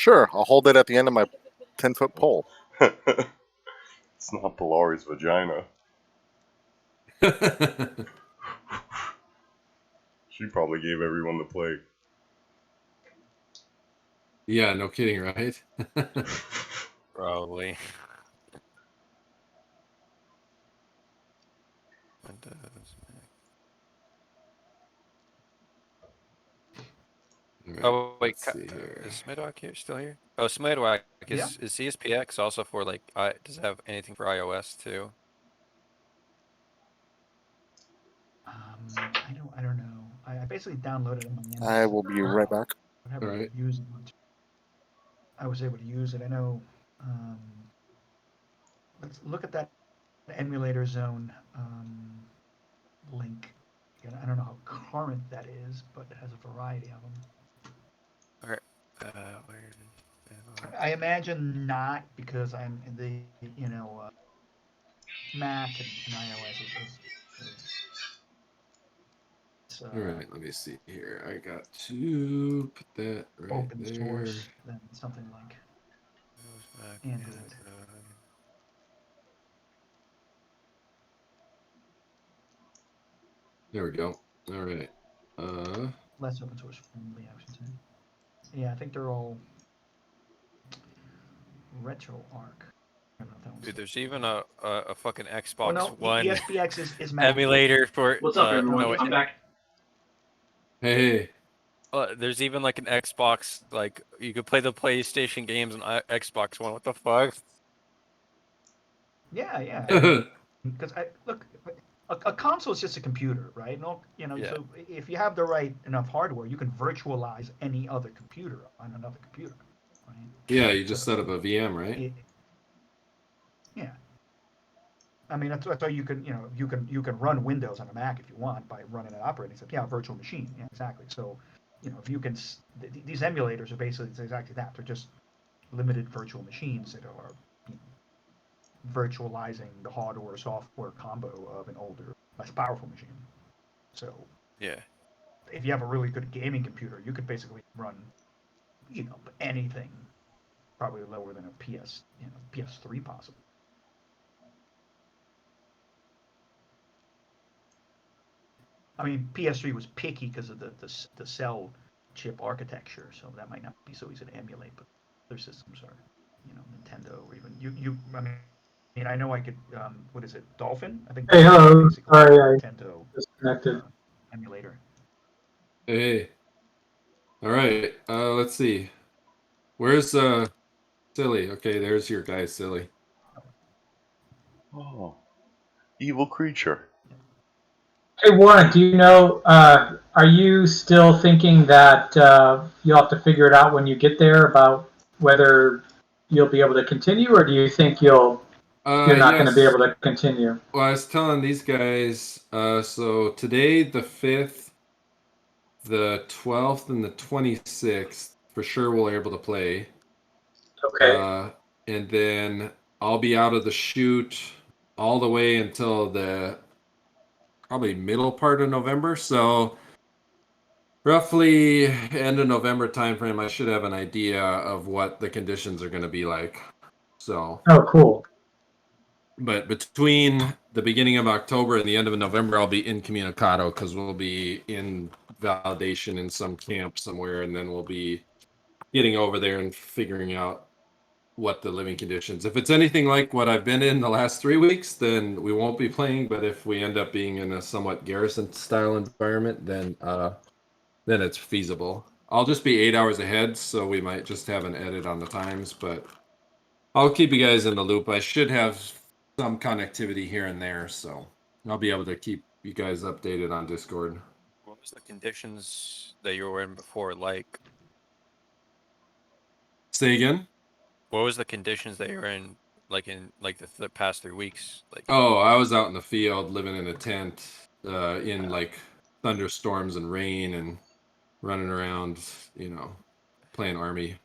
Sure, I'll hold it at the end of my 10-foot pole. It's not Belari's vagina. She probably gave everyone the plague. Yeah, no kidding, right? Probably. Oh wait, is Smyddwack here? Still here? Oh, Smyddwack is CSPX also for like? Does it have anything for iOS too? I don't know. I basically downloaded it. I will be right back. I haven't really used it much. I was able to use it. I know. Let's look at that emulator zone link. I don't know how current that is, but it has a variety of them. Where? I imagine not, because I'm in the Mac and iOS is all right, let me see here. I got to put that right open there. source than something like Android. There we go. All right. Less open source friendly, I should say. Yeah, I think they're all RetroArch. Dude, there's even a fucking Xbox One One ESPX is Mac. emulator for. What's up, everyone? I'm back. Hey. There's even like an Xbox, like you could play the PlayStation games on Xbox One. What the fuck? Yeah. Because look, a console is just a computer, right? No, So if you have the right enough hardware, you can virtualize any other computer on another computer, right? Yeah, you just set up a VM, right? Yeah. I mean, that's why you can run Windows on a Mac if you want by running an operating system. Yeah, virtual machine. Yeah, exactly. So, if you can, these emulators are basically exactly that. They're just limited virtual machines that are virtualizing the hardware software combo of an older, less powerful machine. So yeah, if you have a really good gaming computer, you could basically run anything probably lower than a PS3 possible. I mean, PS3 was picky because of the cell chip architecture, so that might not be so easy to emulate. But other systems are, Nintendo or even you. I mean, I know I could. What is it? Dolphin? I think. Hey, hello. Sorry, Nintendo disconnected. Emulator. Hey. All right. Let's see. Where's Silli? Okay, there's your guy, Silli. Oh, evil creature. Hey, Warren, do you know, are you still thinking that you'll have to figure it out when you get there about whether you'll be able to continue, or do you think you're not going to be able to continue? Well, I was telling these guys, so today, the 5th, the 12th, and the 26th, for sure we'll be able to play. Okay. And then I'll be out of the chute all the way until the probably middle part of November. So roughly end of November timeframe, I should have an idea of what the conditions are going to be like. So. Oh, cool. But between the beginning of October and the end of November, I'll be incommunicado because we'll be in validation in some camp somewhere, and then we'll be getting over there and figuring out what the living conditions. If it's anything like what I've been in the last 3 weeks, then we won't be playing. But if we end up being in a somewhat garrison style environment, then it's feasible. I'll just be 8 hours ahead, so we might just have an edit on the times, but I'll keep you guys in the loop. I should have some connectivity here and there, so I'll be able to keep you guys updated on Discord. What was the conditions that you were in before like? Say again? What was the conditions that you were in the past 3 weeks? Like, oh, I was out in the field living in a tent in like thunderstorms and rain and running around, playing army.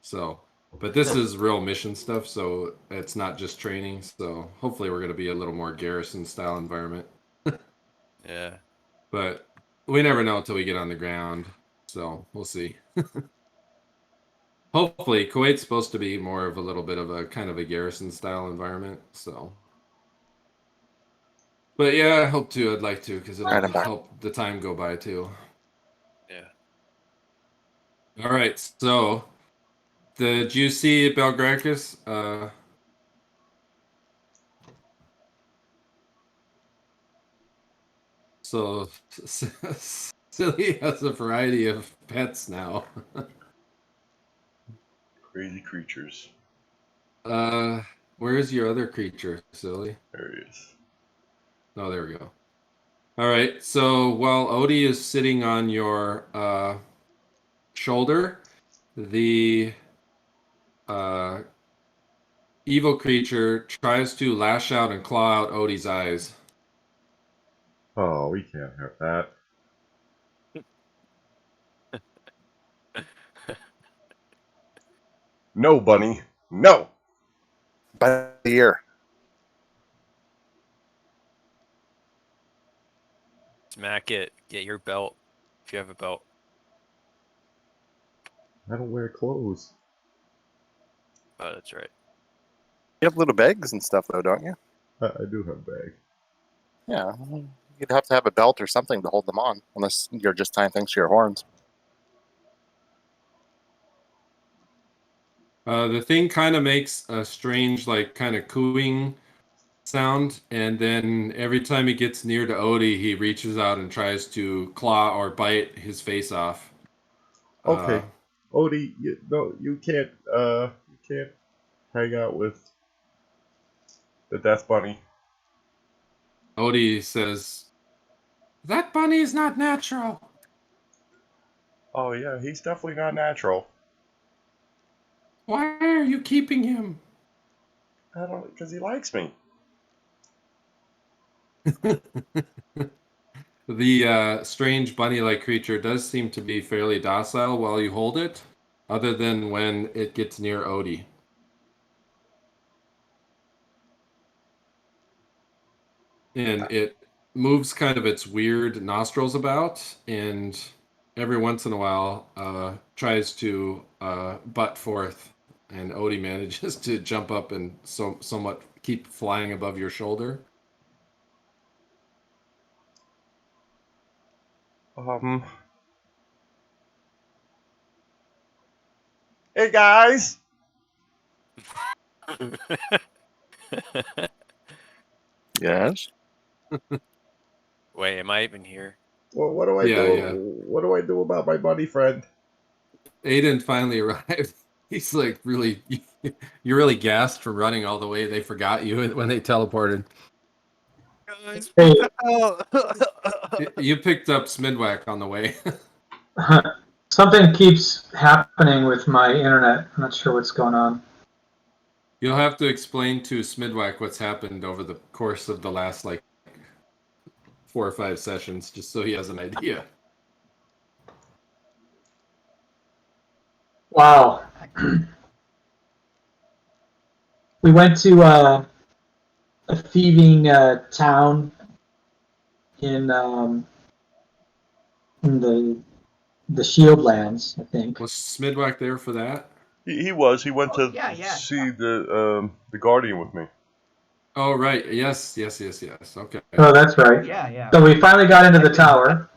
So, but this is real mission stuff, so it's not just training. So hopefully we're going to be a little more garrison style environment. yeah. But we never know until we get on the ground. So we'll see. hopefully Kuwait's supposed to be more of a little bit of a kind of a garrison style environment. So, but yeah, I hope to. I'd like to because it'll Right, I'm back. help the time go by too. Yeah. All right, so did you see Belgrakas? So Silly has a variety of pets now. Crazy creatures. Where's your other creature, Silly? There he is. Oh, there we go. All right, so while Odie is sitting on your shoulder, the evil creature tries to lash out and claw out Odie's eyes. Oh, we can't have that. No, bunny. No. By the ear. Smack it. Get your belt. If you have a belt. I don't wear clothes. Oh, that's right. You have little bags and stuff, though, don't you? I do have a bag. Yeah. You'd have to have a belt or something to hold them on, unless you're just tying things to your horns. The thing kind of makes a strange, like, kind of cooing sound, and then every time he gets near to Odie, he reaches out and tries to claw or bite his face off. Okay. Odie, you can't hang out with the Death Bunny. Odie says, "That bunny is not natural." Oh yeah, he's definitely not natural. Why are you keeping him? I don't, because he likes me. The strange bunny-like creature does seem to be fairly docile while you hold it, other than when it gets near Odie. And it moves kind of its weird nostrils about, and every once in a while tries to butt forth, and Odie manages to jump up and somewhat keep flying above your shoulder. Hey guys. Yes. Wait, am I even here? Well, what do I Yeah, do? yeah. What do I do about my bunny friend? Aedan finally arrived. He's like really, you're really gassed from running all the way. They forgot you when they teleported. Guys, Hey. You picked up Smyddwack on the way. Something keeps happening with my internet. I'm not sure what's going on. You'll have to explain to Smyddwack what's happened over the course of the last like 4 or 5 sessions, just so he has an idea. Wow. We went to a thieving town in the Shieldlands, I think. Was Smyddwack there for that? He was. He went to yeah. see the Guardian with me. Oh, right. Yes. Okay. Oh, that's right. Yeah. So we finally got into the tower.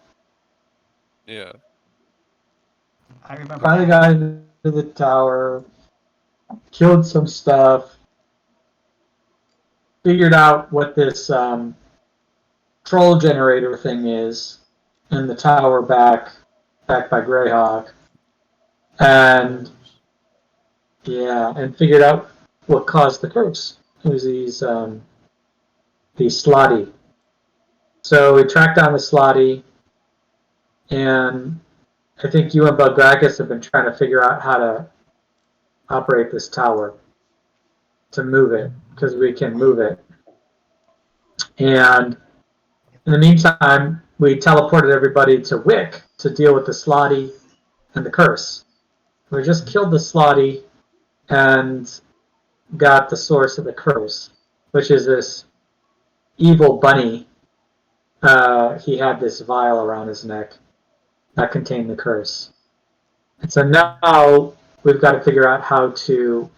Yeah. I remember. Finally that. got into the tower. Killed some stuff. Figured out what this troll generator thing is in the tower back by Greyhawk. And figured out what caused the curse. It was these slotty. So we tracked down the slotty, and I think you and Belgrakas have been trying to figure out how to operate this tower to move it, because we can move it. And in the meantime, we teleported everybody to Wick to deal with the slotty and the curse. We just killed the slotty and got the source of the curse, which is this evil bunny. He had this vial around his neck that contained the curse. And so now we've got to figure out how to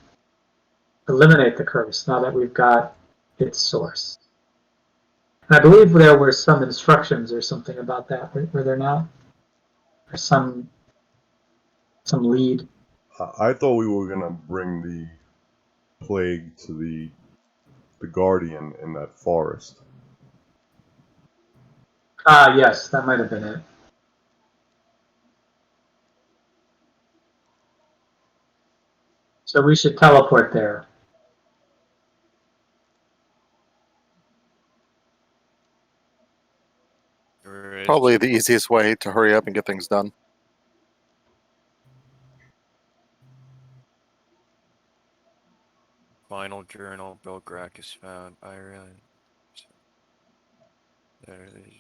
eliminate the curse now that we've got its source. And I believe there were some instructions or something about that. Were there not? Or some lead? I thought we were gonna bring the plague to the guardian in that forest. Ah, yes, that might have been it. So we should teleport there. Right. Probably the easiest way to hurry up and get things done. Final journal, Belgrakas found. Ireland. There it is.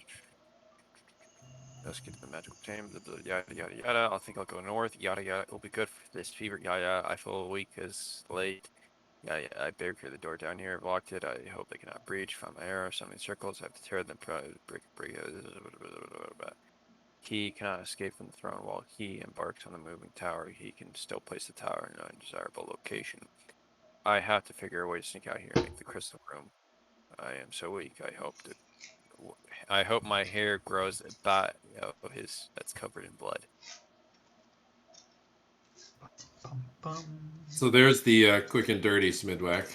Let's get to the magical chamber. Yada yada yada. I think I'll go north. Yada yada. It'll be good for this fever. Yada yada. I feel weak as late. Yeah, yeah. I barricaded the door down here. Blocked it. I hope they cannot breach. Found my arrow. Summoning circles. I have to tear them. Break. He cannot escape from the throne while he embarks on the moving tower. He can still place the tower in an undesirable location. I have to figure a way to sneak out here and make the crystal room. I am so weak. I hope my hair grows back of his that's covered in blood. Bum, bum. So there's the quick and dirty Smyddwack.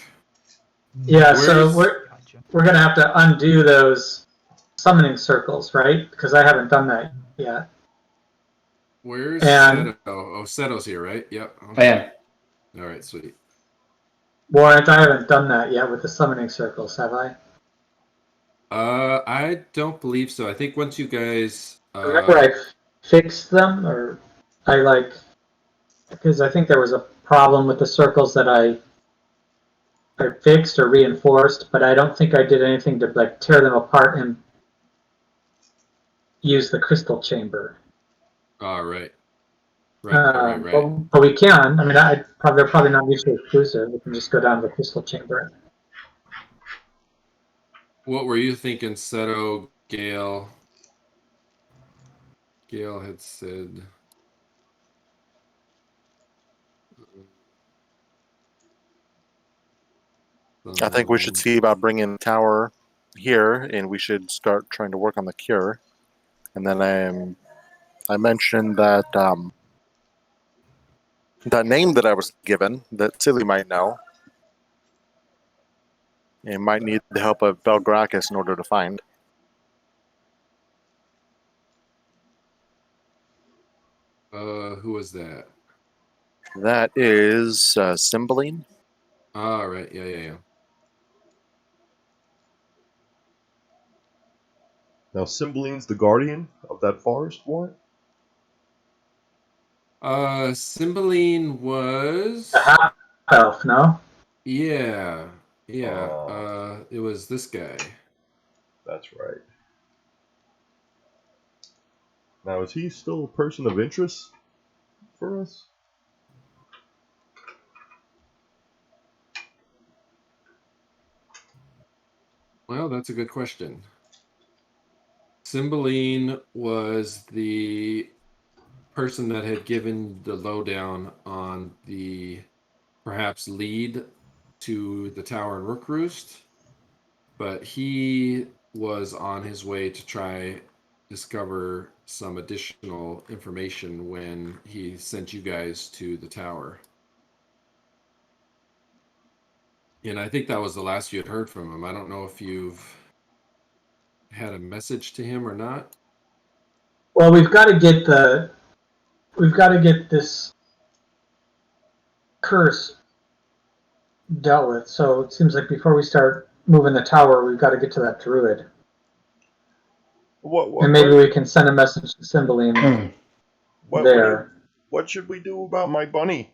Yeah, so Where's- Gotcha. we're gonna have to undo those summoning circles, right? Because I haven't done that yet. Where's And- Seto? Oh, Seto's here, right? Yep. I am. All right, sweet. Warrant, I haven't done that yet with the summoning circles, have I? I don't believe so. I think once you guys, Remember I fixed them, or because I think there was a problem with the circles that I fixed or reinforced, but I don't think I did anything to tear them apart and use the crystal chamber. oh, right. Right. But we can. I mean, they're probably not mutually exclusive. We can just go down to the crystal chamber. What were you thinking, Seto, Gale? Gale had said. I think we should see about bringing the tower here, and we should start trying to work on the cure. And then I mentioned that that name that I was given that Silli might know, and might need the help of Belgrakas in order to find. Who was that? That is Cymbeline. Ah, right. Yeah. Now, Cymbeline's the guardian of that forest, what? Cymbeline was. The half elf, no? Yeah. Oh. It was this guy. That's right. Now, is he still a person of interest for us? Well, that's a good question. Cymbeline was the person that had given the lowdown on the perhaps lead to the tower in Rook Roost, but he was on his way to try discover some additional information when he sent you guys to the tower. And I think that was the last you had heard from him. I don't know if you've had a message to him or not. Well, we've got to get this curse dealt with. So it seems like before we start moving the tower, we've got to get to that druid. And maybe we can send a message to Cymbeline there. What should we do about my bunny?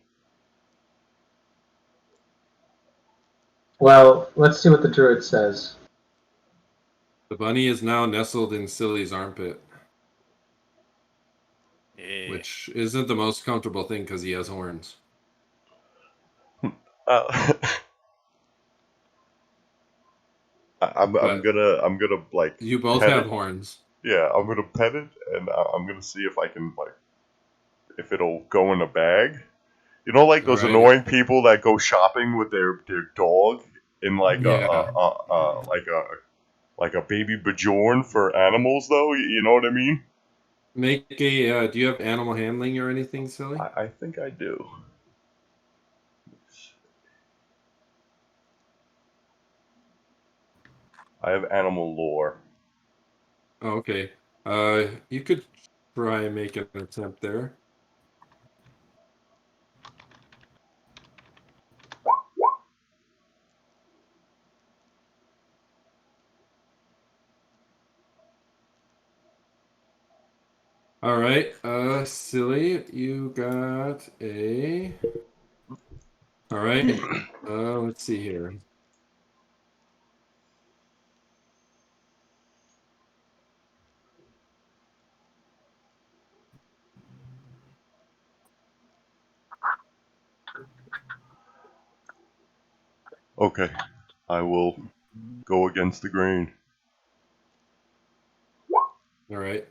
Well, let's see what the druid says. The bunny is now nestled in Silli's armpit, Yeah. which isn't the most comfortable thing because he has horns. I'm gonna like. You both pet have it. horns. Yeah, I'm gonna pet it, and I'm gonna see if I can if it'll go in a bag, You know, like those Alrighty. annoying people that go shopping with their dog in like Yeah. like a baby Bjorn for animals, though. You know what I mean? Make a. Do you have animal handling or anything, Silly? I think I do. I have animal lore. Oh, okay. You could try and make an attempt there. All right, Silly, you got a. All right, let's see here. Okay, I will go against the grain. All right.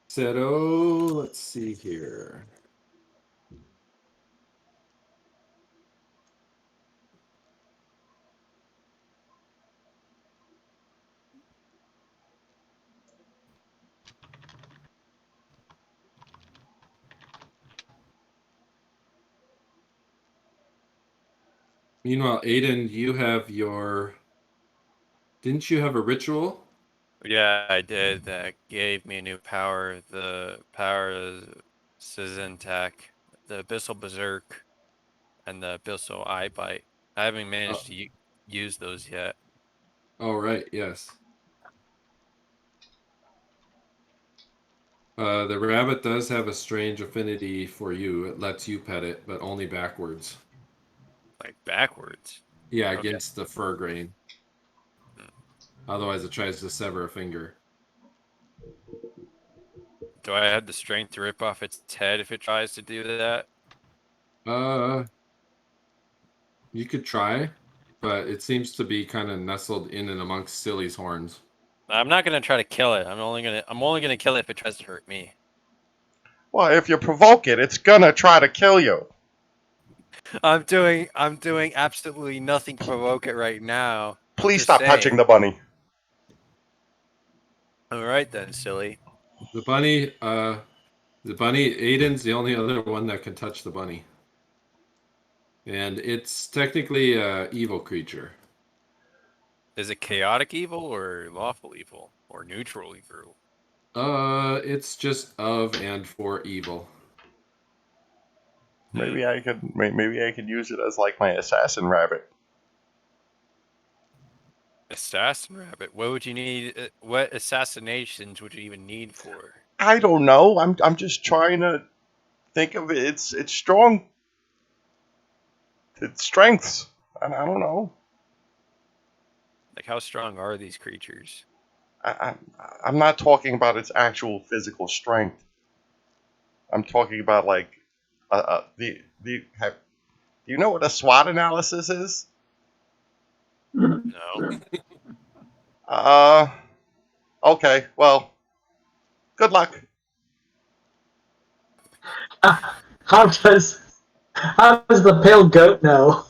Seto, let's see here. Meanwhile, Aedan, you have your. Didn't you have a ritual? Yeah, I did. That gave me a new power. The power of Sizentak, the Abyssal Berserk, and the Abyssal Eye Bite. I haven't managed to use those yet. Oh, right, yes. The rabbit does have a strange affinity for you. It lets you pet it, but only backwards. Like backwards. Yeah, Okay. against the fur grain. Otherwise, it tries to sever a finger. Do I have the strength to rip off its head if it tries to do that? You could try, but it seems to be kind of nestled in and amongst Silly's horns. I'm not gonna try to kill it. I'm only gonna kill it if it tries to hurt me. Well, if you provoke it, it's gonna try to kill you. I'm doing absolutely nothing to provoke it right now. Please stop touching the bunny. All right then, silly. The bunny, Aiden's the only other one that can touch the bunny. And it's technically a evil creature. Is it chaotic evil or lawful evil or neutral evil? It's just of and for evil. Maybe I could use it as like my assassin rabbit. Assassin rabbit. What would you need? What assassinations would you even need for? I don't know. I'm just trying to think of its strong. Its strengths. I don't know. Like, how strong are these creatures? I'm not talking about its actual physical strength. I'm talking about like do you know what a SWOT analysis is? No. Okay. Well, good luck. How does the pale goat know?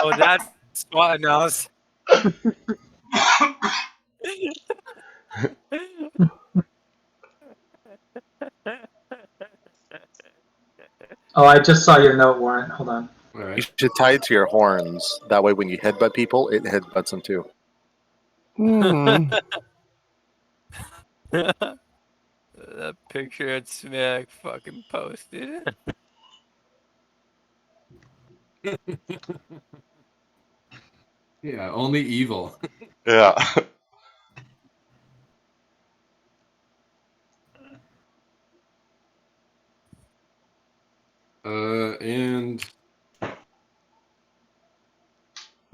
Oh, that's SWOT analysis. Oh, I just saw your note, Warren. Hold on. All You right. should tie it to your horns. That way, when you headbutt people, it headbutts them too. That picture at Smack fucking posted. Yeah, only evil. Yeah. And all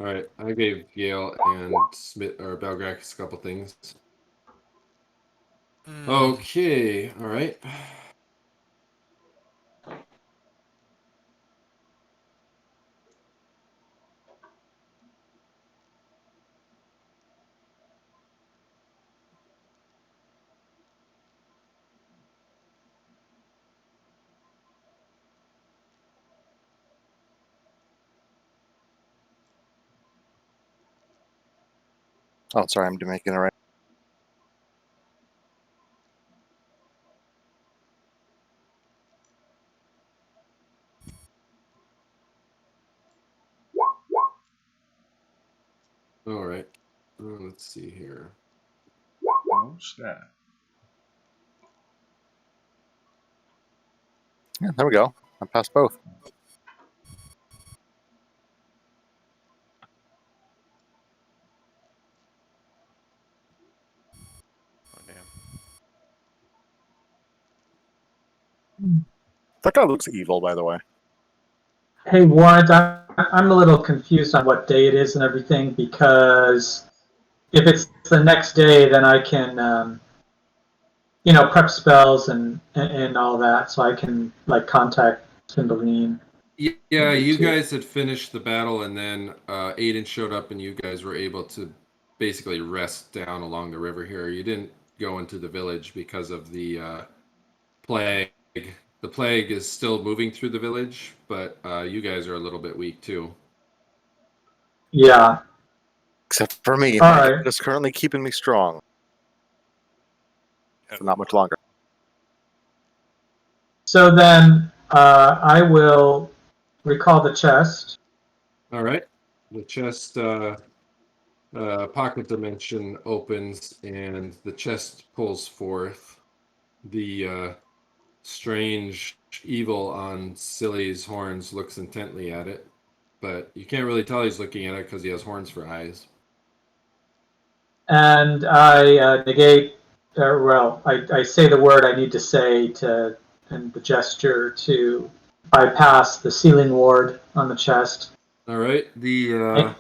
right, I gave Gale and Belgrakas a couple things. Okay, all right. Oh, sorry, I'm making it right. All right. Let's see here. Oh, snap. Yeah, there we go. I passed both. Oh damn. That guy looks evil, by the way. Hey, Warrant, I'm a little confused on what day it is and everything, because if it's the next day, then I can, prep spells and all that, so I can, like, contact Cymbeline. Yeah, you too. guys had finished the battle, and then Aedan showed up, and you guys were able to basically rest down along the river here. You didn't go into the village because of the plague. The plague is still moving through the village, but you guys are a little bit weak too. Yeah. Except for me. All My right. god is currently keeping me strong. Yeah. For not much longer. So then I will recall the chest. All right. The chest pocket dimension opens, and the chest pulls forth the strange evil on Silli's horns. Looks intently at it, but you can't really tell he's looking at it because he has horns for eyes. And I negate, I say the word I need to say and the gesture to bypass the sealing ward on the chest. All right. The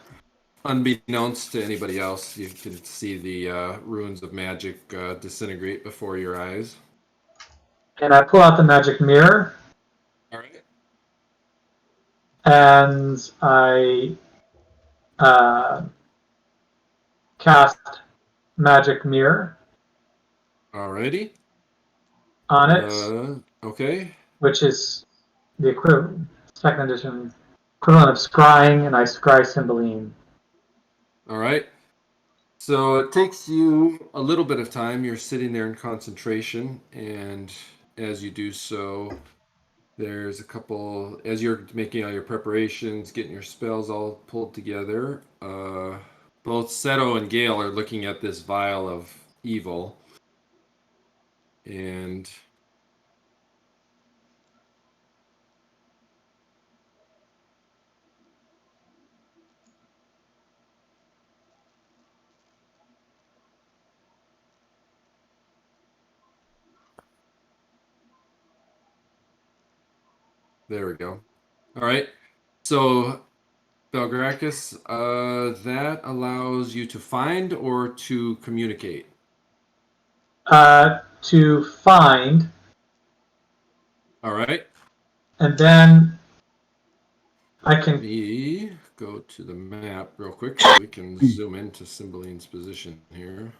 unbeknownst to anybody else, you can see the runes of magic disintegrate before your eyes. And I pull out the magic mirror, All right. and I cast magic mirror Alrighty. on it, Okay. which is the equivalent, second edition, equivalent of scrying, and I scry Cymbeline. All right. So it takes you a little bit of time. You're sitting there in concentration, and as you do so, there's a couple, as you're making all your preparations, getting your spells all pulled together, both Seto and Gale are looking at this vial of evil. And there we go. All right. So Belgrakas, that allows you to find or to communicate. To find, All right. and then I can. Me go to the map real quick so we can zoom into Cymbeline's position here.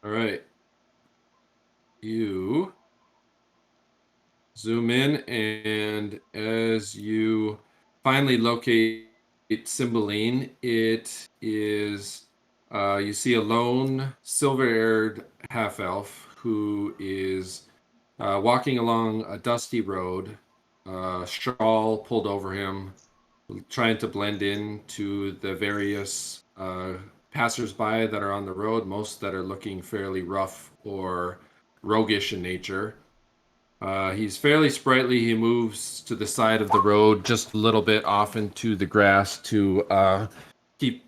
All right. You zoom in, and as you finally locate Cymbeline, it is you see a lone silver-haired half-elf who is walking along a dusty road, shawl pulled over him, trying to blend in to the various passersby that are on the road, most that are looking fairly rough or roguish in nature. He's fairly sprightly. He moves to the side of the road just a little bit off into the grass to keep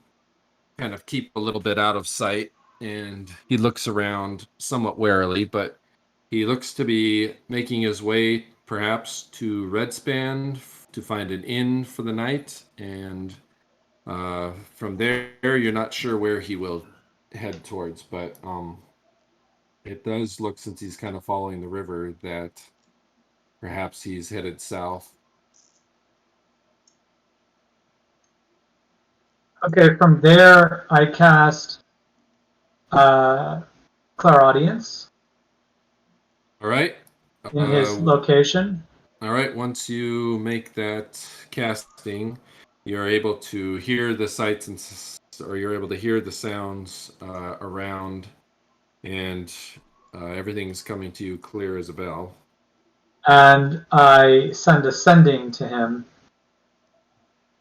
a little bit out of sight. And he looks around somewhat warily, but he looks to be making his way perhaps to Redspan to find an inn for the night. And from there, you're not sure where he will head towards, but it does look, since he's kind of following the river, that perhaps he's headed south. Okay, from there I cast Clairaudience. All right. in his location. All right. Once you make that casting, you're able to hear the sights or you're able to hear the sounds around, and everything's coming to you clear as a bell. And I send a sending to him.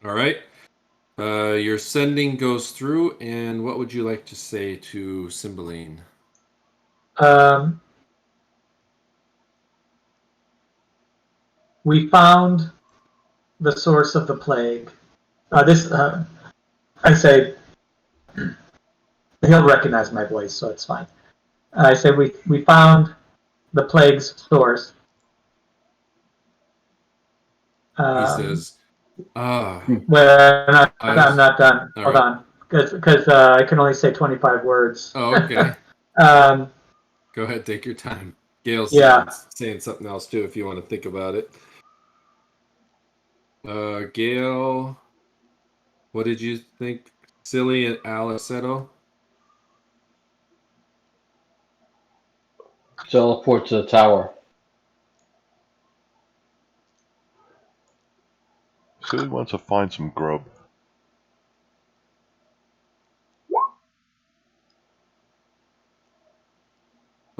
All right. Your sending goes through, and what would you like to say to Cymbeline? We found the source of the plague. I say, he'll recognize my voice, so it's fine. I say, we found the plague's source. He says, Well, I'm not done. All Hold right. on. Because I can only say 25 words. Oh, okay. Um, Go ahead, take your time. Gale's Yeah. saying something else too if you want to think about it. Gale, what did you think? Silli and Alleseto? Teleport to the tower. Silly wants to find some grub.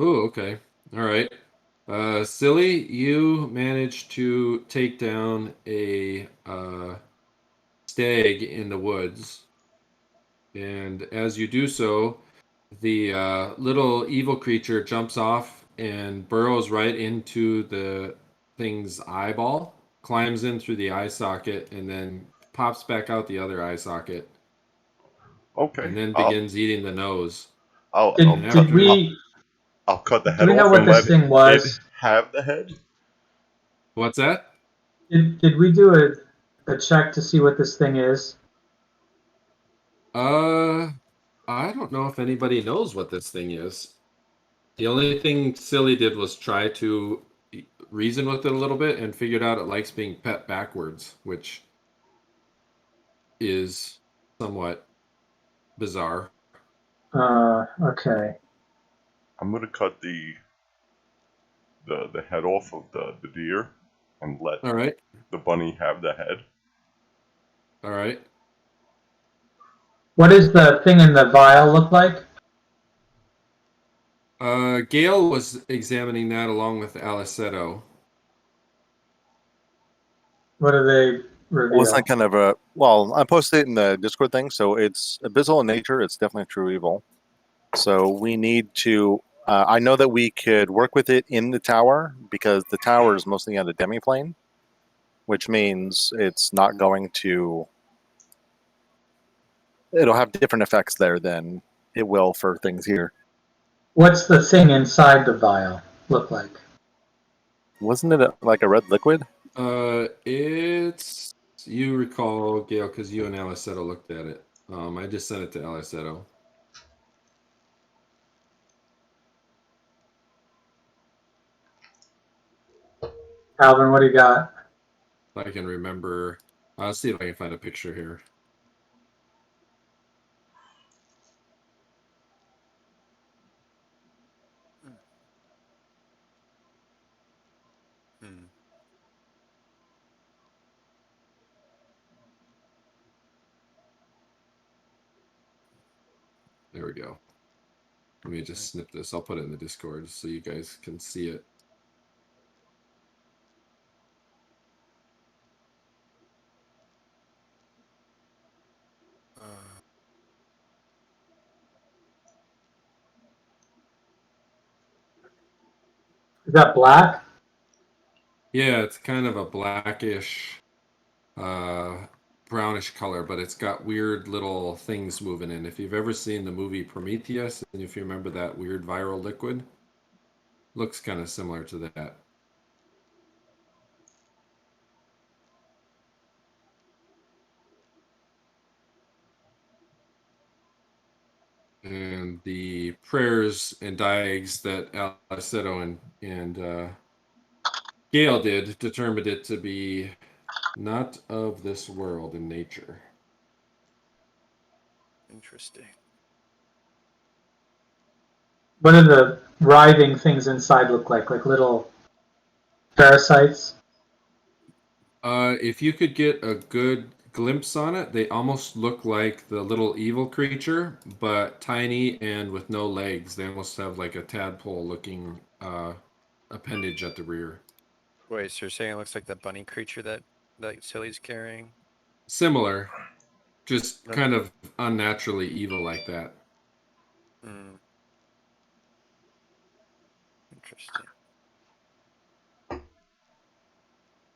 Oh, okay. All right. Silli, you managed to take down a stag in the woods. And as you do so, the little evil creature jumps off and burrows right into the thing's eyeball, climbs in through the eye socket, and then pops back out the other eye socket, Okay. and then begins eating the nose. I'll Did we cut the do head we know off what and this let thing was? it have the head. What's that? Did we do a check to see what this thing is? I don't know if anybody knows what this thing is. The only thing Silly did was try to reason with it a little bit and figured out it likes being pet backwards, which is somewhat bizarre. Okay. I'm gonna cut the head off of the deer and let All right. the bunny have the head. All right. What does the thing in the vial look like? Gale was examining that along with Alleseto. What do they reveal? Wasn't kind of a well? I posted it in the Discord thing, so it's abyssal in nature. It's definitely true evil. So we need to. I know that we could work with it in the tower because the tower is mostly on a demiplane, which means it's not going to. It'll have different effects there than it will for things here. What's the thing inside the vial look like? Wasn't it like a red liquid? It's you recall, Gale, because you and Alleseto looked at it. I just sent it to Alleseto. Alvin, what do you got? If I can remember. I'll see if I can find a picture here. There we go. Let me just snip this. I'll put it in the Discord so you guys can see it. Is that black? Yeah, it's kind of a blackish, brownish color, but it's got weird little things moving in. If you've ever seen the movie Prometheus, and if you remember that weird viral liquid, looks kind of similar to that. And the prayers and diags that Alleseto and Gale did determined it to be not of this world in nature. Interesting. What do the writhing things inside look like? Like little parasites? If you could get a good glimpse on it, they almost look like the little evil creature, but tiny and with no legs. They almost have like a tadpole-looking appendage at the rear. Wait, so you're saying it looks like the bunny creature that Silly's carrying? Similar, just No. kind of unnaturally evil like that. Hmm. Interesting.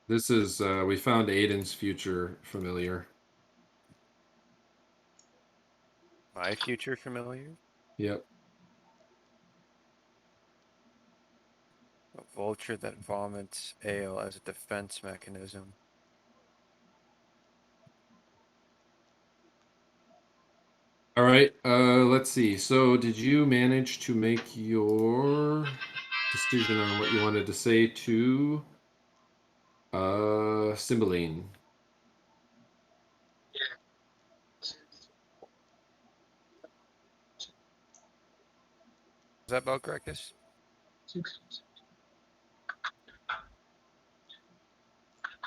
This is we found Aedan's future familiar. My future familiar? Yep. A vulture that vomits ale as a defense mechanism. All right. Let's see. So, did you manage to make your decision on what you wanted to say to Cymbeline? Is that Belgrakas?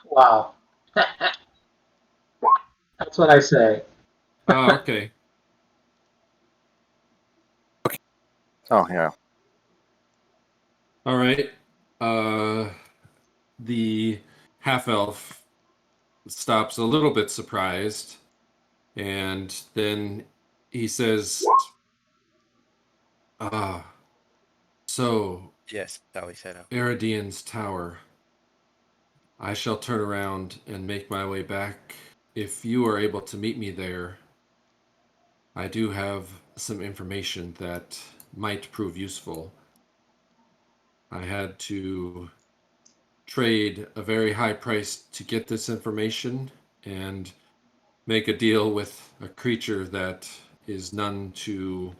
Wow. That's what I say. Oh, okay. Oh yeah. All right. The half elf stops a little bit surprised, and then he says, "Ah, so Yes, Alleseto. Eridian's tower. I shall turn around and make my way back. If you are able to meet me there, I do have some information that might prove useful. I had to trade a very high price to get this information and make a deal with a creature that is none too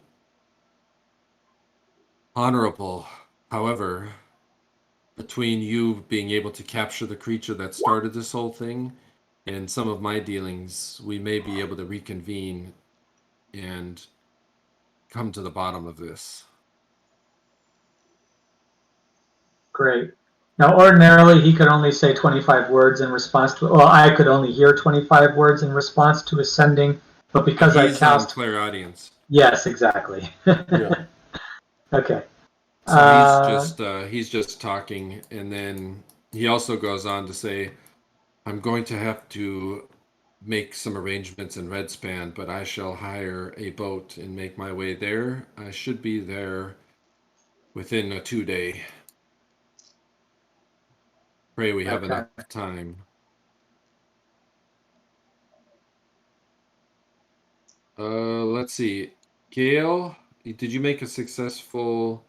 honorable. However, between you being able to capture the creature that started this whole thing and some of my dealings, we may be able to reconvene and come to the bottom of this." Great. Now, ordinarily, he could only say 25 words in response to, well, I could only hear 25 words in response to his sending, but because I He's on cast. clairaudience. Yes, exactly. Yeah. Okay. So he's just talking, and then he also goes on to say, "I'm going to have to make some arrangements in Redspan, but I shall hire a boat and make my way there. I should be there within a 2-day. Pray we have Okay. enough time." Let's see. Gale, did you make a successful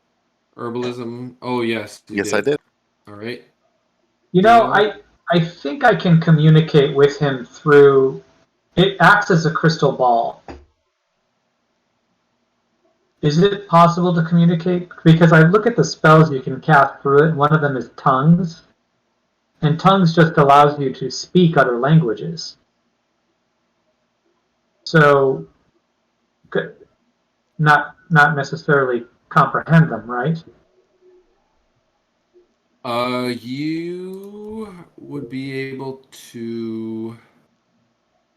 herbalism? Oh, yes, you Yes, I did. did. All right. You know, Gale? I think I can communicate with him through, it acts as a crystal ball. Is it possible to communicate? Because I look at the spells you can cast through it, and one of them is tongues. And tongues just allows you to speak other languages. So, not necessarily comprehend them, right? You would be able to,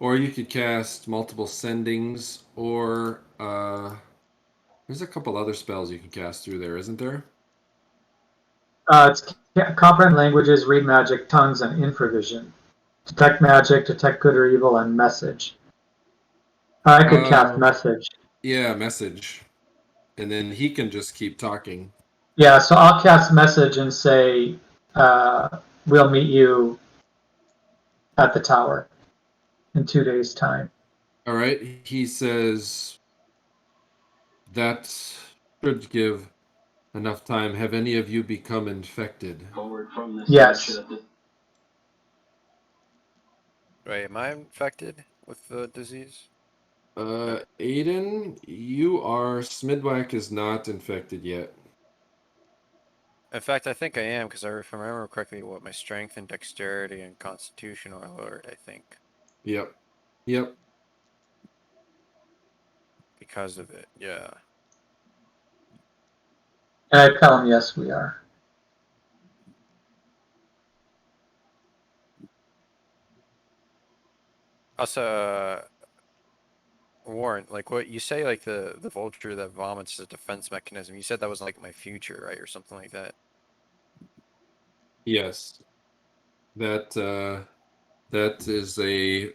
or you could cast multiple sendings, or there's a couple other spells you can cast through there, isn't there? It's comprehend languages, read magic, tongues, and infravision. Detect magic, detect good or evil, and message. I could cast message. Yeah, message. And then he can just keep talking. Yeah, so I'll cast message and say, we'll meet you at the tower in 2 days' time. All right. He says that should give enough time. Have any of you become infected? Yes. Wait, am I infected with the disease? Aedan, you are. Smyddwack is not infected yet. In fact, I think I am, because if I remember correctly, what my strength and dexterity and constitution are lowered, I think, Yep. Yep. because of it. Yeah. And I tell him, yes, we are. Also, Warren, like what you say, like the vulture that vomits is a defense mechanism. You said that was like my future, right, or something like that. Yes, that is a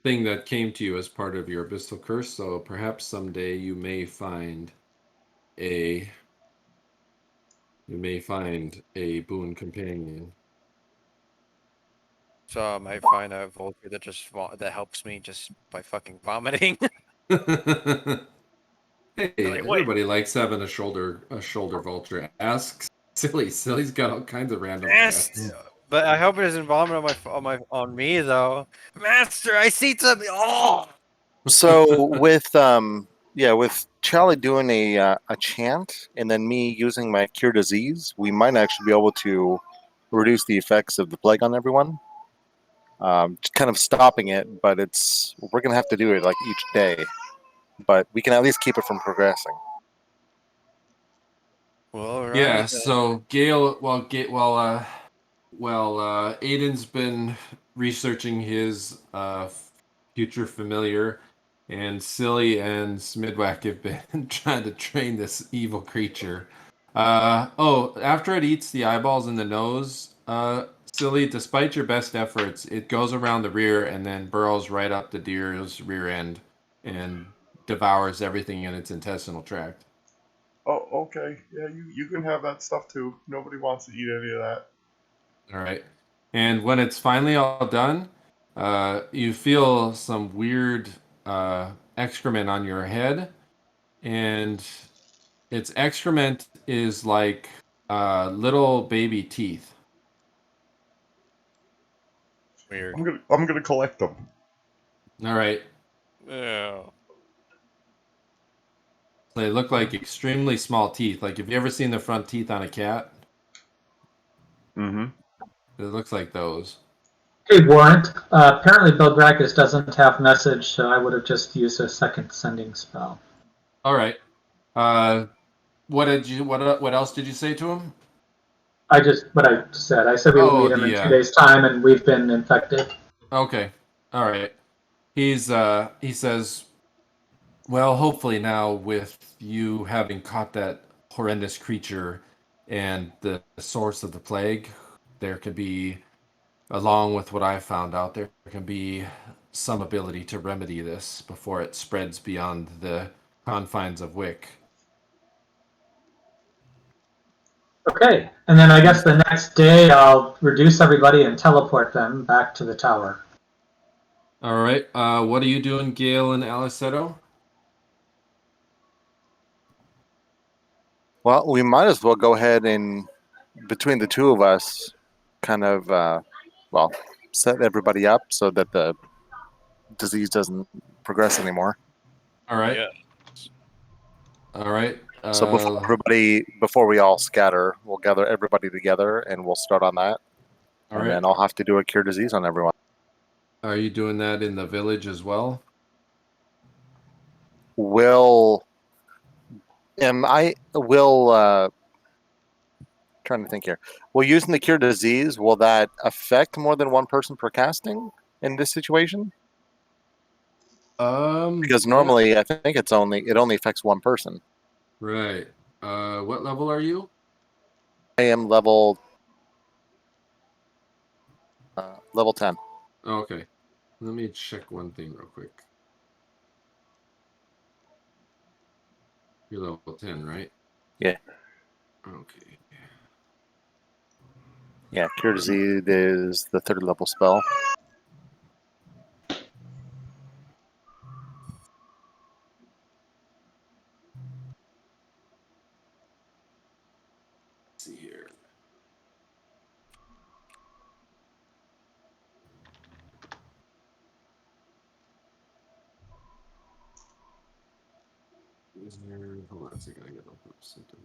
thing that came to you as part of your abyssal curse. So perhaps someday a you may find a boon companion. So I might find a vulture that just that helps me just by fucking vomiting. Hey, Like, wait. everybody likes having a shoulder vulture. Ask Silly. Silly's got all kinds of random Yes, pets. but I hope it doesn't vomit on me though. Master, I see something. Oh, So with Charlie doing a chant and then me using my cure disease, we might actually be able to reduce the effects of the plague on everyone. Just kind of stopping it, but we're gonna have to do it like each day. But we can at least keep it from progressing. well, right. Yeah, so Gale, Aedan's been researching his future familiar, and Silly and Smyddwack have been trying to train this evil creature. After it eats the eyeballs in the nose, Silly, despite your best efforts, it goes around the rear and then burrows right up the deer's rear end and devours everything in its intestinal tract. Oh, okay. Yeah, you can have that stuff too. Nobody wants to eat any of that. All right. And when it's finally all done, you feel some weird excrement on your head, and its excrement is like little baby teeth. Weird. I'm gonna collect them. All right. Yeah. They look like extremely small teeth. Like, have you ever seen the front teeth on a cat? Mm-hmm. It looks like those. Hey, Warrant. Apparently Belgrakas doesn't have message, so I would have just used a second sending spell. All right. What else did you say to him? What I said. I said we would Oh, meet him in 2 days' time, and we've been infected. Okay. All right. He says, well, hopefully now with you having caught that horrendous creature and the source of the plague, there could be, along with what I found out, there can be some ability to remedy this before it spreads beyond the confines of Wick. Okay, and then I guess the next day I'll reduce everybody and teleport them back to the tower. All right. What are you doing, Gale and Alleseto? Well, we might as well go ahead and between the two of us, kind of set everybody up so that the disease doesn't progress anymore. All right. Yeah. All right. So before we all scatter, we'll gather everybody together and we'll start on that. All And right. then I'll have to do a cure disease on everyone. Are you doing that in the village as well? Trying to think here. Will using the cure disease, will that affect more than one person per casting in this situation? Because normally I think it only affects one person. Right. What level are you? I am level 10. Okay. Let me check one thing real quick. You're level 10, right? Yeah. Okay. Yeah, cure disease is the 3rd level spell. Let's see here. Hold on a second. I gotta open up something.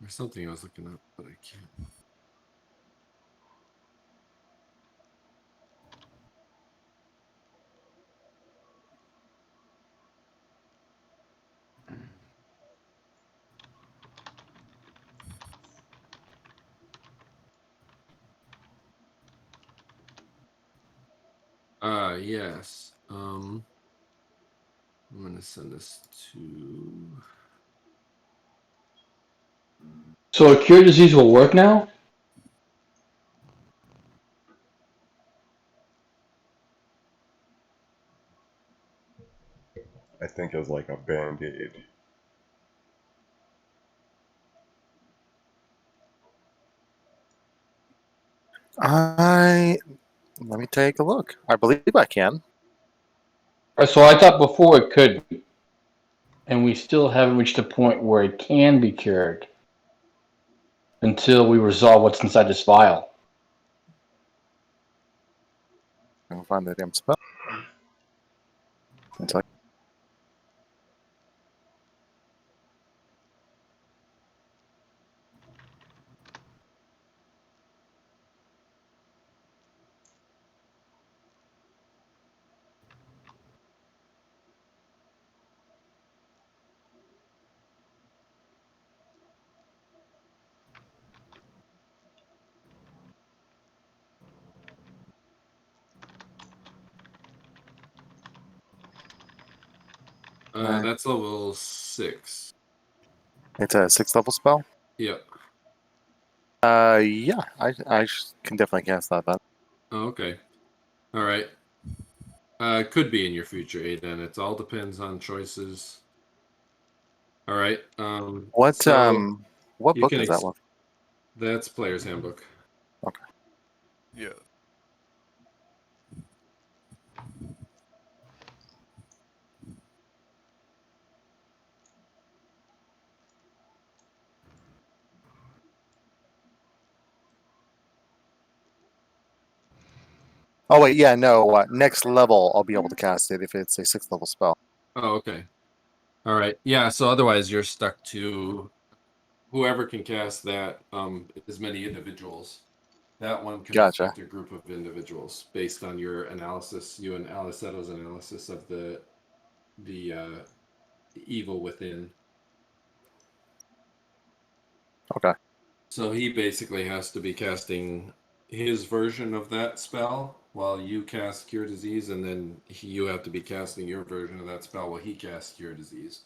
There's something I was looking up, but I can't. Yes. I'm gonna send this to. So a cure disease will work now? I think as like a band-aid. Let me take a look. I believe I can. So I thought before it could, and we still haven't reached a point where it can be cured until we resolve what's inside this vial. I'll find the damn spell. One sec. That's level 6. It's a 6th level spell. Yep. Yeah, I can definitely cast that then. Oh, okay. All right. It could be in your future, Aedan. It all depends on choices. All right. What So what you book can is that one? That's Player's Handbook. Okay. Yeah. Oh wait, yeah, no. Next level, I'll be able to cast it if it's a 6th level spell. Oh, okay. All right. Yeah. So otherwise, you're stuck to whoever can cast that. As many individuals. That one can Gotcha. affect a group of individuals based on your analysis, you and Alleseto's analysis of the evil within. Okay. So he basically has to be casting his version of that spell while you cast Cure Disease, and then you have to be casting your version of that spell while he casts Cure Disease.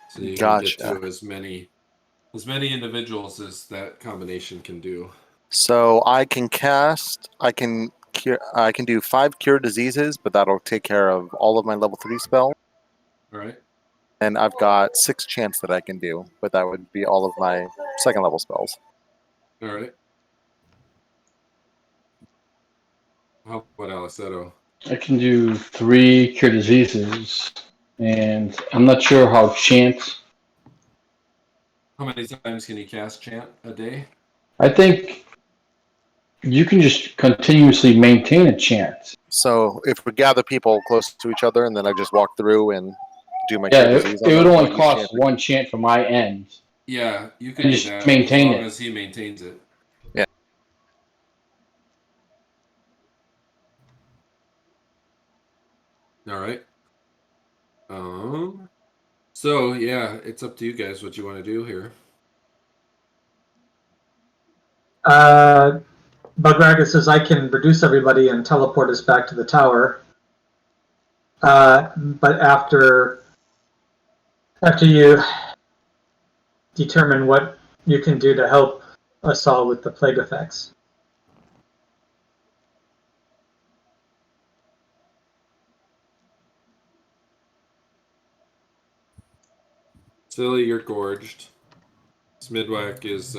So you can get Gotcha. to as many individuals as that combination can do. So I can do 5 cure diseases, but that'll take care of all of my level 3 spells. All right. And I've got 6 chants that I can do, but that would be all of my 2nd level spells. All right. How about Alleseto? I can do 3 cure diseases, and I'm not sure how chant. How many times can you cast chant a day? I think you can just continuously maintain a chant. So if we gather people close to each other and then I just walk through and do my Yeah, cure disease it on would them, only each cost chant. 1 chant from my end. Yeah, you can And do just that maintain as long it. as he maintains it. Yeah. All right. So yeah, it's up to you guys what you want to do here. Belgrakas says I can reduce everybody and teleport us back to the tower. But after you determine what you can do to help us all with the plague effects. Silli, you're gorged. Smyddwack is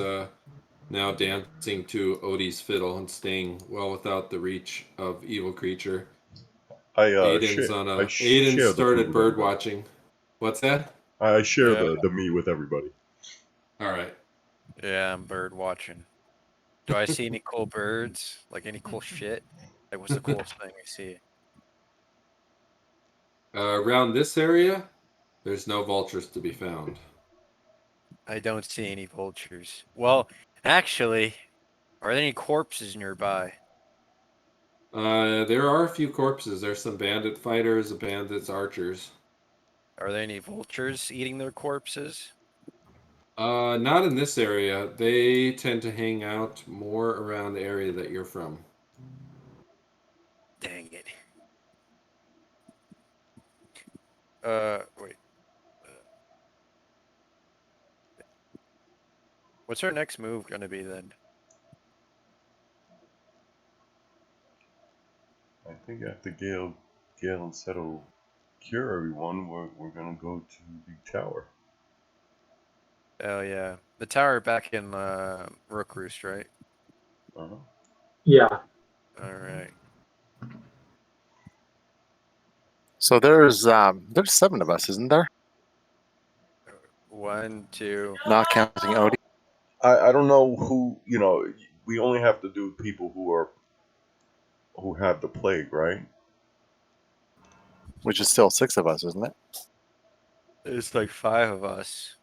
now dancing to Odie's fiddle and staying well without the reach of evil creature. Aedan share the food started with bird everybody. watching. What's that? I share Yeah. the meat with everybody. All right. Yeah, I'm bird watching. Do I see any cool birds? Like any cool shit? Like what's the coolest thing I see? Around this area, there's no vultures to be found. I don't see any vultures. Well, actually, are there any corpses nearby? There are a few corpses. There's some bandit fighters, bandits, archers. Are there any vultures eating their corpses? Not in this area. They tend to hang out more around the area that you're from. Dang it. Wait. What's our next move gonna be then? I think after Gale and Seto cure everyone, we're gonna go to the tower. Oh yeah, the tower back in Rook Roost, right? Uh-huh. Yeah. All right. So there's 7 of us, isn't there? 1, 2. Not counting Odie. I don't know who, we only have to do people who have the plague, right? Which is still 6 of us, isn't it? It's like 5 of us,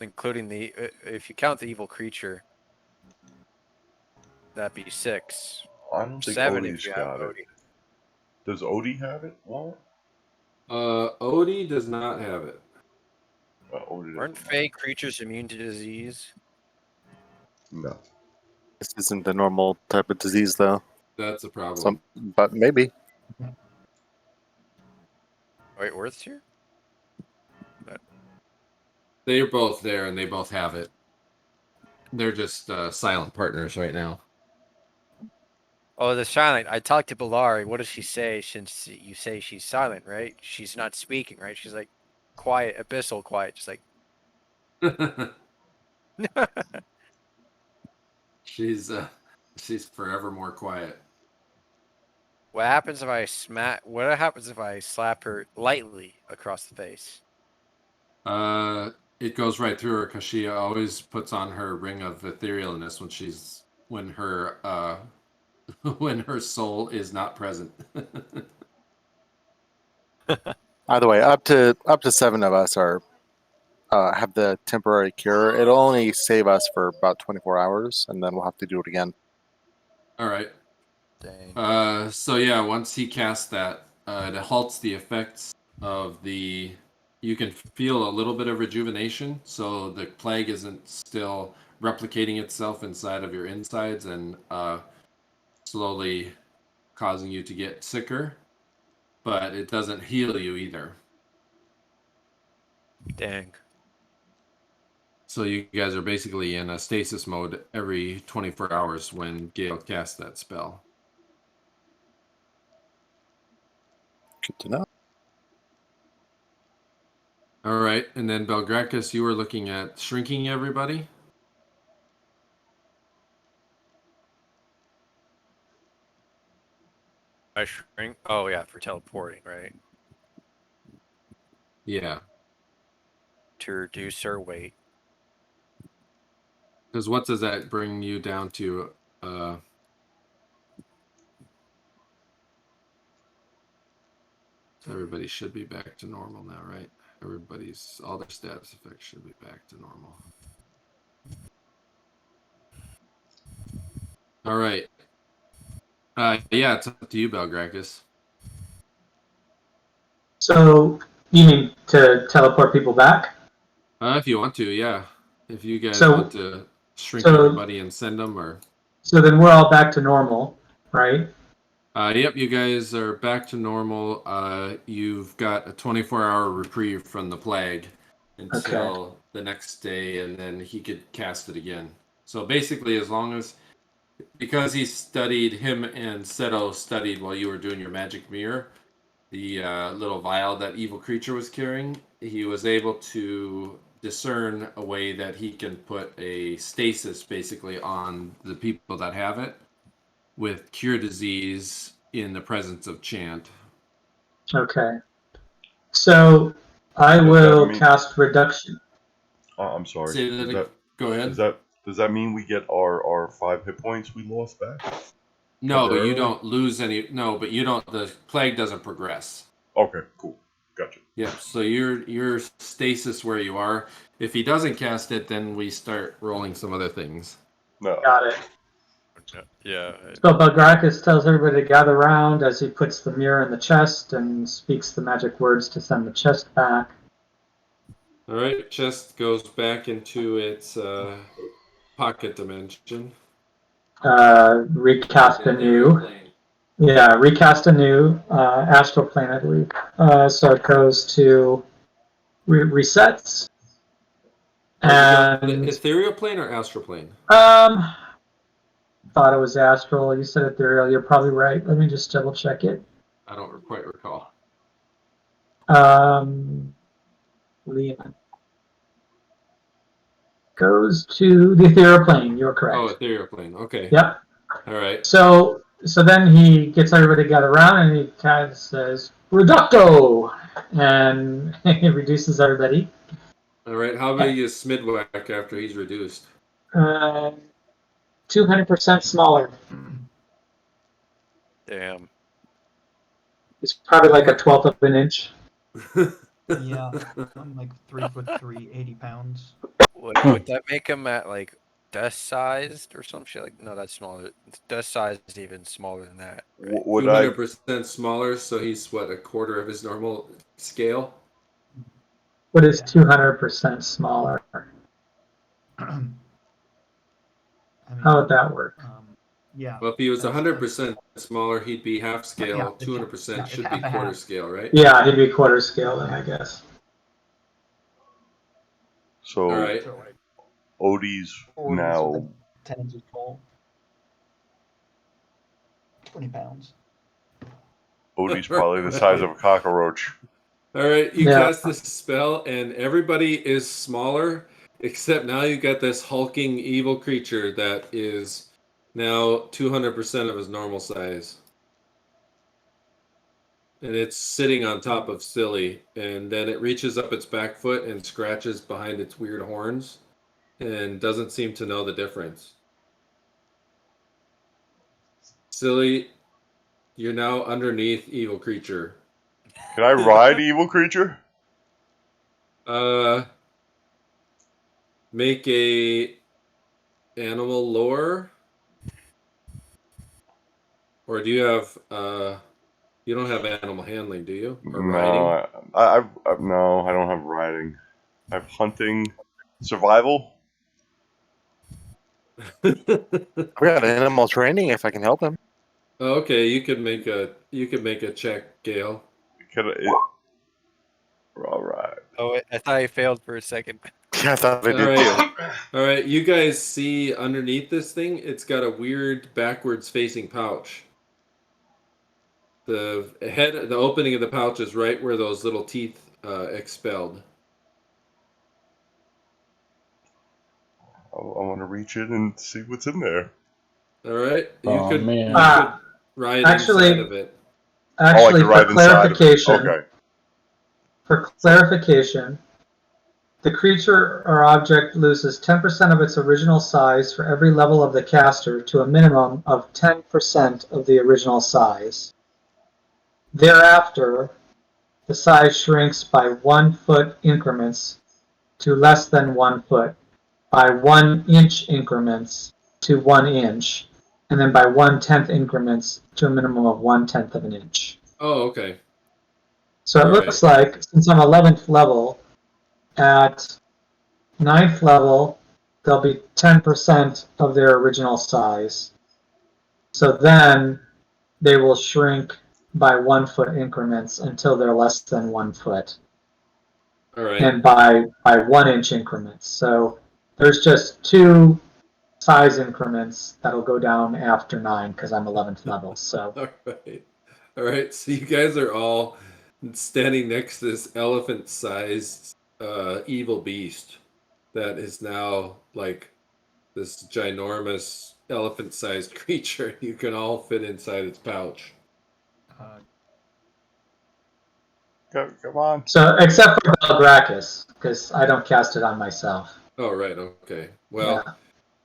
including the if you count the evil creature, that'd be 6. I don't think 7 Odie's if you have got it. Odie. Does Odie have it? What? Odie does not have it. Odie Aren't doesn't. fey creatures immune to disease? No. This isn't the normal type of disease, though. That's a problem. But maybe. Wait, Orth's here? They're both there, and they both have it. They're just silent partners right now. Oh, the silent. I talked to Belari. What does she say since you say she's silent, right? She's not speaking, right? She's like quiet, abyssal quiet, just like. She's forever more quiet. What happens if I What happens if I slap her lightly across the face? It goes right through her because she always puts on her ring of etherealness when her when her soul is not present. Either way, up to 7 of us are have the temporary cure. It'll only save us for about 24 hours, and then we'll have to do it again. All right. Dang. So yeah, once he casts that, it halts the effects of the. You can feel a little bit of rejuvenation, so the plague isn't still replicating itself inside of your insides and slowly causing you to get sicker, but it doesn't heal you either. Dang. So you guys are basically in a stasis mode every 24 hours when Gale casts that spell. Good to know. All right, and then Belgrakas, you were looking at shrinking everybody? I shrink. Oh yeah, for teleporting, right? Yeah. To reduce her weight. Because what does that bring you down to? Everybody should be back to normal now, right? All their status effects should be back to normal. All right. Yeah, it's up to you, Belgrakas. So you mean to teleport people back? If you want to, yeah. If you guys So- want to shrink so- everybody and send them, or So then we're all back to normal, right? yep, you guys are back to normal. You've got a 24-hour reprieve from the plague until the next day, and then he could cast it again. So basically, because him and Seto studied while you were doing your magic mirror, the little vial that evil creature was carrying, he was able to discern a way that he can put a stasis basically on the people that have it with cure disease in the presence of chant. Okay. So I Does that will mean- cast reduction. I'm sorry. Say that again. Go ahead. Does that mean we get our 5 hit points we lost back? No, temporarily? you don't lose any. No, but you don't. The plague doesn't progress. Okay, cool. Gotcha. Yeah, so you're stasis where you are. If he doesn't cast it, then we start rolling some other things. No. Got it. Yeah. So Belgrakas tells everybody to gather around as he puts the mirror in the chest and speaks the magic words to send the chest back. All right, chest goes back into its pocket dimension. Recast Ethereal anew. plane. Yeah, recast anew. Astral plane, I believe. So it goes to resets. Oh, you got And ethereal plane or astral plane? thought it was astral. You said ethereal. You're probably right. Let me just double check it. I don't quite recall. Leon goes to the ethereal plane. You're correct. Oh, ethereal plane. Okay. Yep. All right. So then he gets everybody to gather around and he kind of says "Reducto," and he reduces everybody. All right. How big is Smyddwack after he's reduced? 200% smaller. Damn. It's probably like a 1/12 of an inch. Yeah, I'm like 3'3", 80 pounds. Would that make him at like desk sized or some shit? Like, no, that's smaller. Desk sized is even smaller than that. Right? Would I? 200% smaller, so he's what, a quarter of his normal scale? What is 200% smaller? I mean, How would that work? yeah. Well, if he was That's- 100% smaller, he'd be half scale. Yeah, 200% yeah, should half be a quarter half. scale, right? Yeah, he'd be quarter scale then, I guess. So All right. So like Odie's 40, so now. like 10 inches tall. 20 pounds. Odie's probably the size of a cockroach. All right, you Yeah. cast this spell, and everybody is smaller, except now you got this hulking evil creature that is now 200% of his normal size. And it's sitting on top of Silli, and then it reaches up its back foot and scratches behind its weird horns, and doesn't seem to know the difference. Silli, you're now underneath evil creature. Can I ride evil creature? Make a animal lore, or do you have you don't have animal handling, do you? Or riding? No, no, I don't have riding. I have hunting, survival. We got animal training if I can help him. Okay, you could make a check, Gale. All right. Oh, I thought I failed for a second. Yeah, I thought I All did right. too. All right, you guys see underneath this thing, it's got a weird backwards facing pouch. The opening of the pouch is right where those little teeth expelled. I want to reach in and see what's in there. All right, Oh, man. you could ride Actually- inside of it. Actually, I could for ride inside. clarification, Okay. the creature or object loses 10% of its original size for every level of the caster to a minimum of 10% of the original size. Thereafter, the size shrinks by 1 foot increments to less than 1 foot, by 1 inch increments to 1 inch, and then by 1/10 increments to a minimum of 1/10 of an inch. Oh, okay. So it All looks like, since I'm 11th level, at 9th level, they'll be 10% of their original size. So then they will shrink by 1 foot increments until they're less than 1 foot, All right. and by 1 inch increments. So there's just 2 size increments that'll go down after 9 because I'm 11th level. So All right. All right. So you guys are all standing next to this elephant-sized evil beast that is now like this ginormous elephant-sized creature. You can all fit inside its pouch. Come on. So except for Belgrakas, because I don't cast it on myself. Oh, right. Okay. Well, Yeah.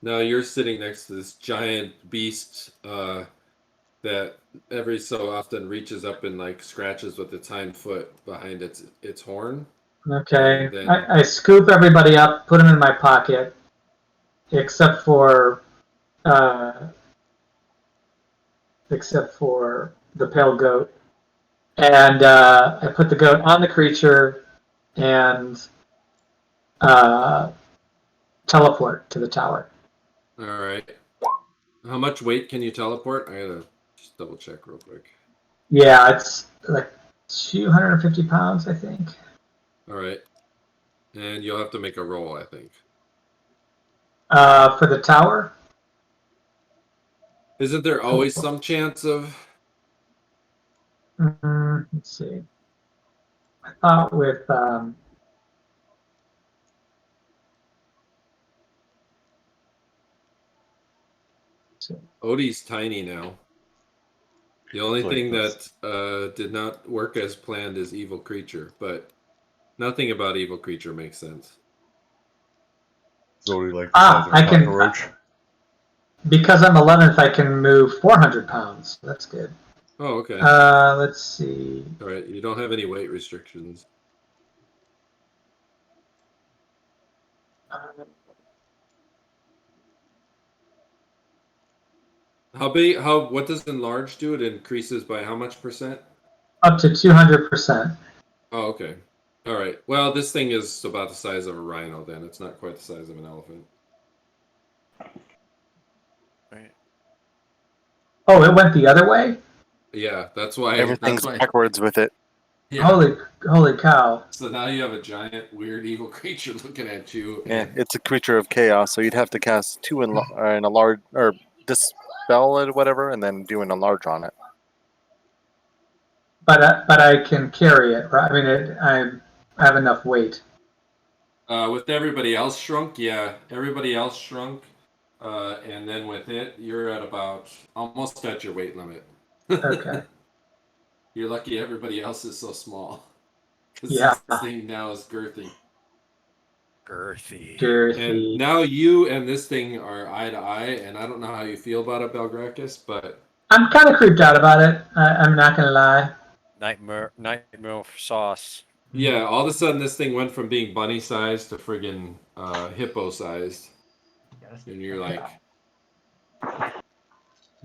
now you're sitting next to this giant beast that every so often reaches up and like scratches with its hind foot behind its horn. Okay. And then- I scoop everybody up, put them in my pocket, except for the pale goat, and I put the goat on the creature and teleport to the tower. All right. How much weight can you teleport? I gotta just double check real quick. Yeah, it's like 250 pounds, I think. All right. And you'll have to make a roll, I think. For the tower? Isn't there always some chance of... Let's see. I thought with Odie's tiny now. The only Like thing this. that did not work as planned is evil creature, but nothing about evil creature makes sense. It's already like the size of a I can- cockroach. because I'm 11th, I can move 400 pounds. That's good. Oh, okay. Let's see. All right. You don't have any weight restrictions. What does enlarge do? It increases by how much percent? Up to 200%. Oh, okay. All right. Well, this thing is about the size of a rhino then. It's not quite the size of an elephant. Right. Oh, it went the other way? Yeah, that's why Everything's backwards with it. Yeah. Holy cow. So now you have a giant, weird, evil creature looking at you. Yeah, and- it's a creature of chaos, so you'd have to cast 2 in a large, or dispel it, or whatever, and then do an enlarge on it. But I can carry it, right? I mean, I have enough weight. With everybody else shrunk, yeah. Everybody else shrunk. And then with it, you're at about almost at your weight limit. Okay. You're lucky everybody else is so small. Because Yeah. this thing now is girthy. Girthy. And Girthy. now you and this thing are eye to eye, and I don't know how you feel about it, Belgrakas, but I'm kind of creeped out about it. I'm not going to lie. Nightmare sauce. yeah, all of a sudden this thing went from being bunny sized to friggin' hippo sized. Yeah, that's- And you're like,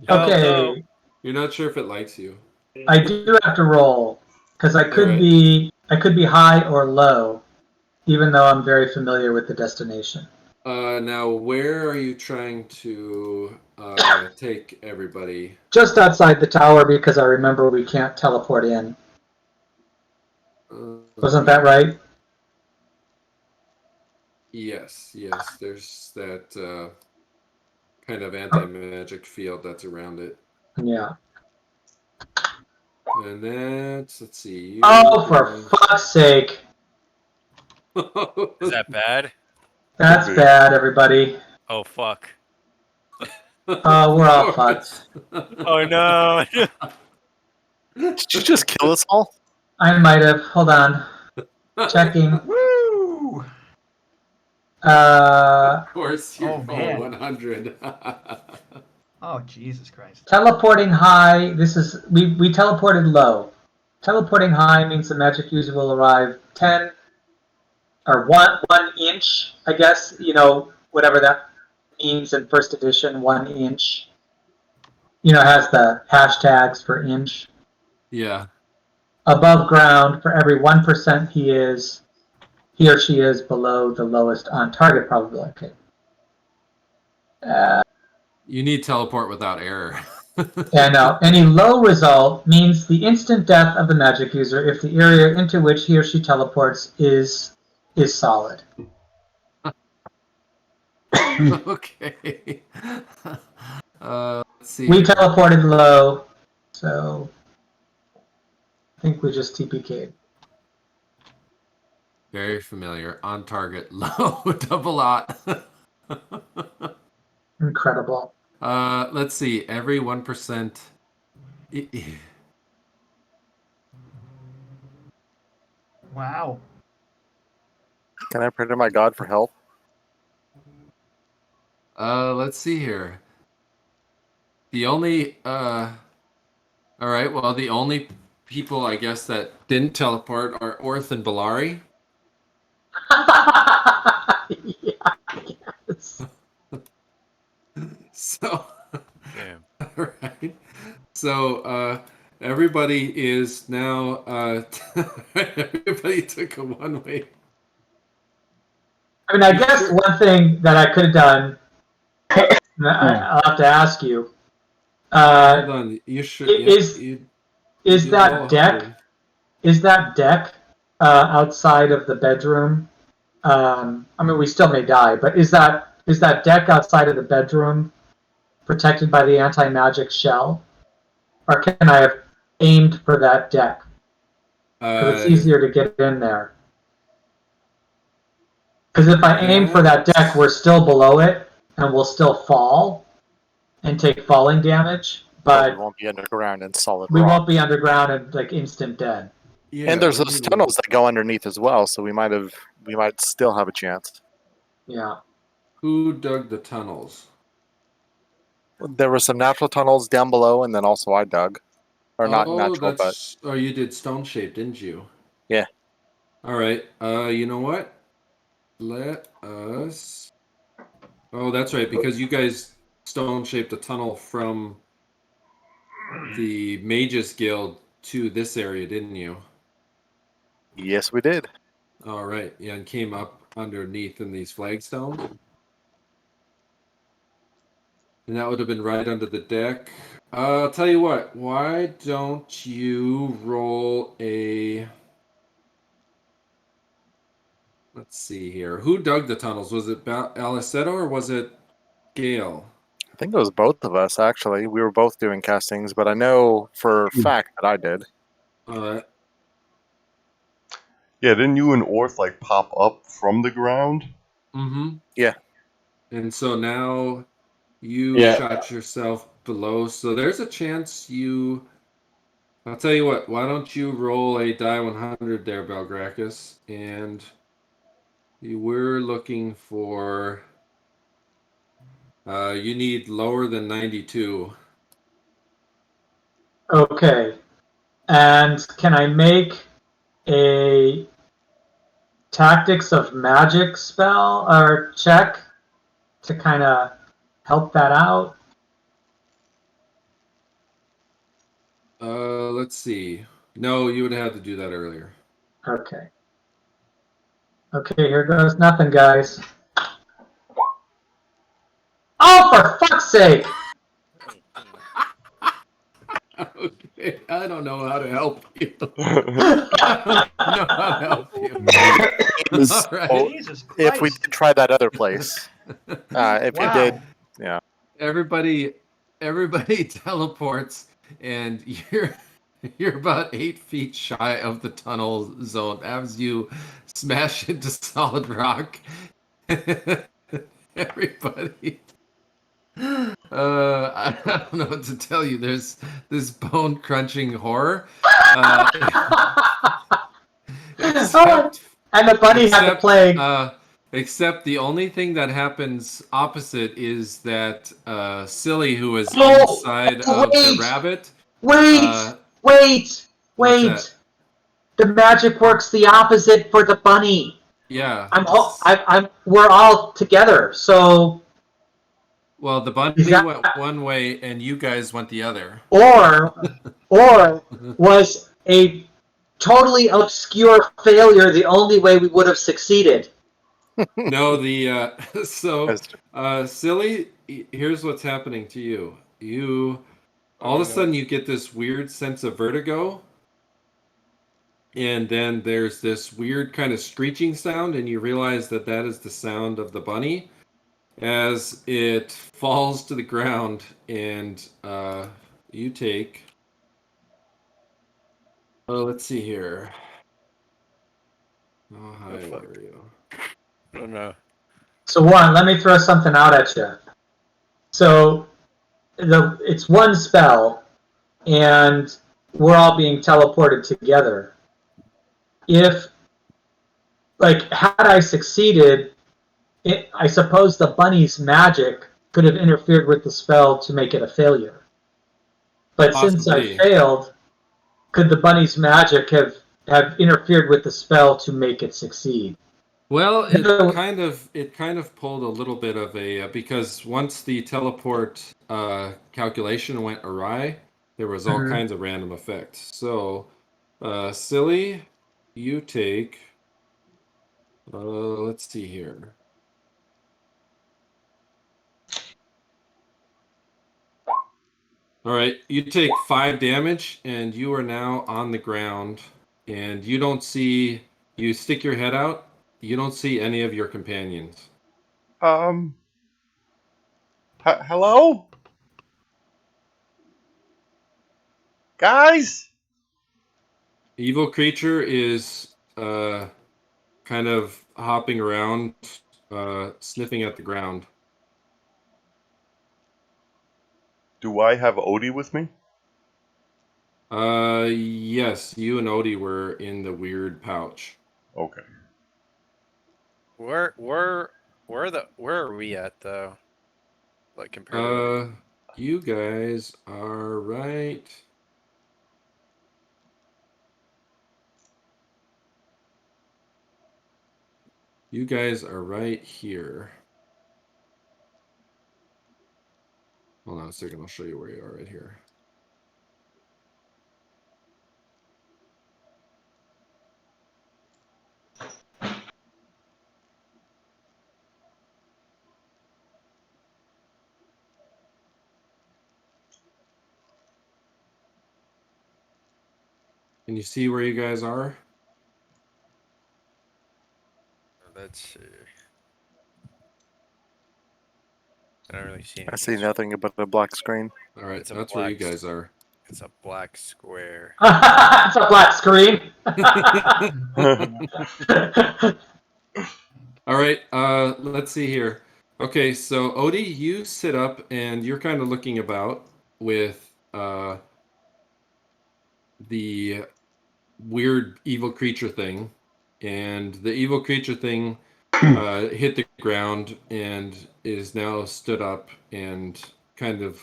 Okay. you're not sure if it likes you. I do have to roll because I could Alright. be high or low, even though I'm very familiar with the destination. Now, where are you trying to take everybody? Just outside the tower because I remember we can't teleport in. Wasn't that right? Yes. There's that kind of anti-magic field that's around it. Yeah. And let's see. Oh, for fuck's sake! Is that bad? That's Could be. bad, everybody. Oh fuck. Oh, we're all fucked. Oh no. Did you just kill us all? I might have. Hold on. Checking. Woo! Of course, you're Oh, man. 100. Oh, Jesus Christ. Teleporting high. This is we teleported low. Teleporting high means the magic user will arrive 10 or 1 inch, I guess, whatever that means in first edition, 1 inch. It has the hashtags for inch. Yeah. Above ground, for every 1% he or she is below the lowest on target probability. You need teleport without error. And any low result means the instant death of the magic user if the area into which he or she teleports is solid. Okay. Let's see. We teleported low, so I think we just TPK'd. Very familiar. On target, low, double lot. Incredible. Let's see. Every 1%. Wow. Can I pray to my god for help? Let's see here. The only All right. Well, the only people I guess that didn't teleport are Orth and Belari. Yes. So, Yeah. all right. So everybody is now. Everybody took a one-way. I mean, I guess one thing that I could have done, I'll have to ask you. Hold on. You should. Is that deck? Is that deck outside of the bedroom? I mean, we still may die, but is that deck outside of the bedroom protected by the anti-magic shell, or can I have aimed for that deck? Because it's easier to get in there. Because if I aim for that deck, we're still below it, and we'll still fall and take falling damage, but we won't be underground in solid we rock. won't be underground and like instant dead. Yeah, And there's those tunnels that go underneath as well, so we might still have a chance. Yeah. Who dug the tunnels? There were some natural tunnels down below, and then also I dug. Or not natural, but... Oh, you did stone shape, didn't you? Yeah. All right. You know what? Let us... Oh, that's right, because you guys stone shaped a tunnel from the Mages Guild to this area, didn't you? Yes, we did. All right. Yeah, and came up underneath in these flagstones. And that would have been right under the deck. I'll tell you what. Why don't you roll a... Let's see here. Who dug the tunnels? Was it Alleseto or was it Gale? I think it was both of us, actually. We were both doing castings, but I know for a fact that I did. Yeah, didn't you and Orth like pop up from the ground? Mm-hmm. Yeah. And so now you shot yourself below. So there's a chance you... I'll tell you what. Why don't you roll a die 100 there, Belgrakas? And you were looking for... you need lower than 92. Okay. And can I make a Tactics of Magic spell or check to kind of help that out? Let's see. No, you would have had to do that earlier. Okay. Okay, here goes nothing, guys. Oh, for fuck's sake! Okay, I don't know how to help you. I don't know how to help you. All right. Jesus Christ. If we did try that other place. If you did, yeah. Everybody teleports, and you're about 8 feet shy of the tunnel zone as you smash into solid rock. Everybody. I don't know what to tell you. There's this bone crunching horror. And the bunny had the plague. Except the only thing that happens opposite is that Silli, who is inside of the rabbit. Wait! The magic works the opposite for the bunny. Yeah. We're all together, so. Well, the bunny went one way and you guys went the other. Or was a totally obscure failure the only way we would have succeeded? No, Silli, here's what's happening to you. You all of a sudden you get this weird sense of vertigo, and then there's this weird kind of screeching sound, and you realize that is the sound of the bunny as it falls to the ground, and you take... Oh, let's see here. Oh, hi, where are you? Oh, no. So one, let me throw something out at you. So it's one spell, and we're all being teleported together. If, had I succeeded, I suppose the bunny's magic could have interfered with the spell to make it a failure. But since I Possibly. failed, could the bunny's magic have interfered with the spell to make it succeed? Well, No. it kind of pulled a little bit of a because once the teleport calculation went awry, there was all kinds of random effects. So, Silly, you take. Let's see here. All right, you take 5 damage, and you are now on the ground, and you don't see. You stick your head out. You don't see any of your companions. Hello? Guys? Evil creature is kind of hopping around, sniffing at the ground. Do I have Odie with me? Yes, you and Odie were in the weird pouch. Okay. Where are we at though? Like compared to You guys are right. You guys are right here. Hold on a second, I'll show you where you are right here. Can you see where you guys are? let's see. I don't really see I anything. see nothing but a black screen. All right, It's a that's where you black guys are. It's a black square. It's a black screen. All right, let's see here. Okay, so Odie, you sit up and you're kind of looking about with the weird evil creature thing, and the evil creature thing hit the ground and is now stood up and kind of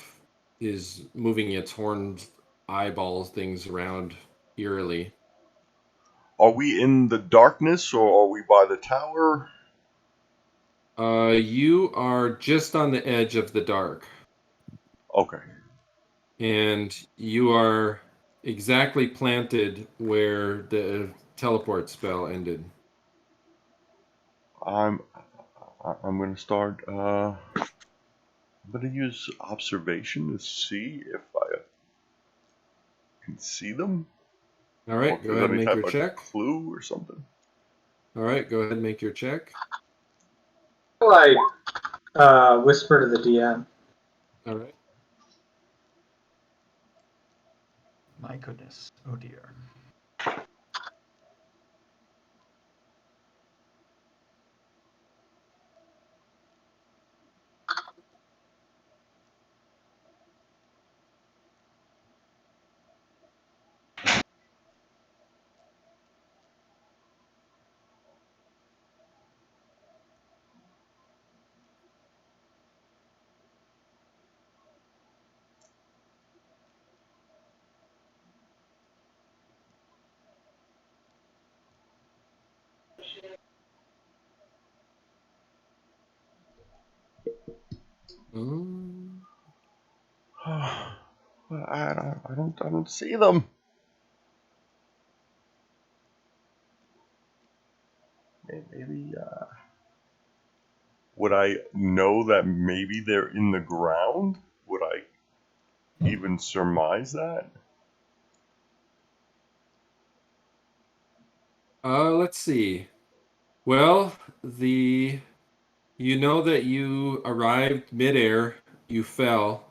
is moving its horned eyeballs things around eerily. Are we in the darkness or are we by the tower? You are just on the edge of the dark, Okay. and you are exactly planted where the teleport spell ended. I'm gonna start. I'm gonna use observation to see if I can see them, All or right, if go there's ahead and any make your type of check. clue or something. All right, go ahead and make your check. I whisper to the DM. All right. My goodness. Oh dear. Um, I don't see them. Maybe. Would I know that maybe they're in the ground? Would I even surmise that? let's see. Well, you know that you arrived midair, you fell,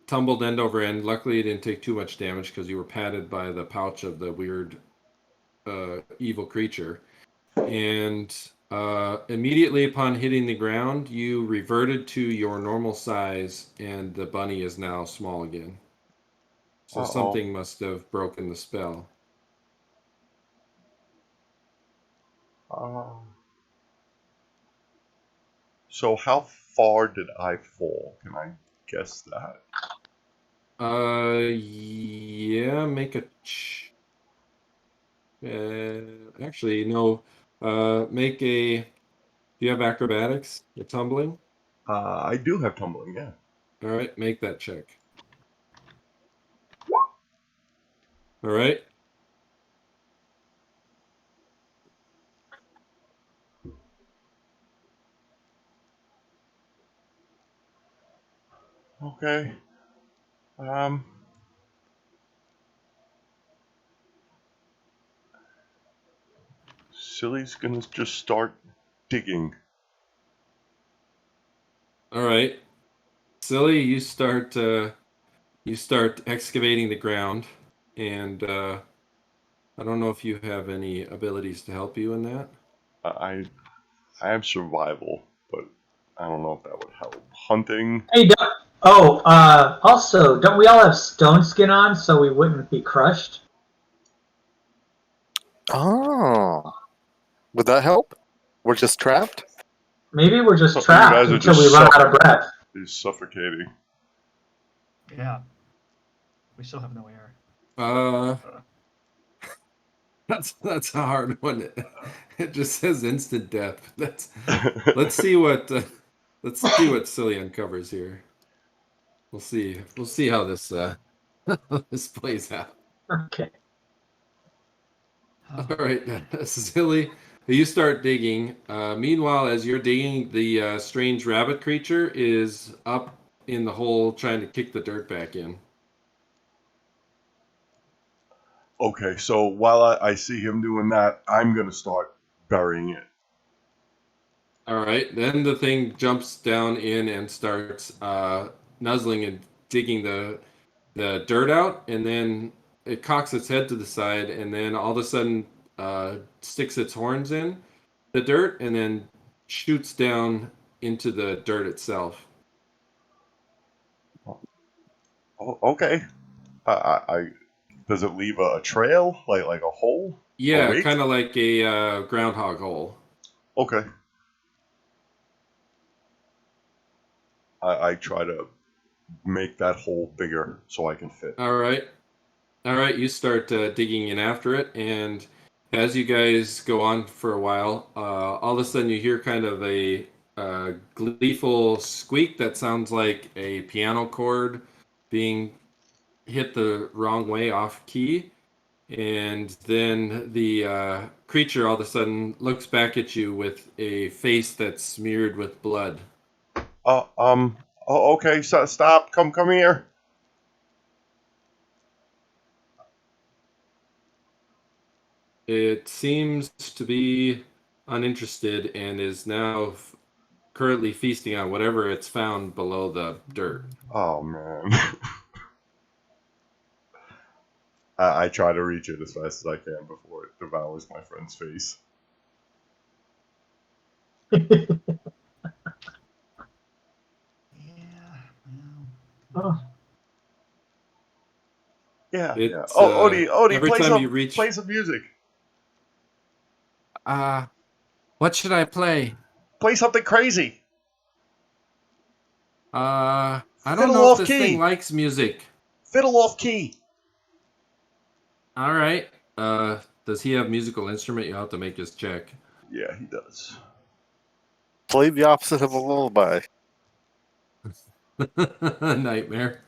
tumbled end over end. Luckily, you didn't take too much damage because you were padded by the pouch of the weird evil creature. And immediately upon hitting the ground, you reverted to your normal size, and the bunny is now small again. So Uh-oh. something must have broken the spell. So how far did I fall? Can I guess that? Yeah, make a. Actually, no. Make a. Do you have acrobatics? You're tumbling. I do have tumbling, yeah. All right, make that check. All right. Okay. Silly's gonna just start digging. All right. Silly, you start excavating the ground, and I don't know if you have any abilities to help you in that. I have survival, but I don't know if that would help. Hunting. Hey, also, don't we all have stone skin on so we wouldn't be crushed? Oh, would that help? We're just trapped. Maybe we're just You trapped guys are until just we run out of breath. He's suffocating. Yeah. We still have no air. That's a hard one. It just says instant death. Let's see what Silly uncovers here. We'll see how this this plays out. Okay. All right, Silly, you start digging. Meanwhile, as you're digging, the strange rabbit creature is up in the hole trying to kick the dirt back in. Okay, so while I see him doing that, I'm gonna start burying it. All right, then the thing jumps down in and starts nuzzling and digging the dirt out, and then it cocks its head to the side, and then all of a sudden sticks its horns in the dirt, and then shoots down into the dirt itself. Oh, okay. I does it leave a trail, like a hole? Yeah, kind of like a groundhog hole. Okay. I try to make that hole bigger so I can fit. All right. You start digging in after it, and as you guys go on for a while, all of a sudden you hear kind of a gleeful squeak that sounds like a piano chord being hit the wrong way off key, and then the creature all of a sudden looks back at you with a face that's smeared with blood. Oh, okay. So stop. Come here. It seems to be uninterested and is now currently feasting on whatever it's found below the dirt. Oh man. I try to reach it as fast as I can before it devours my friend's face. Oh, Yeah. It's, Oh, Odie, every time you reach... play some music. What should I play? Play something crazy. I don't Fiddle know if off this key. thing likes music. Fiddle off key. All right. Does he have musical instrument? You'll have to make his check. Yeah, he does. Play the opposite of a lullaby. Nightmare.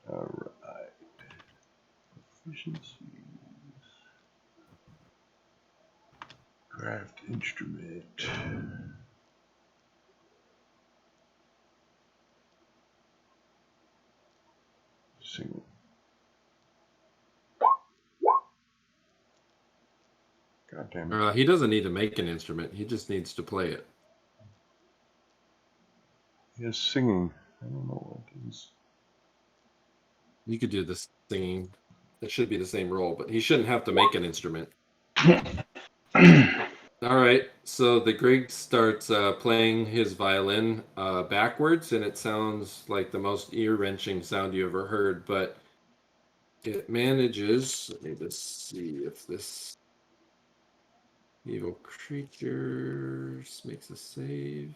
All right. Efficiencies. Craft instrument. Sing. God damn it. He doesn't need to make an instrument. He just needs to play it. He is singing. I don't know what it is. You could do the singing. It should be the same role, but he shouldn't have to make an instrument. All right, so the Grig starts playing his violin backwards, and it sounds like the most ear-wrenching sound you ever heard, but it manages... Let me just see if this... Evil creatures makes a save.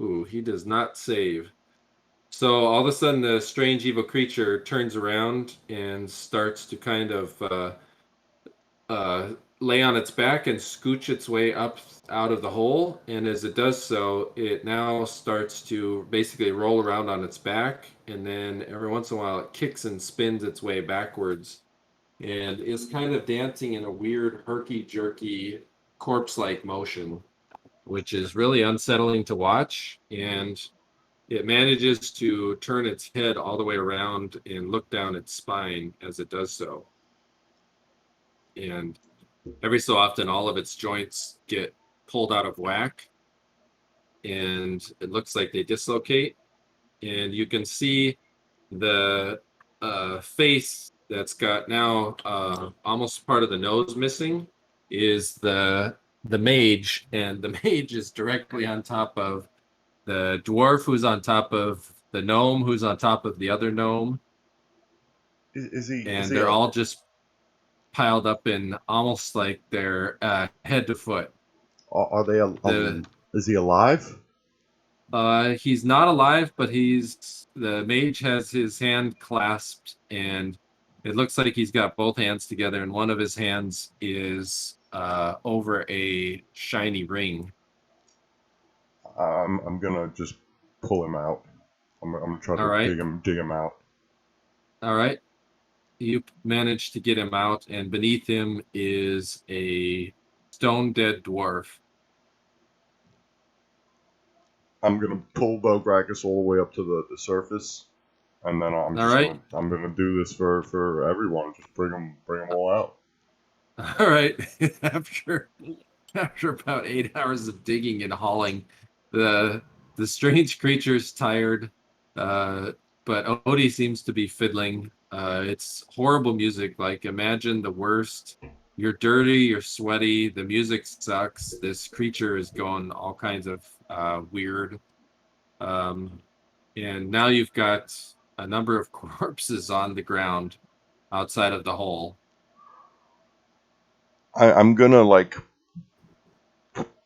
Ooh, he does not save. So all of a sudden, the strange evil creature turns around and starts to kind of lay on its back and scooch its way up out of the hole. And as it does so, it now starts to basically roll around on its back. And then every once in a while, it kicks and spins its way backwards and is kind of dancing in a weird, herky-jerky, corpse-like motion, which is really unsettling to watch. And it manages to turn its head all the way around and look down its spine as it does so. And every so often, all of its joints get pulled out of whack, and it looks like they dislocate. And you can see the face that's got now almost part of the nose missing is the mage, and the mage is directly on top of the dwarf, who's on top of the gnome, who's on top of the other gnome, Is he? and they're all just piled up in almost like they're head to foot. Are they? Is he alive? He's not alive, but the mage has his hand clasped, and it looks like he's got both hands together, and one of his hands is over a shiny ring. I'm gonna just pull him out. I'm gonna try to All right. dig him out. All right. You manage to get him out, and beneath him is a stone dead dwarf. I'm gonna pull Belgrakas all the way up to the surface, and then I'm gonna do this for everyone. Just bring them all out. All right. After about 8 hours of digging and hauling, the strange creature's tired, but Odie seems to be fiddling. It's horrible music. Like, imagine the worst. You're dirty, you're sweaty, the music sucks. This creature is going all kinds of weird. And now you've got a number of corpses on the ground outside of the hole. I'm gonna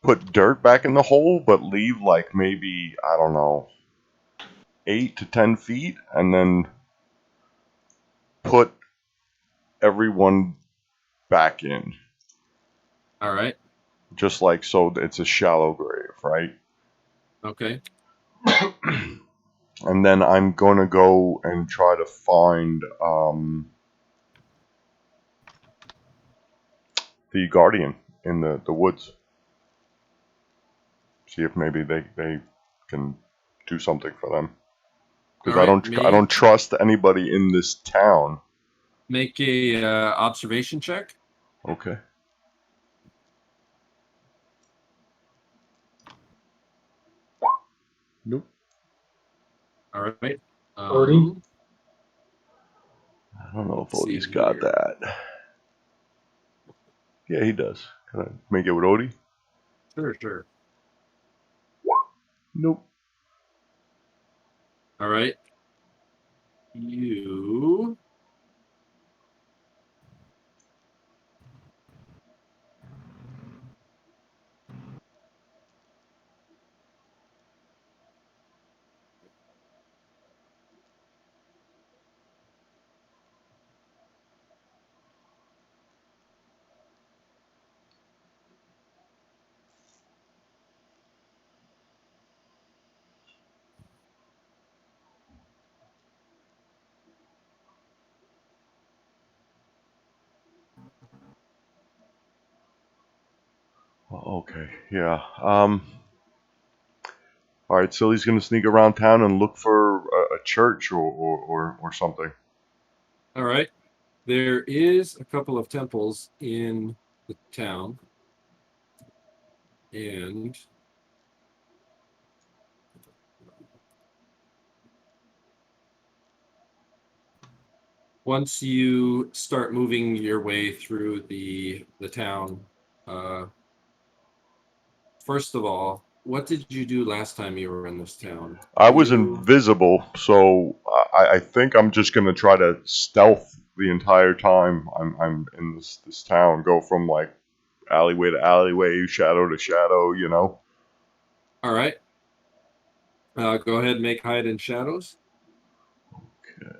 put dirt back in the hole, but leave maybe, I don't know, 8 to 10 feet, and then put everyone back in. All right. Just so it's a shallow grave, right? Okay. And then I'm gonna go and try to find the guardian in the woods. See if maybe they can do something for them. Because I don't trust anybody in this town. Make a observation check. Okay. Nope. All right. Odie? I don't know if Let's see Odie's got here. that. Yeah, he does. Can I make it with Odie? Sure. Nope. All right. You Okay, yeah. All right, Silly's gonna sneak around town and look for a church or something. All right. There is a couple of temples in the town, and once you start moving your way through the town, first of all, what did you do last time you were in this town? I was invisible, so I think I'm just gonna try to stealth the entire time I'm in this town. Go from like alleyway to alleyway, shadow to shadow. You know. All right. Go ahead and make hide in shadows. Okay.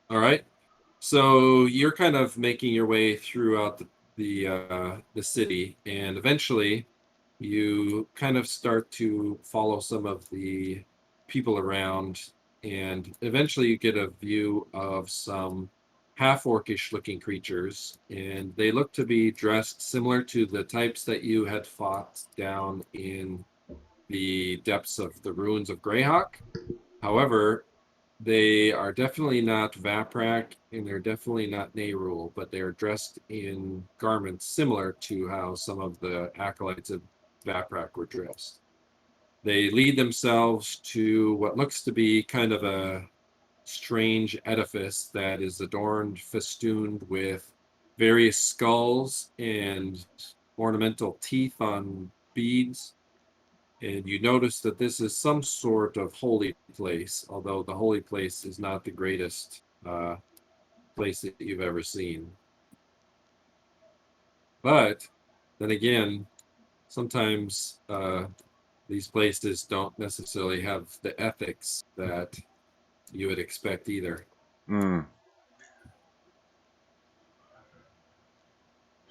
All right. So you're kind of making your way throughout the city, and eventually you kind of start to follow some of the people around, and eventually you get a view of some half-orcish looking creatures, and they look to be dressed similar to the types that you had fought down in the depths of the ruins of Greyhawk. However, they are definitely not Vaprak, and they're definitely not Nerul, but they're dressed in garments similar to how some of the acolytes of Vaprak were dressed. They lead themselves to what looks to be kind of a strange edifice that is adorned, festooned with various skulls and ornamental teeth on beads. And you notice that this is some sort of holy place, although the holy place is not the greatest place that you've ever seen. But then again, sometimes these places don't necessarily have the ethics that you would expect either. Hmm.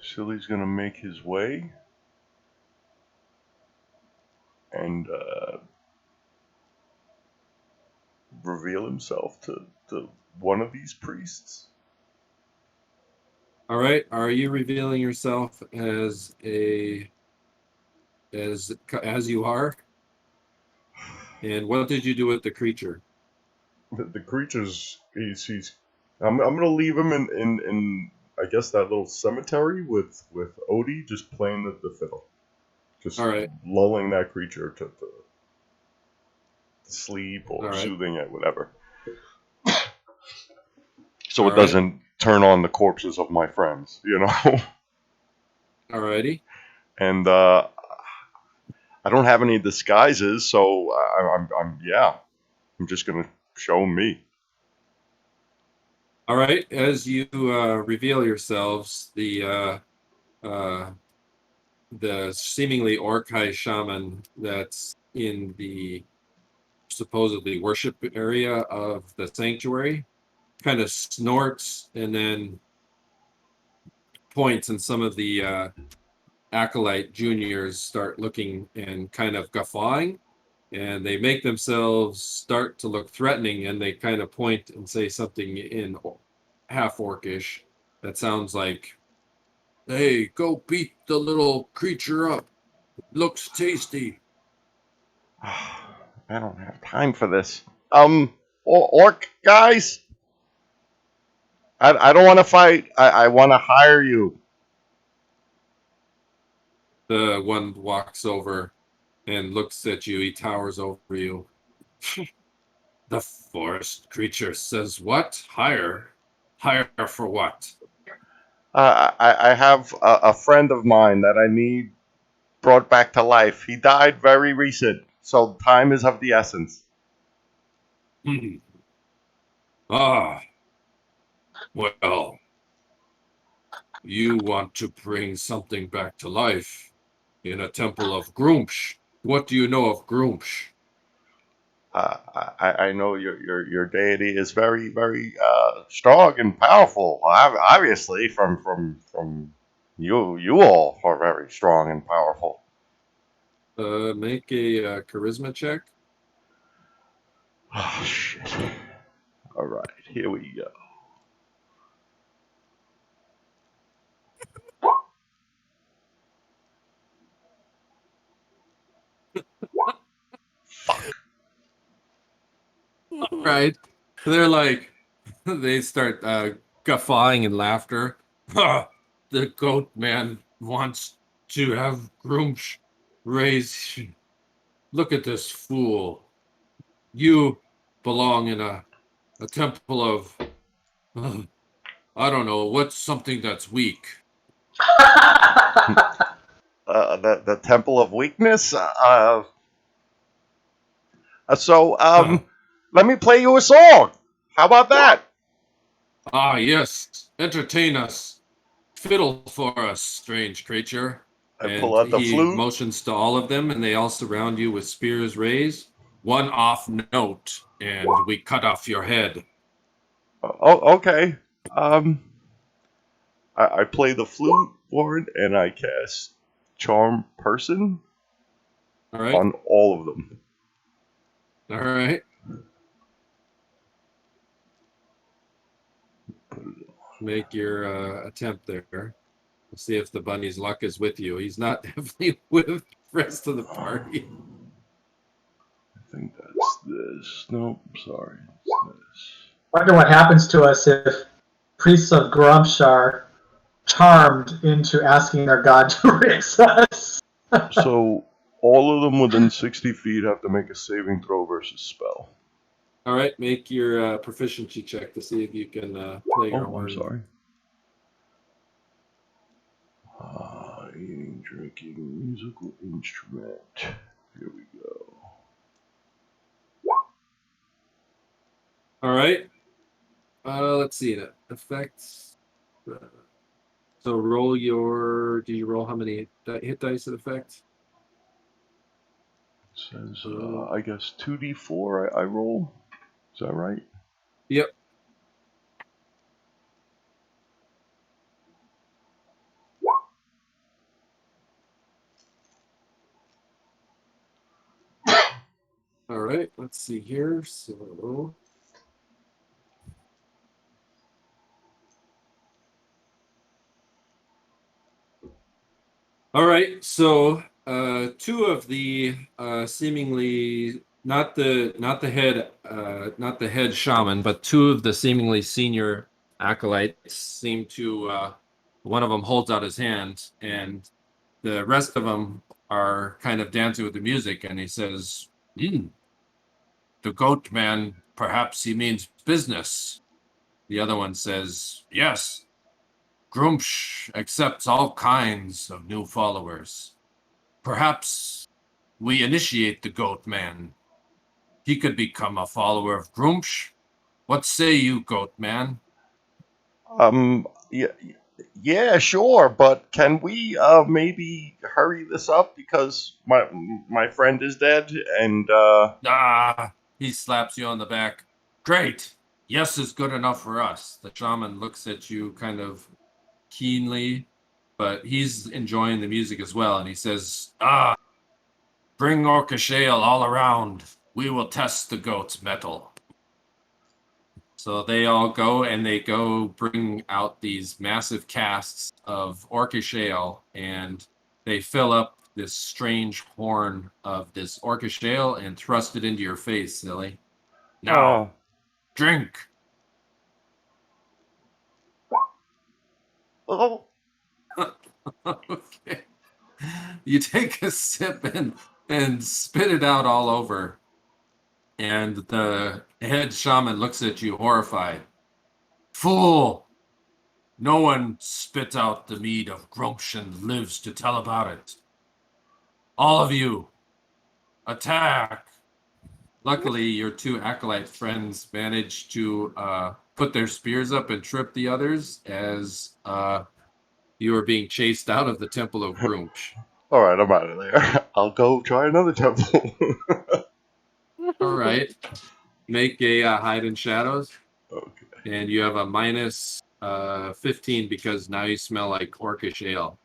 Silly's gonna make his way and reveal himself to one of these priests. All right, are you revealing yourself as as you are? And what did you do with the creature? The creature's he's I'm gonna leave him in I guess that little cemetery with Odie just playing the fiddle, just All right, lulling that creature to sleep or all right, soothing it, whatever, so all it right, doesn't turn on the corpses of my friends, you know. all righty. And I don't have any disguises, so I'm just gonna show me. All right, as you reveal yourselves, the seemingly Orkai shaman that's in the supposedly worship area of the sanctuary kind of snorts and then points, and some of the acolyte juniors start looking and kind of guffawing, and they make themselves start to look threatening, and they kind of point and say something in half orcish that sounds like, "Hey, go beat the little creature up. Looks tasty." I don't have time for this. Orc guys, I don't want to fight. I want to hire you. The one walks over and looks at you. He towers over you. The forest creature says what? Hire? Hire for what? I have a friend of mine that I need brought back to life. He died very recent, so time is of the essence. Hmm. Ah, well, you want to bring something back to life in a temple of Grumsh. What do you know of Grumsh? I know your deity is very very strong and powerful. Obviously, from you all are very strong and powerful. Make a charisma check. Oh shit! All right, here we go. Right. They're like, they start guffawing in laughter. Ha! The goat man wants to have Grumsh raise. Look at this fool. You belong in a temple of, I don't know, what's something that's weak? the Temple of Weakness. So let me play you a song. How about that? Ah, yes. Entertain us. Fiddle for us, strange creature. I And pull out the he flute. motions to all of them, and they all surround you with spears raised. One off note, and we cut off your head. Oh, okay. I play the flute for it, and I cast Charm Person All right. on all of them. All right. Make your attempt there. We'll see if the bunny's luck is with you. He's not definitely with the rest of the party. I think that's this. Nope, sorry. It's this. Wonder what happens to us if priests of Grumsh are charmed into asking their god to raise us. So all of them within 60 feet have to make a saving throw versus spell. All right, make your proficiency check to see if you can play your Oh, horn. I'm sorry. Eating, drinking, musical instrument. Here we go. All right. Let's see the effects. So roll your. Do you roll how many hit dice it affects? It says, I guess 2d4 I roll. Is that right? Yep. All right. Let's see here. So. All right. So two of the seemingly not the head shaman, but two of the seemingly senior acolytes seem to. One of them holds out his hand, and the rest of them are kind of dancing with the music, and he says, the goat man, perhaps he means business. The other one says, yes, Grumsh accepts all kinds of new followers. Perhaps we initiate the goat man. He could become a follower of Grumsh. What say you, goat man? Yeah, sure, but can we maybe hurry this up because my friend is dead and He slaps you on the back. Great. Yes is good enough for us. The shaman looks at you kind of keenly, but he's enjoying the music as well, and he says, bring orcish ale all around. We will test the goat's metal. So they all go, and they go bring out these massive casks of orcish ale, and they fill up this strange horn of this orcish ale and thrust it into your face, Silly. Now, drink. oh, Okay. You take a sip and spit it out all over. And the head shaman looks at you horrified. Fool! No one spits out the mead of Grumsh and lives to tell about it. All of you, attack! Luckily, your two acolyte friends managed to put their spears up and trip the others as you were being chased out of the Temple of Grumsh. all right, I'm out of there. I'll go try another temple. All right. Make a hide in shadows. Okay. And you have a minus 15 because now you smell like orcish ale.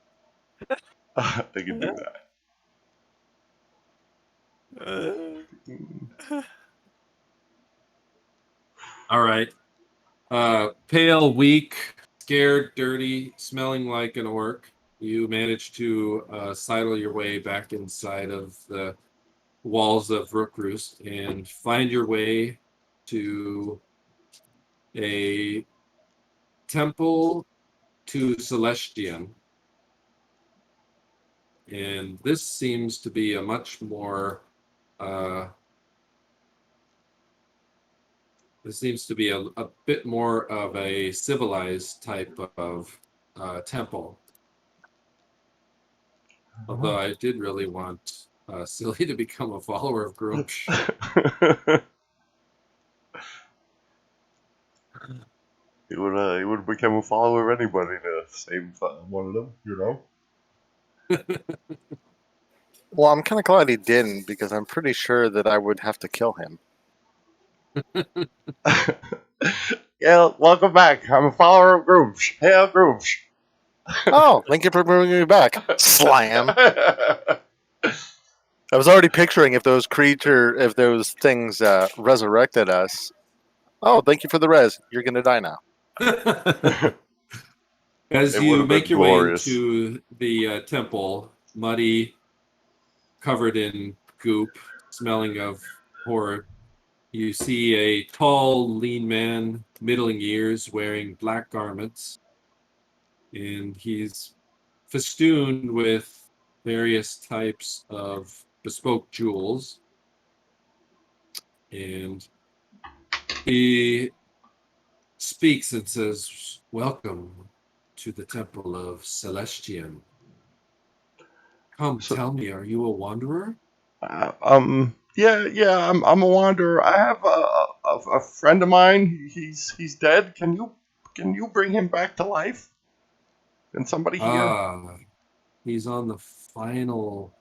I can do that. All right. Pale, weak, scared, dirty, smelling like an orc. You manage to sidle your way back inside of the walls of Rookroost and find your way to a temple to Celestian. And this seems to be a much more this seems to be a bit more of a civilized type of temple. Although I did really want Silli to become a follower of Grumsh. He would become a follower of anybody to save one of them, you know? Well, I'm kind of glad he didn't because I'm pretty sure that I would have to kill him. Yeah, welcome back. I'm a follower of Grooves. Hail Grooves. Oh, thank you for bringing me back. Slam. I was already picturing if those things resurrected us. Oh, thank you for the res. You're gonna die now. As It you would've make been your glorious. way into the temple, muddy, covered in goop, smelling of horror, you see a tall, lean man, middling years, wearing black garments, and he's festooned with various types of bespoke jewels. And he speaks and says, "Welcome to the Temple of Celestian. Come, So, tell me, are you a wanderer?" yeah, I'm a wanderer. I have a friend of mine. He's dead. Can you bring him back to life? Can somebody here? Ah, he's on the final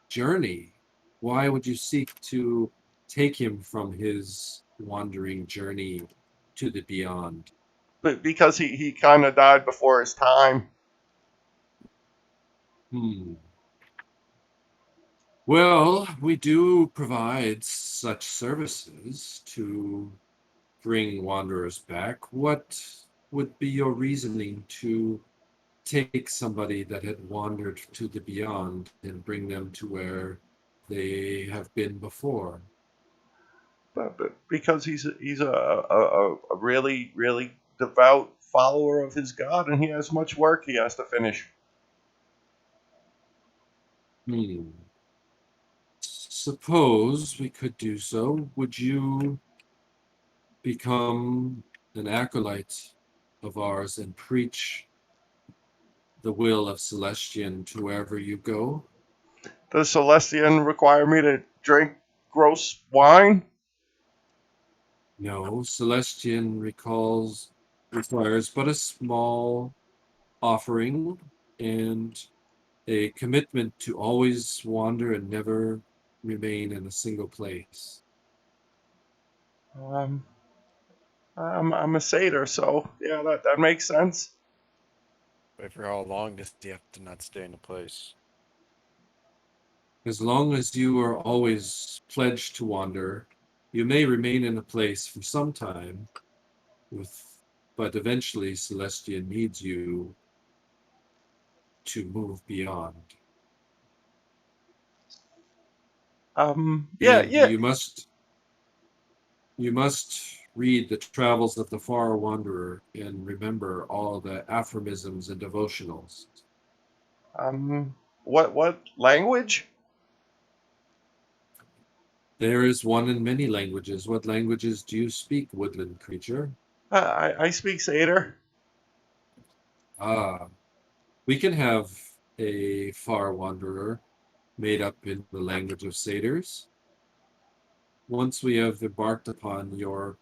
journey. Why would you seek to take him from his wandering journey to the beyond? But because he kind of died before his time. Hmm. Well, we do provide such services to bring wanderers back. What would be your reasoning to take somebody that had wandered to the beyond and bring them to where they have been before? But because he's a really really devout follower of his god, and he has much work he has to finish. Hmm. Suppose we could do so. Would you become an acolyte of ours and preach the will of Celestian to wherever you go? Does Celestian require me to drink gross wine? No, Celestian requires but a small offering and a commitment to always wander and never remain in a single place. Um, I'm a satyr, so yeah, that makes sense. But for how long does he have to not stay in a place? As long as you are always pledged to wander, you may remain in a place for some time, but eventually Celestia needs you to move beyond. Yeah, And yeah. you must read the travels of the far wanderer and remember all the aphorisms and devotionals. What language? There is one in many languages. What languages do you speak, woodland creature? I speak satyr. Ah, we can have a far wanderer made up in the language of satyrs. Once we have embarked upon your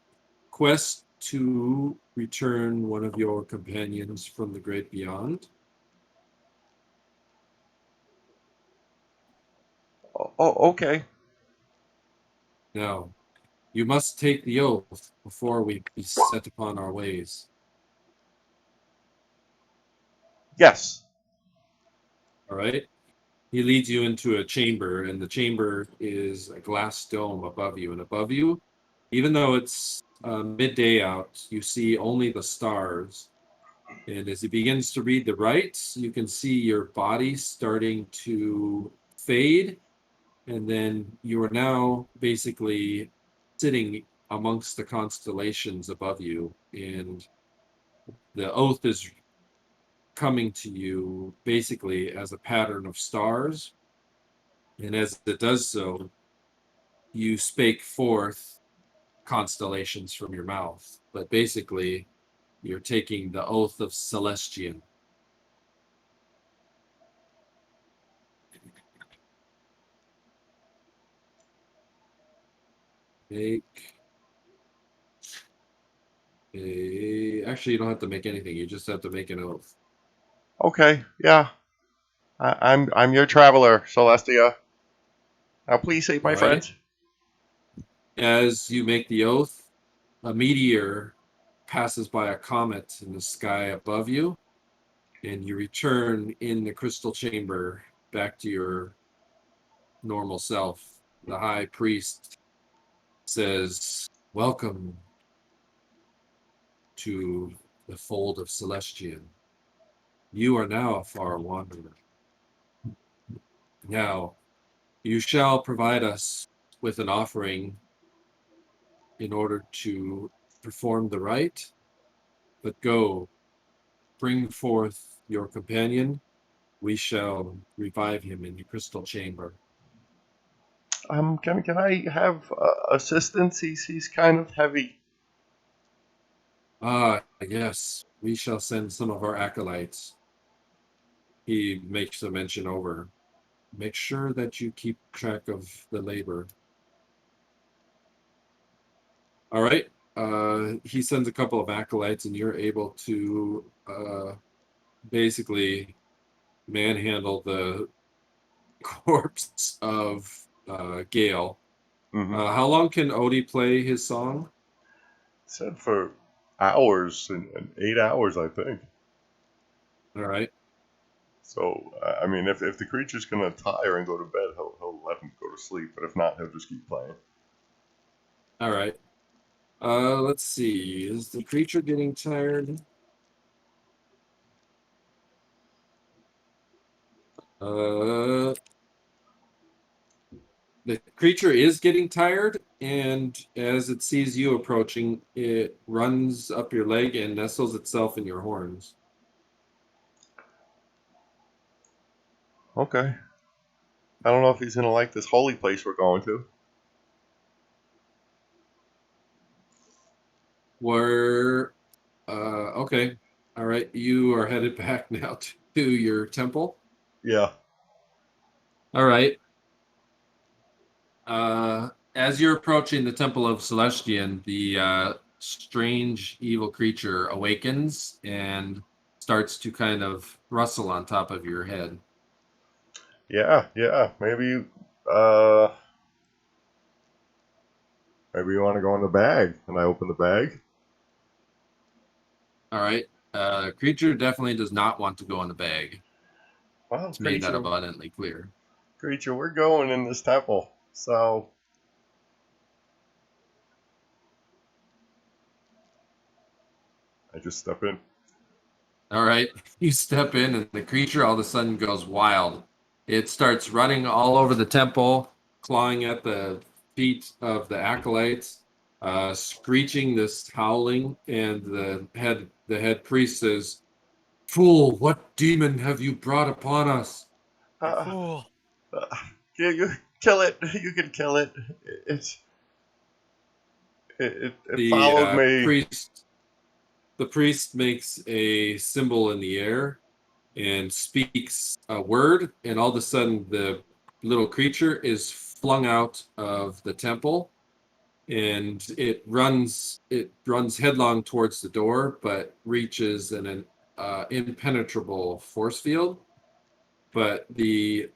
quest to return one of your companions from the great beyond. Okay. Now, you must take the oath before we be set upon our ways. Yes. All right? He leads you into a chamber, and the chamber is a glass dome above you. And above you, even though it's midday out, you see only the stars. And as he begins to read the rites, you can see your body starting to fade. And then you are now basically sitting amongst the constellations above you. And the oath is coming to you basically as a pattern of stars. And as it does so, you spake forth constellations from your mouth. But basically, you're taking the oath of Celestian. Make Actually, you don't have to make anything. You just have to make an oath. Okay, yeah. I'm your traveler, Celestia. Now please save All my right. friends. As you make the oath, a meteor passes by a comet in the sky above you, and you return in the crystal chamber back to your normal self. The high priest says, "Welcome to the fold of Celestian. You are now a far wanderer. Now, you shall provide us with an offering in order to perform the rite, but go, bring forth your companion. We shall revive him in the crystal chamber." Can I have assistance? He's kind of heavy. Ah, yes, we shall send some of our acolytes. He makes a mention over. Make sure that you keep track of the labor. All right. He sends a couple of acolytes, and you're able to basically manhandle the corpse of Gale. Mm-hmm. How long can Odie play his song? Said for hours and 8 hours, I think. All right. So I mean, if the creature's gonna tire and go to bed, he'll let him go to sleep. But if not, he'll just keep playing. All right. Let's see. Is the creature getting tired? Uh, the creature is getting tired, and as it sees you approaching, it runs up your leg and nestles itself in your horns. Okay. I don't know if he's gonna like this holy place we're going to. We're okay. All right. You are headed back now to your temple. Yeah. All right. As you're approaching the Temple of Celestian, the strange evil creature awakens and starts to kind of rustle on top of your head. Yeah. Maybe you want to go in the bag. And I open the bag. All right. Creature definitely does not want to go in the bag. Well, It's made that abundantly clear. creature, we're going in this temple. So I just step in. All right. You step in, and the creature all of a sudden goes wild. It starts running all over the temple, clawing at the feet of the acolytes, screeching this howling, and the head priest says, "Fool, what demon have you brought upon us?" You Uh, fool! uh, you kill it. You can kill it. It's it The followed me. priest makes a symbol in the air and speaks a word, and all of a sudden the little creature is flung out of the temple, and it runs headlong towards the door, but reaches an impenetrable force field. But the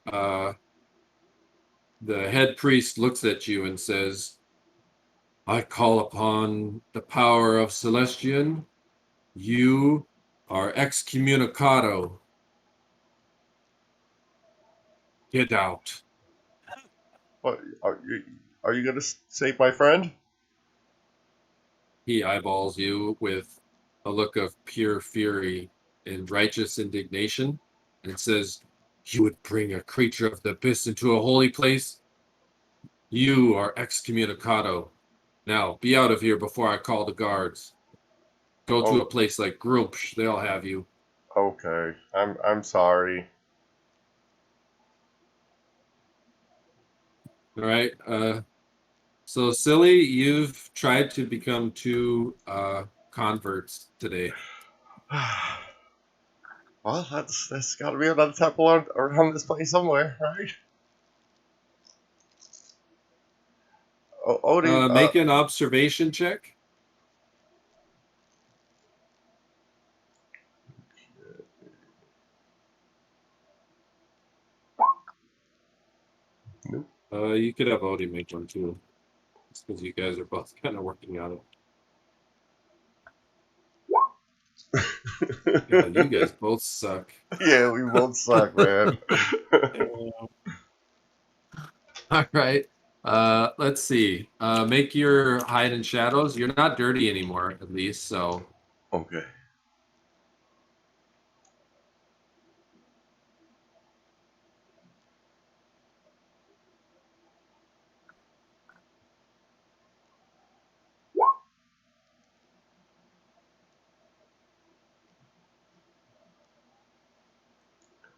head priest looks at you and says, "I call upon the power of Celestian. You are excommunicado. Get out." What are you gonna save my friend? He eyeballs you with a look of pure fury and righteous indignation and says, "You would bring a creature of the abyss into a holy place? You are excommunicado. Now, be out of here before I call the guards. Go to Oh, a place like Grumsh, they'll have you." okay. I'm sorry. All right. So, Silly, you've tried to become two converts today. Well, that's got to be another temple around this place somewhere, right? Odie, Make an observation check. Nope. You could have Odie make one too, because you guys are both kind of working on it. God, you guys both suck. Yeah, we both suck, man. All right. Let's see. Make your hide and shadows. You're not dirty anymore, at least. So Okay.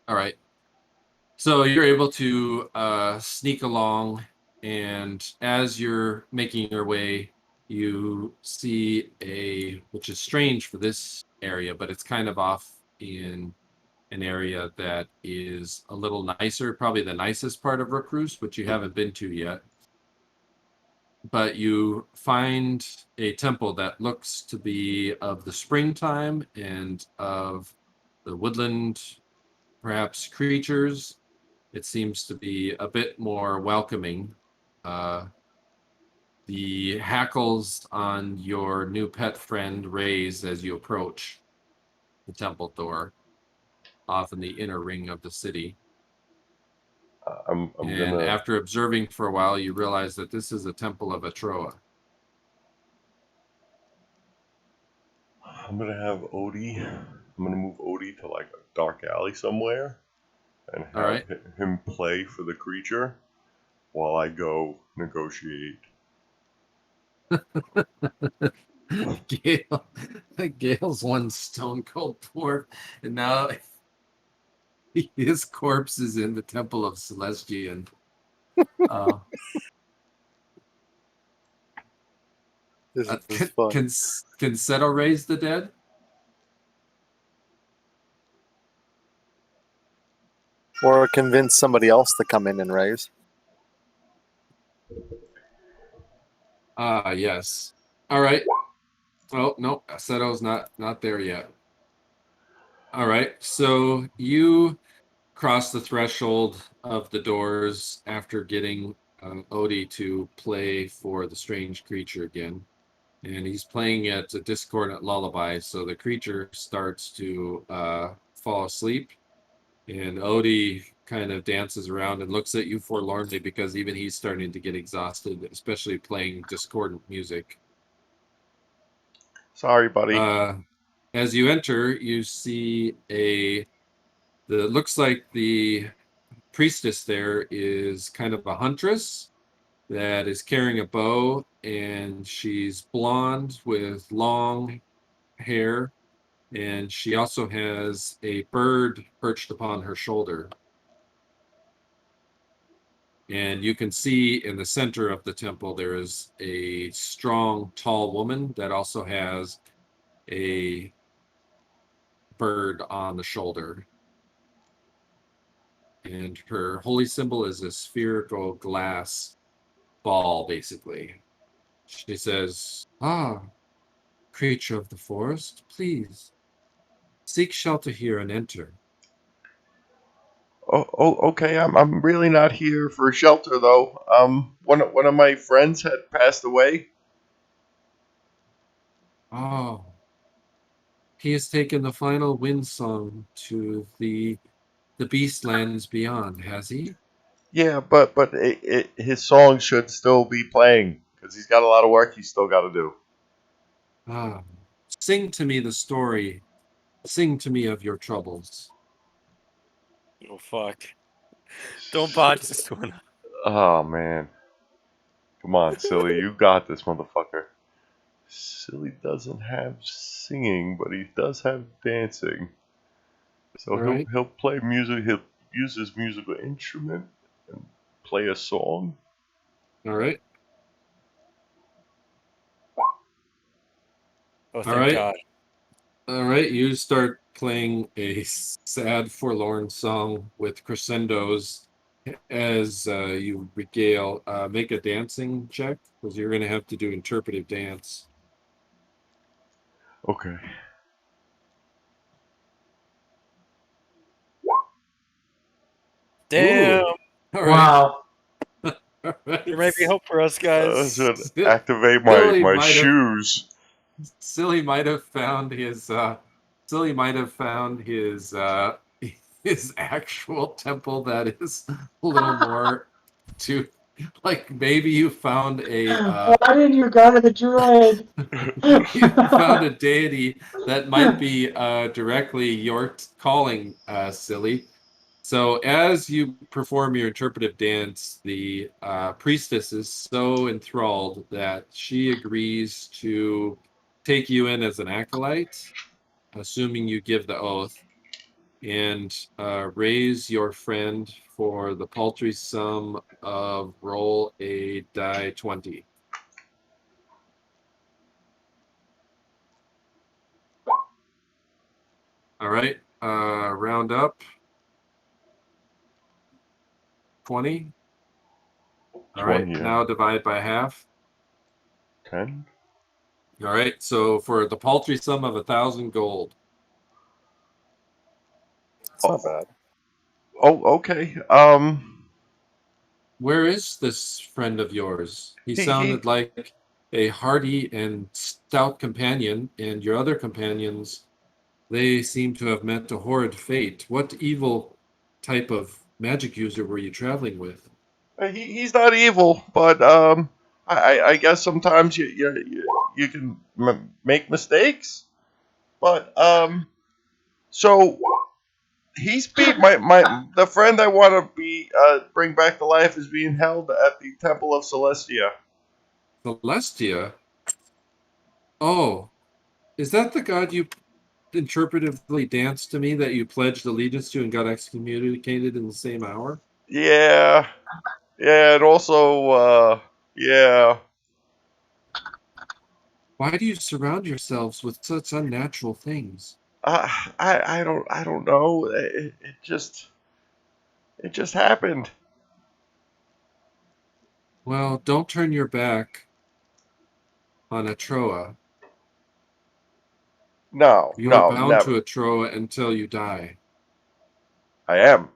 all right. So you're able to sneak along, and as you're making your way, you see which is strange for this area, but it's kind of off in an area that is a little nicer, probably the nicest part of Rookroost, which you haven't been to yet. But you find a temple that looks to be of the springtime and of the woodland, perhaps creatures. It seems to be a bit more welcoming. The hackles on your new pet friend raise as you approach the temple door, off in the inner ring of the city. I'm And gonna after observing for a while, you realize that this is a temple of Atroa. I'm gonna have Odie. I'm gonna move Odie to like a dark alley somewhere, and All have right. him play for the creature while I go negotiate. Gale's one stone cold dwarf, and now his corpse is in the temple of Celestian. Uh, This is can, fun. can can Seto raise the dead? Or convince somebody else to come in and raise. Ah, yes. All right. Oh no, Seto's not there yet. All right. So you cross the threshold of the doors after getting Odie to play for the strange creature again. And he's playing at a discordant lullaby, so the creature starts to fall asleep. And Odie kind of dances around and looks at you forlornly because even he's starting to get exhausted, especially playing discordant music. Sorry, buddy. As you enter, you see looks like the priestess there is kind of a huntress that is carrying a bow, and she's blonde with long hair, and she also has a bird perched upon her shoulder. And you can see in the center of the temple there is a strong, tall woman that also has a bird on the shoulder. And her holy symbol is a spherical glass ball, basically. She says, "Ah, creature of the forest, please seek shelter here and enter." Okay. I'm really not here for shelter though. One of my friends had passed away. Oh, he has taken the final wind song to the beast lands beyond, has he? Yeah, but his song should still be playing because he's got a lot of work he's still got to do. Ah, sing to me the story. Sing to me of your troubles. Oh fuck! Don't botch this one. Oh man, come on, Silly, you got this, motherfucker. Silly doesn't have singing, but he does have dancing. So All right. he'll play music. He'll use his musical instrument and play a song. All right. Oh, All thank right. God. All right. You start playing a sad, forlorn song with crescendos as you regale, make a dancing check because you're going to have to do interpretive dance. Okay. Damn. Ooh. All right. Wow. All right. There may be hope for us, I guys. should activate my Silly might have- shoes. Silly might have found his his actual temple that is a little more to like maybe you found a Why didn't you go to the druid? you found a deity that might be directly your calling, Silly. So as you perform your interpretive dance, the priestess is so enthralled that she agrees to take you in as an acolyte, assuming you give the oath, and raise your friend for the paltry sum of roll a die 20. All right, round up 20. All right, 20, yeah. now divide by half. 10. All right, so for the paltry sum of 1,000 gold. It's not bad. Oh, okay. Where is this friend of yours? He He- sounded like a hardy and stout companion, and your other companions, they seem to have met a horrid fate. What evil type of magic user were you traveling with? he's not evil, but I guess sometimes you can make mistakes. But so he's beat the friend I want to bring back to life is being held at the Temple of Celestia. Celestia? Oh, is that the god you interpretively danced to me that you pledged allegiance to and got excommunicated in the same hour? Yeah, yeah, and also yeah. Why do you surround yourselves with such unnatural things? I don't know. It just happened. Well, don't turn your back on Atroa. No, You are no, bound never. to Atroa until you die. I am.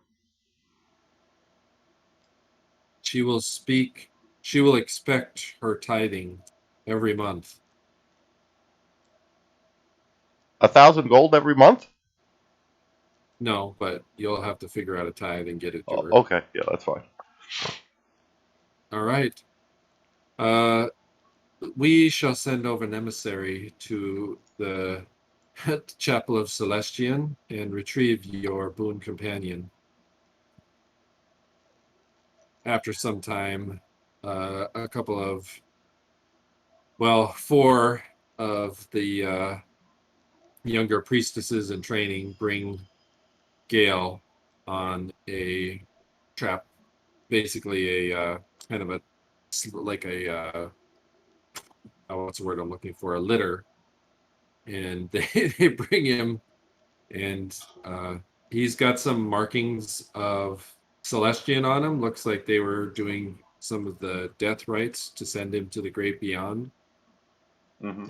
She will speak, she will expect her tithing every month. 1,000 gold every month. No, but you'll have to figure out a tithe and get it to Oh, her. okay, yeah, that's fine. All right. We shall send over an emissary to the Chapel of Celestian and retrieve your boon companion. After some time, a couple of, well, 4 of the younger priestesses in training bring Gale on a trap, basically a kind of a like a what's the word I'm looking for, a litter, and they bring him, and he's got some markings of Celestian on him. Looks like they were doing some of the death rites to send him to the great beyond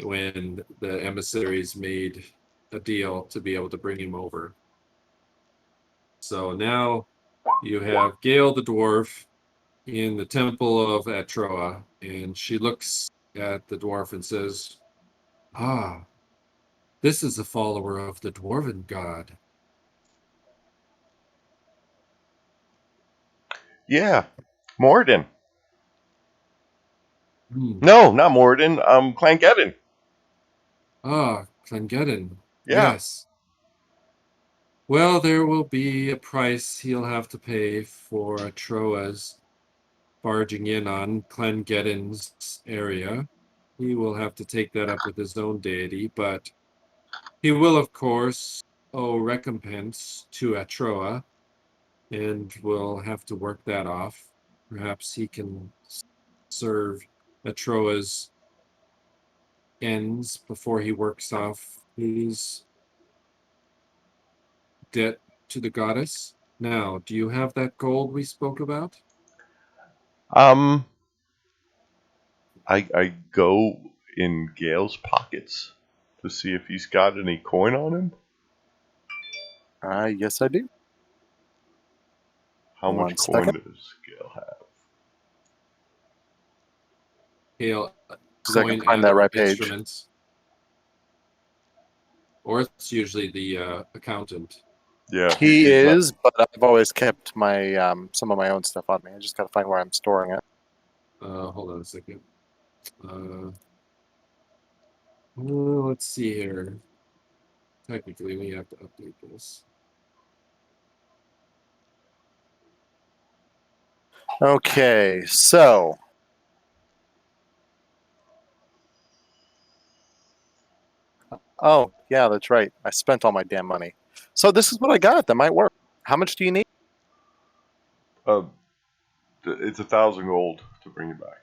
when the emissaries made a deal to be able to bring him over. So now you have Gale the dwarf in the temple of Atroa, and she looks at the dwarf and says, "Ah, this is a follower of the dwarven god." Yeah, Morden. Hmm. No, not Morden. Clangeddon. Ah, Clengeddon. Yeah. Yes. Well, there will be a price he'll have to pay for Atroa's barging in on Clengeddon's area. He will have to take that up with his own deity, but he will, of course, owe recompense to Atroa, and will have to work that off. Perhaps he can serve Atroa's ends before he works off his debt to the goddess. Now, do you have that gold we spoke about? I go in Gale's pockets to see if he's got any coin on him. Yes, I do. How One much coin second. does Gale have? Hail, Because I can coin, find and that or right page. instruments. Or it's usually the accountant. Yeah, He he's not- is, but I've always kept my some of my own stuff on me. I just got to find where I'm storing it. Hold on a second. Let's see here. Technically, we have to update this. Okay, so oh yeah, that's right. I spent all my damn money. So this is what I got. That might work. How much do you need? it's 1,000 gold to bring it back.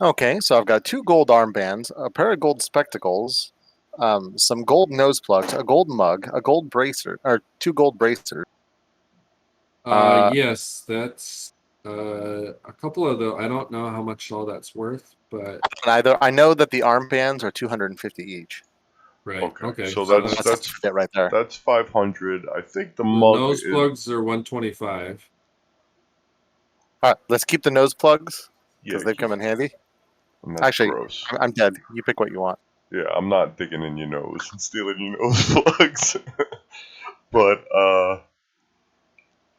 Okay, so I've got 2 gold armbands, a pair of gold spectacles, some gold nose plugs, a gold mug, a gold bracer, or 2 gold bracers. Yes, that's a couple of the. I don't know how much all that's worth, but I know that the armbands are 250 each. right. Okay. So So that's it right there. that's 500. I think the the mug nose is plugs are 125. All right, let's keep the nose plugs because yeah, they come in handy. and that's Actually, gross. I'm dead. You pick what you want. Yeah, I'm not digging in your nose and stealing your nose plugs. But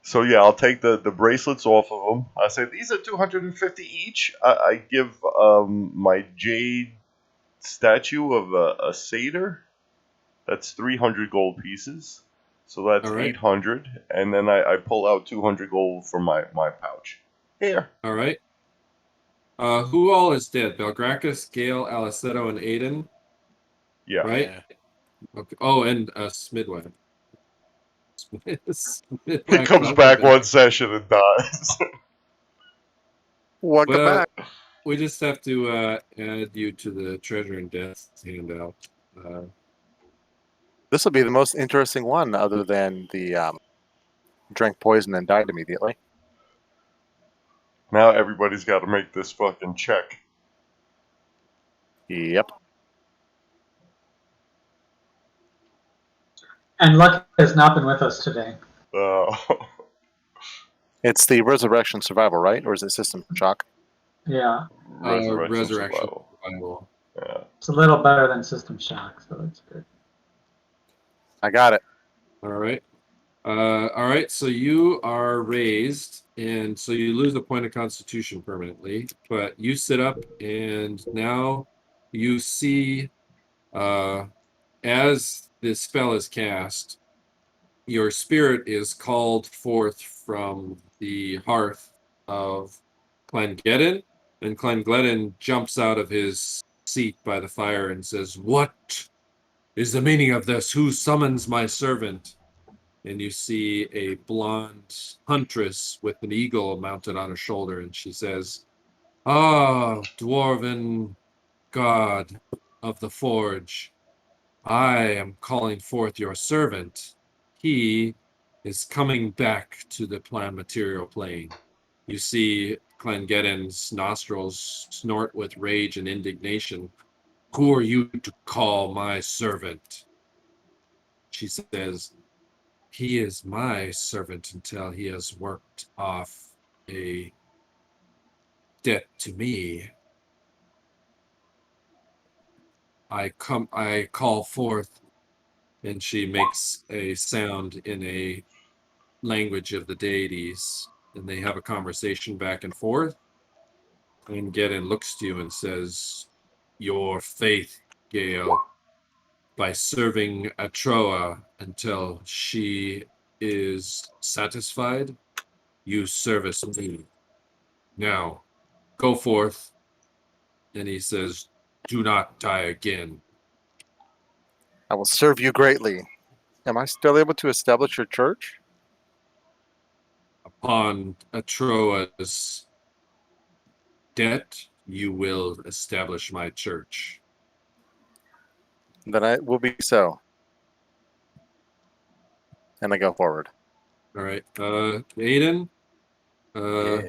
so yeah, I'll take the bracelets off of them. I say these are 250 each. I give my jade statue of a satyr. That's 300 gold pieces. So that's All right. 800, and then I pull out 200 gold from my pouch. Here. All right. Who all is dead? Belgrakas, Gale, Alleseto, and Aedan. Yeah. Right. Yeah. Okay. Oh, and Smyddwack. He comes back one session and dies. Welcome Well, back. we just have to add you to the treasure and death handout. This will be the most interesting one, other than the drank poison and died immediately. Now everybody's got to make this fucking check. Yep. And Luck has not been with us today. Uh, It's the resurrection survival, right? Or is it system shock? Yeah, resurrection Resurrection. survival. Yeah. it's a little better than System Shock, so that's good. I got it. All right. All right. So you are raised, and so you lose a point of constitution permanently, but you sit up, and now you see, as this spell is cast, your spirit is called forth from the hearth of Clengedin, and Clengedin jumps out of his seat by the fire and says, "What is the meaning of this? Who summons my servant?" And you see a blonde huntress with an eagle mounted on her shoulder, and she says, "Ah, dwarven god of the forge, I am calling forth your servant. He is coming back to the plant material plane." You see Clengedin's nostrils snort with rage and indignation. "Who are you to call my servant?" She says, "He is my servant until he has worked off a debt to me. I call forth," and she makes a sound in a language of the deities, and they have a conversation back and forth. And Gedin looks to you and says, "Your faith, Gale, by serving Atroa until she is satisfied, you service me. Now, go forth." And he says, "Do not die again." I will serve you greatly. Am I still able to establish your church? Upon Atroa's debt, you will establish my church. Then I will be so. And I go forward. All right. Aedan. Yeah.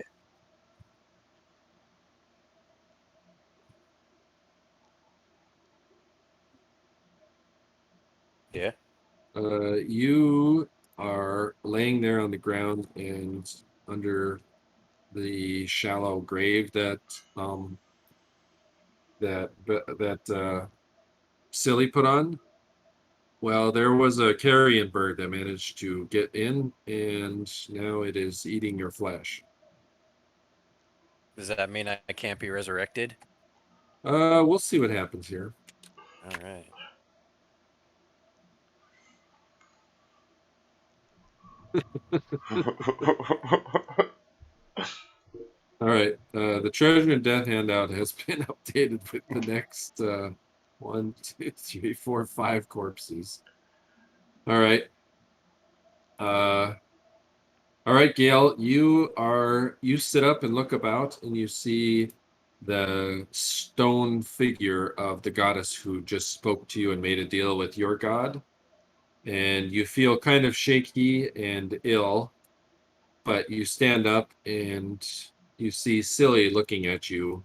Yeah. You are laying there on the ground and under the shallow grave that Silli put on. Well, there was a carrion bird that managed to get in, and now it is eating your flesh. Does that mean I can't be resurrected? We'll see what happens here. All right. All right. The treasure and death handout has been updated with the next 1, 2, 3, 4, 5 corpses. All right. All right, Gale, you sit up and look about and you see the stone figure of the goddess who just spoke to you and made a deal with your god. And you feel kind of shaky and ill, but you stand up and you see Silli looking at you.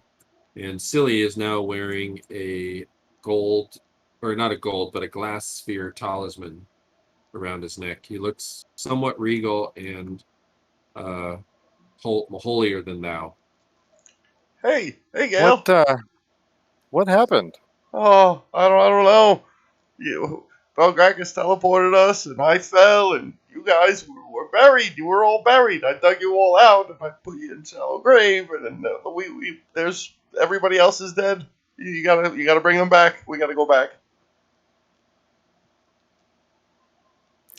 And Silli is now wearing a gold, or not a gold, but a glass sphere talisman around his neck. He looks somewhat regal and holier than thou. Hey, Gale. What happened? Oh, I don't know. Belgrakas teleported us, and I fell, and you guys were buried. You were all buried. I dug you all out, and I put you in a shallow grave, and then there's everybody else is dead. You gotta bring them back. We gotta go back.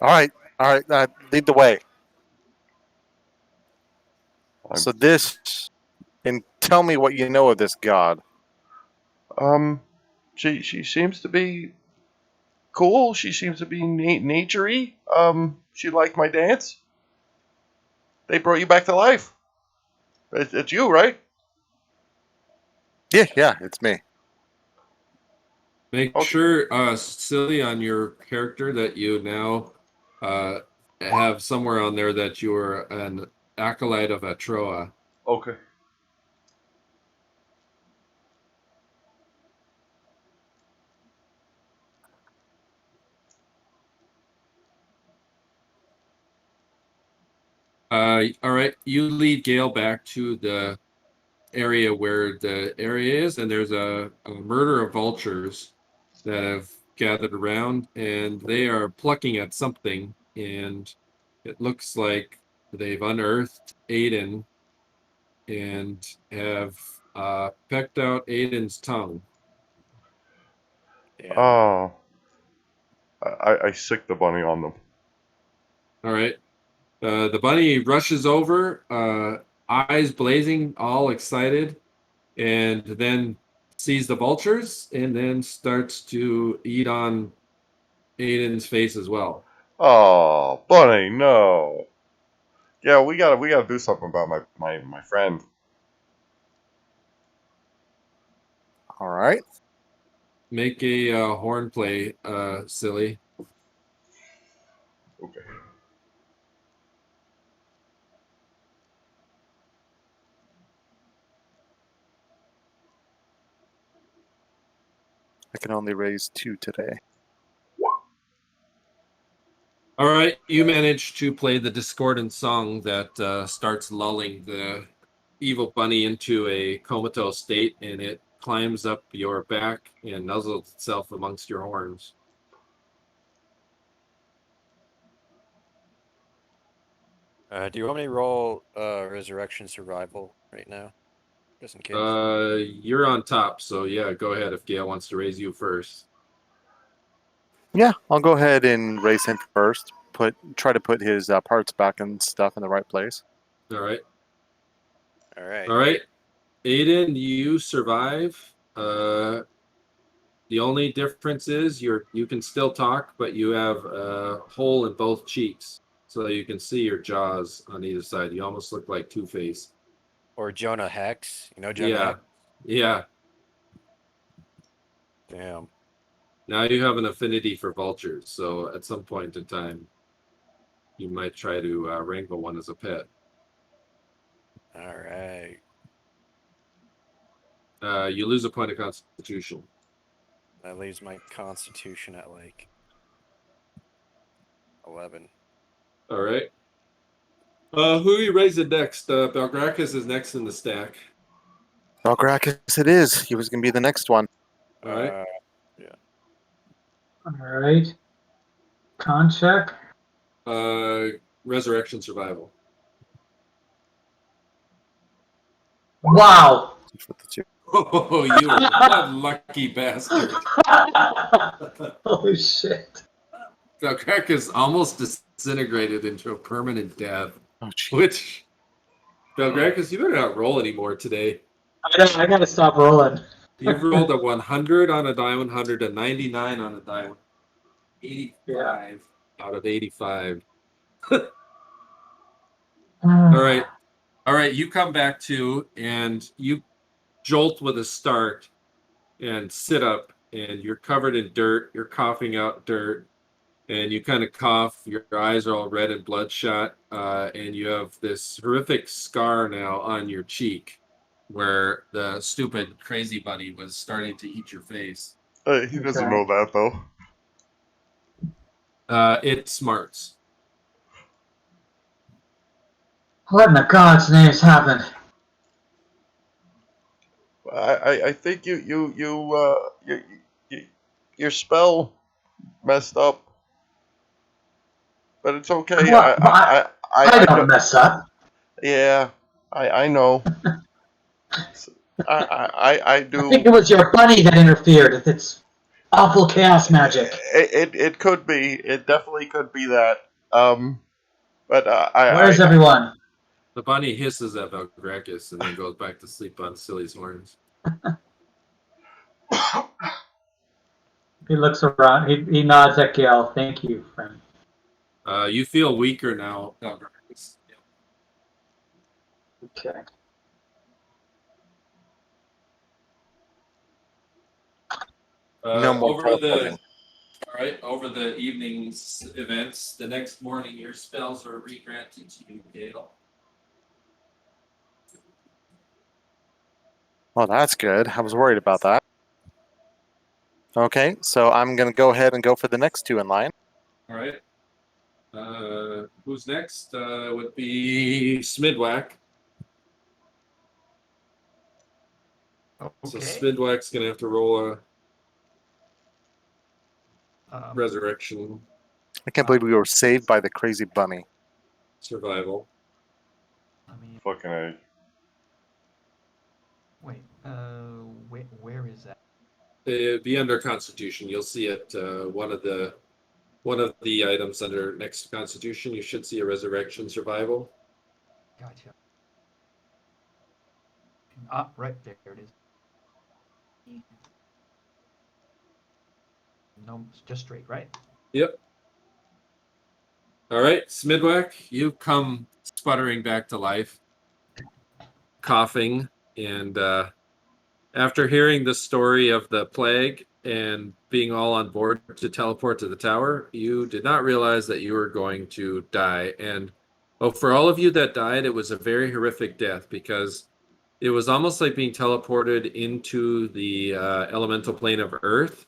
All right. Lead the way. So and tell me what you know of this god. She seems to be cool. She seems to be naturey. She liked my dance. They brought you back to life. It's you, right? Yeah, it's me. Make Okay. sure, Silly, on your character that you now have somewhere on there that you're an acolyte of Atroa. Okay. All right, you lead Gale back to the area where the area is, and there's a murder of vultures that have gathered around, and they are plucking at something, and it looks like they've unearthed Aedan and have pecked out Aiden's tongue. Damn. Oh. I sick the bunny on them. All right. The bunny rushes over, eyes blazing, all excited, and then sees the vultures and then starts to eat on Aiden's face as well. Oh, bunny, no. Yeah, we gotta do something about my friend. All right. Make a horn play, Silly. Okay. I can only raise 2 today. All right, you manage to play the discordant song that starts lulling the evil bunny into a comatose state, and it climbs up your back and nuzzles itself amongst your horns. Do you want me to roll resurrection survival right now, just in case? You're on top, so yeah, go ahead if Gale wants to raise you first. Yeah, I'll go ahead and raise him first. Try to put his parts back and stuff in the right place. All right. All right. All right. Aedan, you survive. The only difference is you can still talk, but you have a hole in both cheeks, so you can see your jaws on either side. You almost look like Two-Face. Or Jonah Hex. You know Jonah Yeah, Hex? yeah. Damn. Now you have an affinity for vultures, so at some point in time, you might try to wrangle one as a pet. All right. You lose a point of constitution. That leaves my constitution at like 11. All right. Who are you raising next? Belgrakas is next in the stack. Belgrakas it is. He was going to be the next one. All right. Yeah. All right. Con check. Resurrection survival. Wow. With the two. Oh, you unlucky bastard. Holy shit. Belgrakas almost disintegrated into a permanent death. Oh, geez. Which, Belgrakas, you better not roll anymore today. I gotta stop rolling. You've rolled a 100 on a die 100, a 99 on a die 85 out of 85. All right. All right, you come back to, and you jolt with a start and sit up, and you're covered in dirt. You're coughing out dirt, and you kind of cough. Your eyes are all red and bloodshot, and you have this horrific scar now on your cheek where the stupid crazy bunny was starting to eat your face. He doesn't know that, though. It smarts. What in the God's name's happened? I think your spell messed up, but it's okay. What? I don't mess up. Yeah, I know. I do. I think it was your bunny that interfered with its awful chaos magic. It could be. It definitely could be that. But Where's everyone? The bunny hisses at Belgrakas and then goes back to sleep on Silli's horns. He looks around. He nods at Gale. Thank you, friend. You feel weaker now, Belgrakas. Okay. No more Over teleporting. over the evening's events, the next morning your spells are re-granted to you, Gale. Oh, that's good. I was worried about that. Okay, so I'm going to go ahead and go for the next two in line. All right. Who's next? Would be Smyddwack. Okay. So Smyddwack's going to have to roll a resurrection I can't believe we were saved by the crazy bunny. survival. I mean, Fucking A. wait. Where is that? It'd be under Constitution. You'll see it. One of the items under next to Constitution. You should see a resurrection survival. Gotcha. Ah, right there it is. No, it's just straight, right? Yep. All right, Smyddwack, you come sputtering back to life, coughing, and after hearing the story of the plague and being all on board to teleport to the tower, you did not realize that you were going to die. And for all of you that died, it was a very horrific death because it was almost like being teleported into the elemental plane of Earth.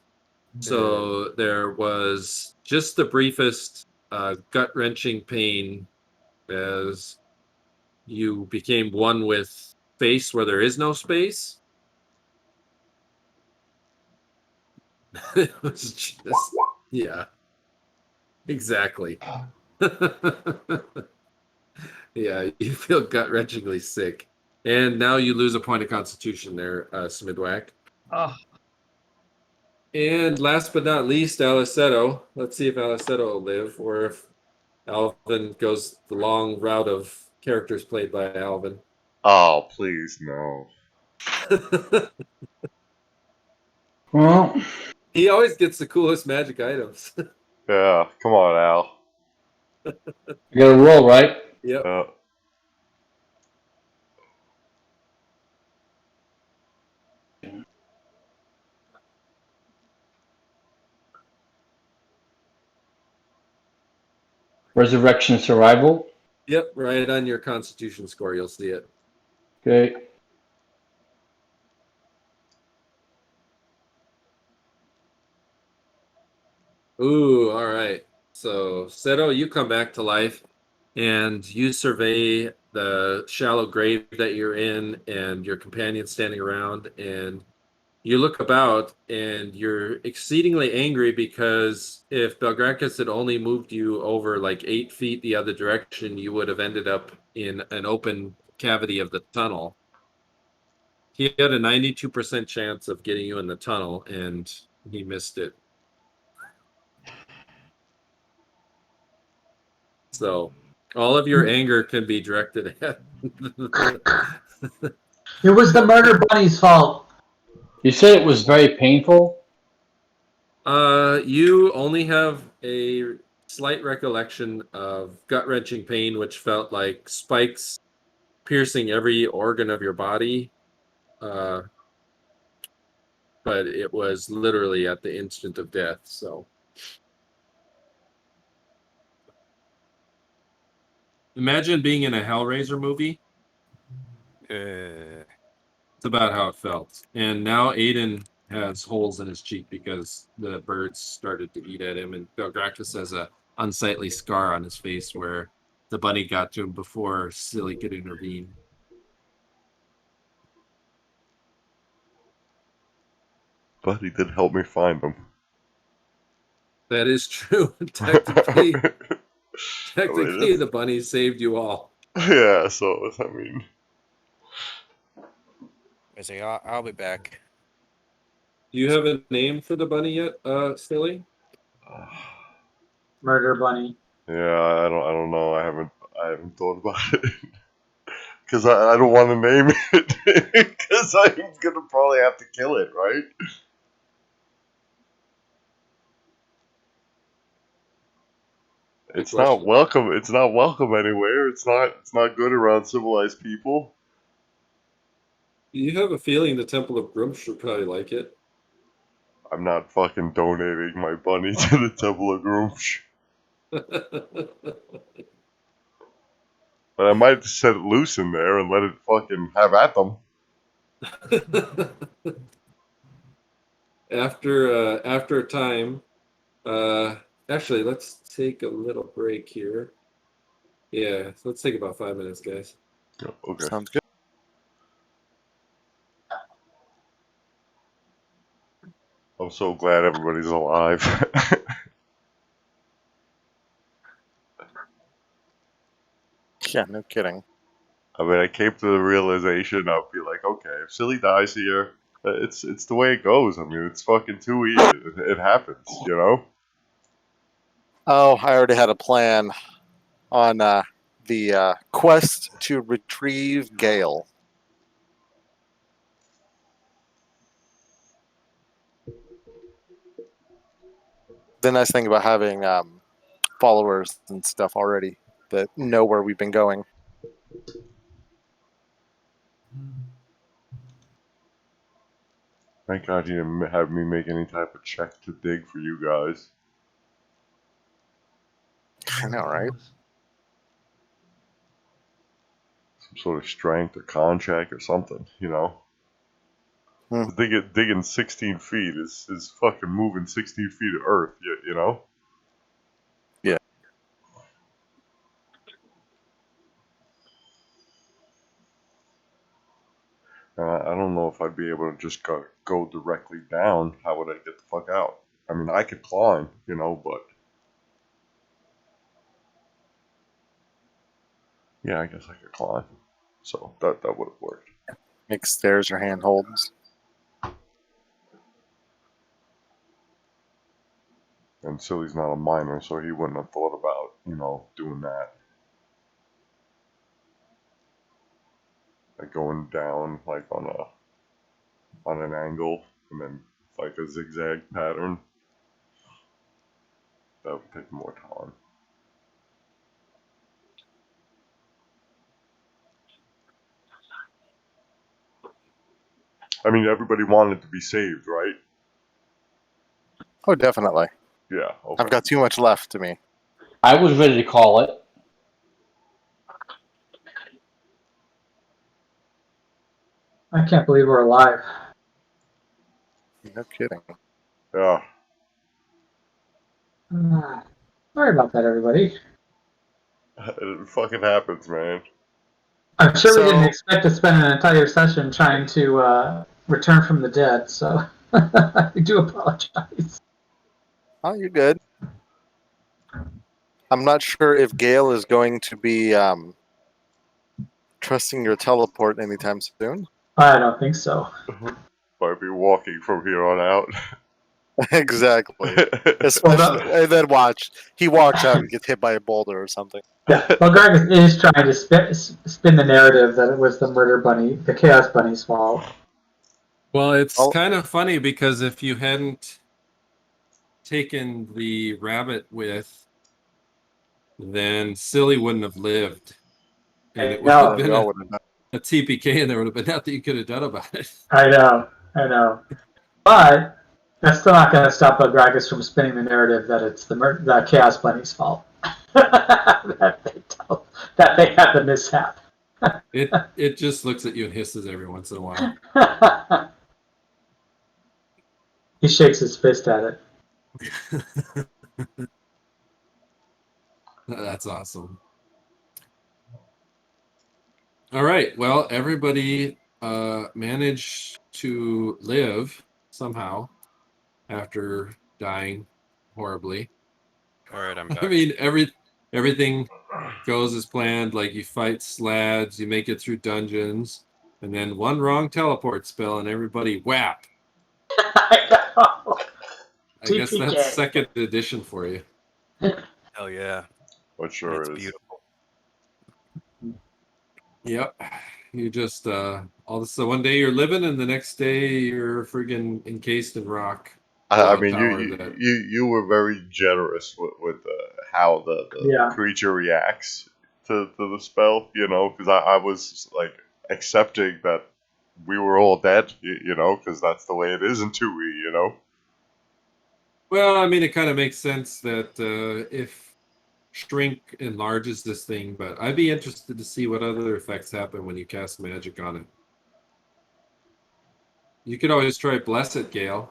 So there was just the briefest gut-wrenching pain as you became one with space where there is no space. It was just, yeah, exactly. Yeah, you feel gut-wrenchingly sick. And now you lose a point of constitution there, Smyddwack. Oh, And last but not least, Alleseto. Let's see if Alleseto will live, or if Alvin goes the long route of characters played by Alvin. Oh, please no. Well, He always gets the coolest magic items. Yeah, come on, Al. you got to roll, right? Yep. Resurrection survival. Yep, right on your Constitution score, you'll see it. Okay. Ooh, all right. So, Seto, you come back to life and you survey the shallow grave that you're in and your companion standing around, and you look about and you're exceedingly angry because if Belgrakas had only moved you over like 8 feet the other direction, you would have ended up in an open cavity of the tunnel. He had a 92% chance of getting you in the tunnel, and he missed it. So all of your anger can be directed at. It was the murder bunny's fault. You said it was very painful. You only have a slight recollection of gut-wrenching pain, which felt like spikes piercing every organ of your body. But it was literally at the instant of death. So imagine being in a Hellraiser movie. It's about how it felt. And now Aedan has holes in his cheek because the birds started to eat at him, and Belgrakas has a unsightly scar on his face where the bunny got to him before Silli could intervene. But he did help me find them. That is true. Technically, it's- the bunny saved you all. Yeah, so, I mean... I say, I'll be back. Do you have a name for the bunny yet, Silli? Murder bunny. Yeah, I don't know. I haven't thought about it. Because I don't want to name it. Because I'm going to probably have to kill it, right? It's not welcome. It's not welcome anywhere. It's not good around civilized people. You have a feeling the Temple of Grumsh should probably like it. I'm not fucking donating my bunny to the Temple of Grumsh. But I might just set it loose in there and let it fucking have at them. After a time, actually, let's take a little break here. Yeah, let's take about 5 minutes, guys. Okay. Sounds good. I'm so glad everybody's alive. Yeah, no kidding. I mean, I came to the realization I'll be like, okay, if Silli dies here, it's the way it goes. I mean, it's fucking too easy. It happens, you know? Oh, I already had a plan on the quest to retrieve Gale. The nice thing about having followers and stuff already that know where we've been going. Thank God you didn't have me make any type of check to dig for you guys. I know, right? Some sort of strength or con check or something, you know? Hmm. Digging 16 feet is fucking moving 16 feet of earth, you know? Yeah. I don't know if I'd be able to just go directly down. How would I get the fuck out? I mean, I could climb, you know, but... Yeah, I guess I could climb. So that would have worked. Make stairs or handholds. And Silly's not a miner, so he wouldn't have thought about, you know, doing that. Like going down, like on an angle, and then like a zigzag pattern. That would take more time. I mean, everybody wanted to be saved, right? Oh, definitely. Yeah, okay. I've got too much left to me. I was ready to call it. I can't believe we're alive. No kidding. Yeah. Sorry about that, everybody. It fucking happens, man. I'm sure we So- didn't expect to spend an entire session trying to return from the dead, so I do apologize. Oh, you're good. I'm not sure if Gale is going to be trusting your teleport anytime soon. I don't think so. Might be walking from here on out. Exactly. Especially, and then watch. He walks out and gets hit by a boulder or something. Yeah, Belgrakas is trying to spin the narrative that it was the murder bunny, the chaos bunny's fault. Well, it's Oh. kind of funny because if you hadn't taken the rabbit with, then Silli wouldn't have lived. And it would No. have been We all would have done. a TPK, and there would have been nothing you could have done about it. I know. But that's still not going to stop Belgrakas from spinning the narrative that it's the chaos bunny's fault. that they had the mishap. It just looks at you and hisses every once in a while. He shakes his fist at it. That's awesome. All right. Well, everybody managed to live somehow after dying horribly. All right, I'm back. I mean, everything goes as planned. Like you fight slads, you make it through dungeons, and then one wrong teleport spell, and everybody whap. I know. I guess TPK. that's second edition for you. Hell yeah. What sure It's is. beautiful. Yep. You just so one day you're living, and the next day you're friggin' encased in rock. I Well, mean, tower you, that- you were very generous with how the Yeah. creature reacts to the spell, you know, because I was like accepting that we were all dead, you know, because that's the way it is in 2E, you know. Well, I mean, it kind of makes sense that if shrink enlarges this thing, but I'd be interested to see what other effects happen when you cast magic on it. You could always try bless it, Gale.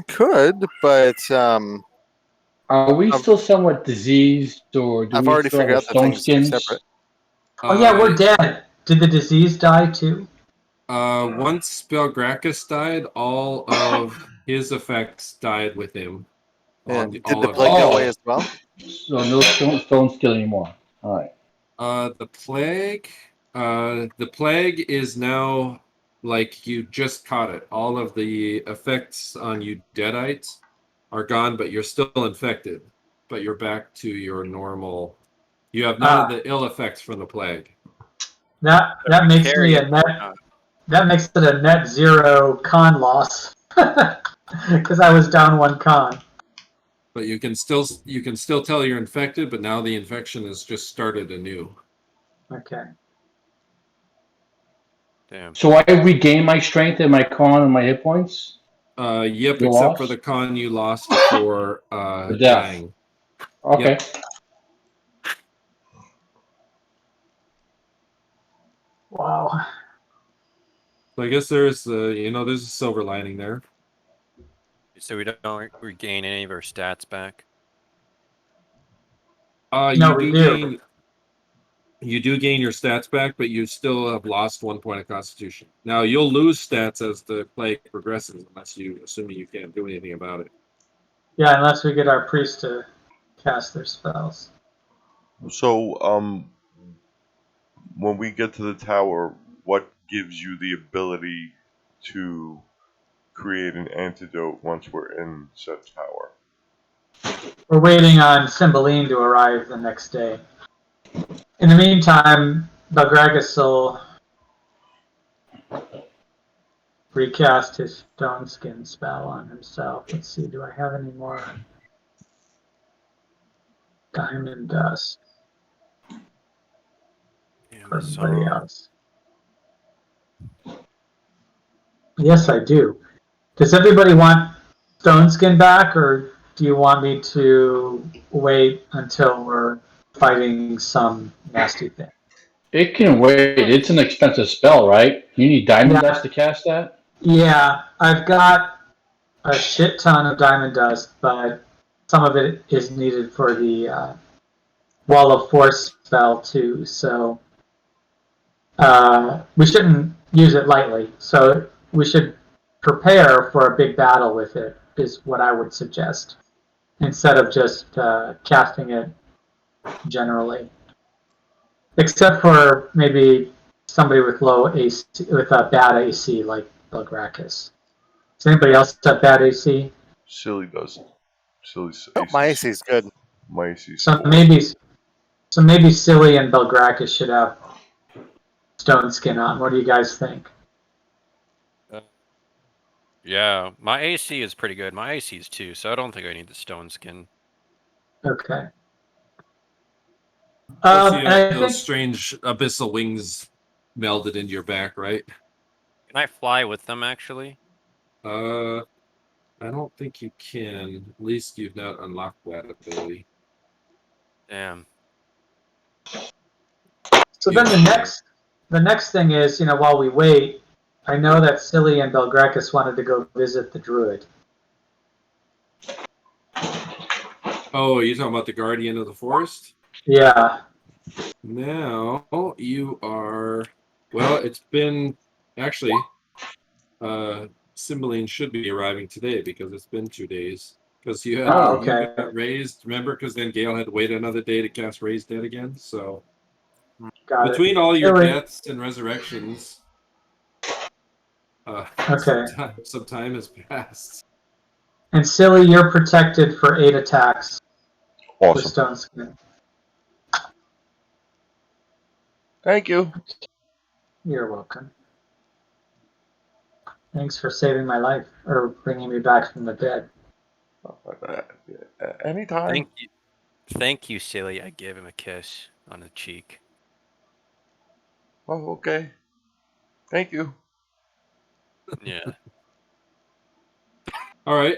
Could, but Are we still somewhat diseased, or do I've we already still figured have out that stone things are skins? separate. Oh yeah, we're dead. Did the disease die too? Once Belgrakas died, all of his effects died with him. And did all the of plague it. go Oh. away as well? So no stone skill anymore. All right. The plague is now like you just caught it. All of the effects on you deadites are gone, but you're still infected. But you're back to your normal. You have none of the ill effects from the plague. That makes carry me it. a net. That makes it a net zero con loss because I was down one con. But you can still tell you're infected, but now the infection has just started anew. Okay. Damn. So I regain my strength and my con and my hit points. Yep, You except lost? for the con you lost for The death. dying. Okay. Yep. Wow. So I guess there's there's a silver lining there. So we don't regain any of our stats back? No, You we do do. gain. You do gain your stats back, but you still have lost 1 point of Constitution. Now you'll lose stats as the plague progresses, assuming you can't do anything about it. Yeah, unless we get our priest to cast their spells. So, when we get to the tower, what gives you the ability to create an antidote once we're in said tower? We're waiting on Cymbeline to arrive the next day. In the meantime, Belgrakas will recast his stone skin spell on himself. Let's see, do I have any more diamond dust Damn, for this everybody song. else? Yes, I do. Does everybody want stone skin back, or do you want me to wait until we're fighting some nasty thing? It can wait. It's an expensive spell, right? You need diamond dust to cast that? Yeah, I've got a shit ton of diamond dust, but some of it is needed for the Wall of Force spell too, so we shouldn't use it lightly. So we should prepare for a big battle with it, is what I would suggest, instead of just casting it generally. Except for maybe somebody with low AC, with a bad AC like Belgrakas. Does anybody else have bad AC? Silly does. Silly's Oh, my AC is good. My AC's So 4. maybe Silli and Belgrakas should have stone skin on. What do you guys think? Yeah, my AC is pretty good. My AC is 2, so I don't think I need the stone skin. Okay. Plus you And have I those think strange abyssal wings melded into your back, right? Can I fly with them, actually? I don't think you can. At least you've not unlocked that ability. Damn. so. Then the next thing is, while we wait, I know that Silli and Belgrakas wanted to go visit the druid. Oh, you're talking about the guardian of the forest? Yeah. Now you are. Well, it's been actually. Cymbeline should be arriving today because it's been 2 days. Because you had Oh, you okay. got raised, remember? Because then Gale had to wait another day to cast Raised Dead again. So Got between it. all your Silli. deaths and resurrections, Okay. some time has passed. And Silli, you're protected for 8 attacks with Awesome. stone skin. Thank you. You're welcome. Thanks for saving my life, or bringing me back from the dead. Anytime. Thank you, Silly. I gave him a kiss on the cheek. Oh, okay. Thank you. Yeah. All right,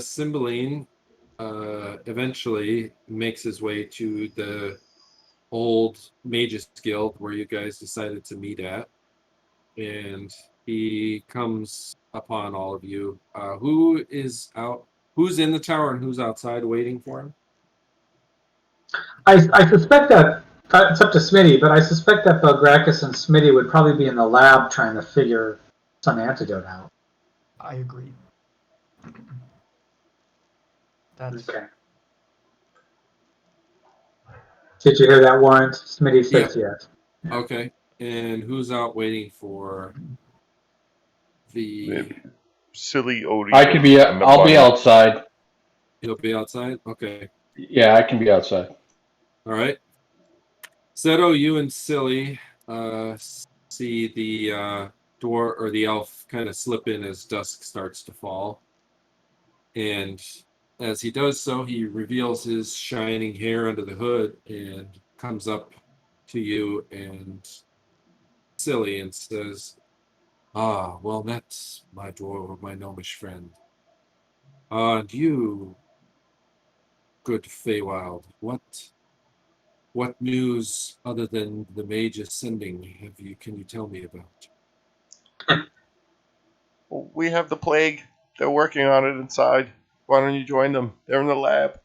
Cymbeline eventually makes his way to the old Mages Guild where you guys decided to meet at, and he comes upon all of you. Who is out? Who's in the tower and who's outside waiting for him? I suspect that it's up to Smitty, but I suspect that Belgrakas and Smitty would probably be in the lab trying to figure some antidote out. I agree. That's Okay. Did you hear that, Warren? Smitty says yes. Okay, and who's out waiting for the? Maybe. Silly Odie. I could be. I'll be outside. You'll be outside. Okay. Yeah, I can be outside. All right. Seto, you and Silly see the dwarf or the elf kind of slip in as dusk starts to fall. And as he does so, he reveals his shining hair under the hood and comes up to you and Silly and says, "Ah, well, that's my dwarf, my gnomish friend. And you, good Feywild, what news other than the mage ascending can you tell me about?" We have the plague. They're working on it inside. Why don't you join them? They're in the lab.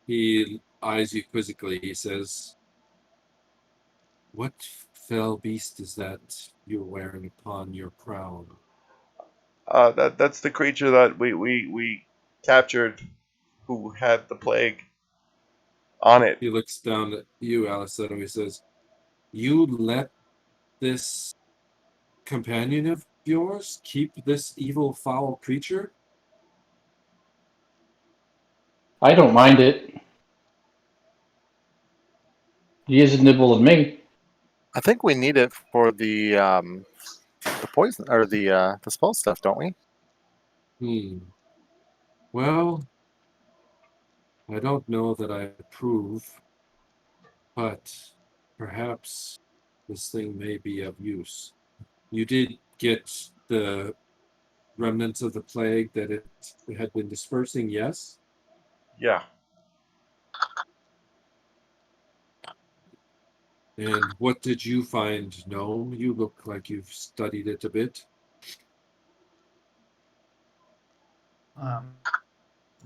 He eyes you quizzically. He says, "What fell beast is that you're wearing upon your crown?" That's the creature that we captured who had the plague on it. He looks down at you, Alleseto. He says, "You let this companion of yours keep this evil, foul creature?" I don't mind it. He is a nibble of me. I think we need it for the poison or the spell stuff, don't we? Well, I don't know that I approve, but perhaps this thing may be of use. You did get the remnants of the plague that it had been dispersing, yes? Yeah. And what did you find, Gnome? You look like you've studied it a bit.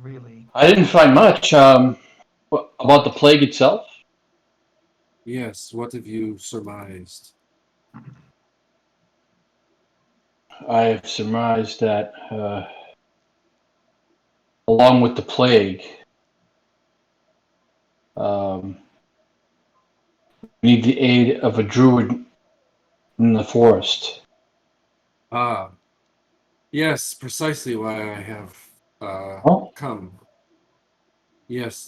Really. I didn't find much. About the plague itself? Yes, what have you surmised? I have surmised that, along with the plague, we need the aid of a druid in the forest. Ah, yes, precisely why I have Oh, come. Yes,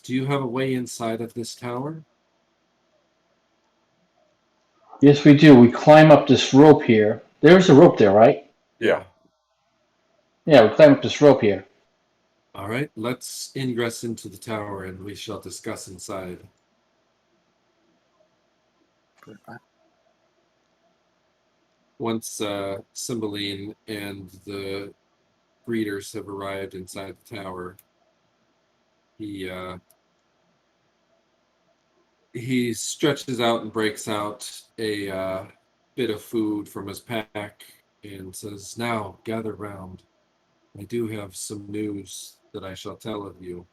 do you have a way inside of this tower? yes, we do. We climb up this rope here. There's a rope there, right? Yeah. Yeah, we climb up this rope here. All right, let's ingress into the tower and we shall discuss inside. Once Cymbeline and the breeders have arrived inside the tower, he stretches out and breaks out a bit of food from his pack and says, "Now gather round. I do have some news that I shall tell of you,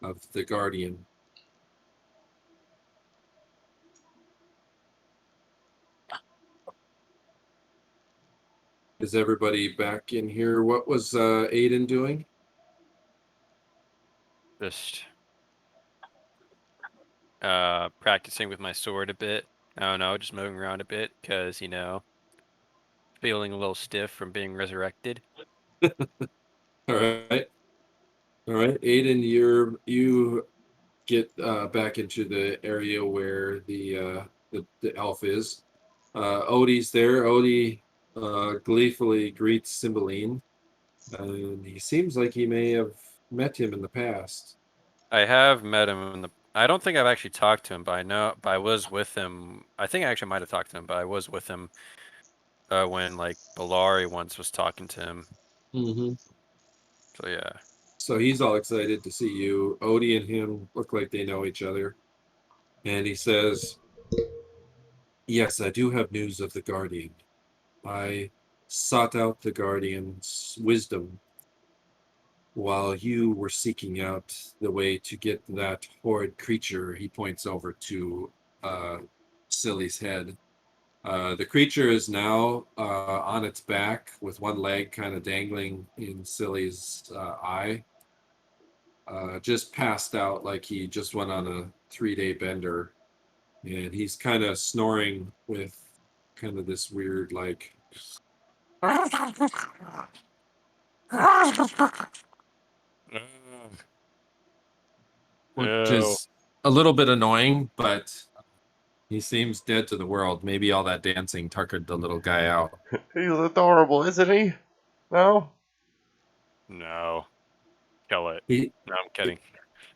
of the Guardian." Is everybody back in here? What was Aedan doing? Just practicing with my sword a bit. I don't know, just moving around a bit because, feeling a little stiff from being resurrected. All right. All right, Aedan, you get back into the area where the elf is. Odie's there. Odie gleefully greets Cymbeline, and he seems like he may have met him in the past. I have met him I don't think I've actually talked to him, but I was with him. I think I actually might have talked to him, but I was with him when like Belari once was talking to him. Mm-hmm. So yeah. So he's all excited to see you. Odie and him look like they know each other, and he says, "Yes, I do have news of the Guardian. I sought out the Guardian's wisdom while you were seeking out the way to get that horrid creature." He points over to Silli's head. The creature is now on its back with one leg kind of dangling in Silli's eye. Just passed out like he just went on a 3-day bender. And he's kind of snoring with kind of this weird, like, which No. is a little bit annoying, but he seems dead to the world. Maybe all that dancing tuckered the little guy out. He's adorable, isn't he? No? No. Kill it. He No, I'm kidding.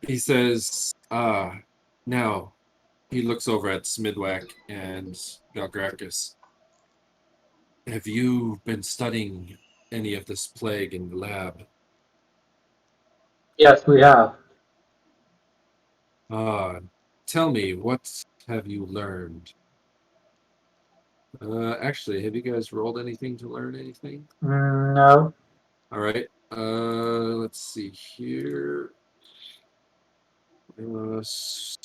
he says, now he looks over at Smyddwack and Belgrakas. Have you been studying any of this plague in the lab? Yes, we have. Tell me, what have you learned? Actually, have you guys rolled anything to learn anything? No. All right. Let's see here. Smitty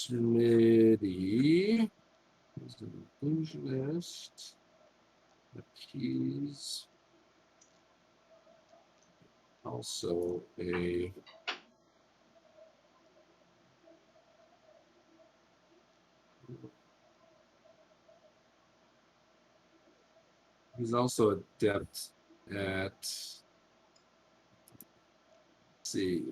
is an illusionist. But he's also a adept at, let's see.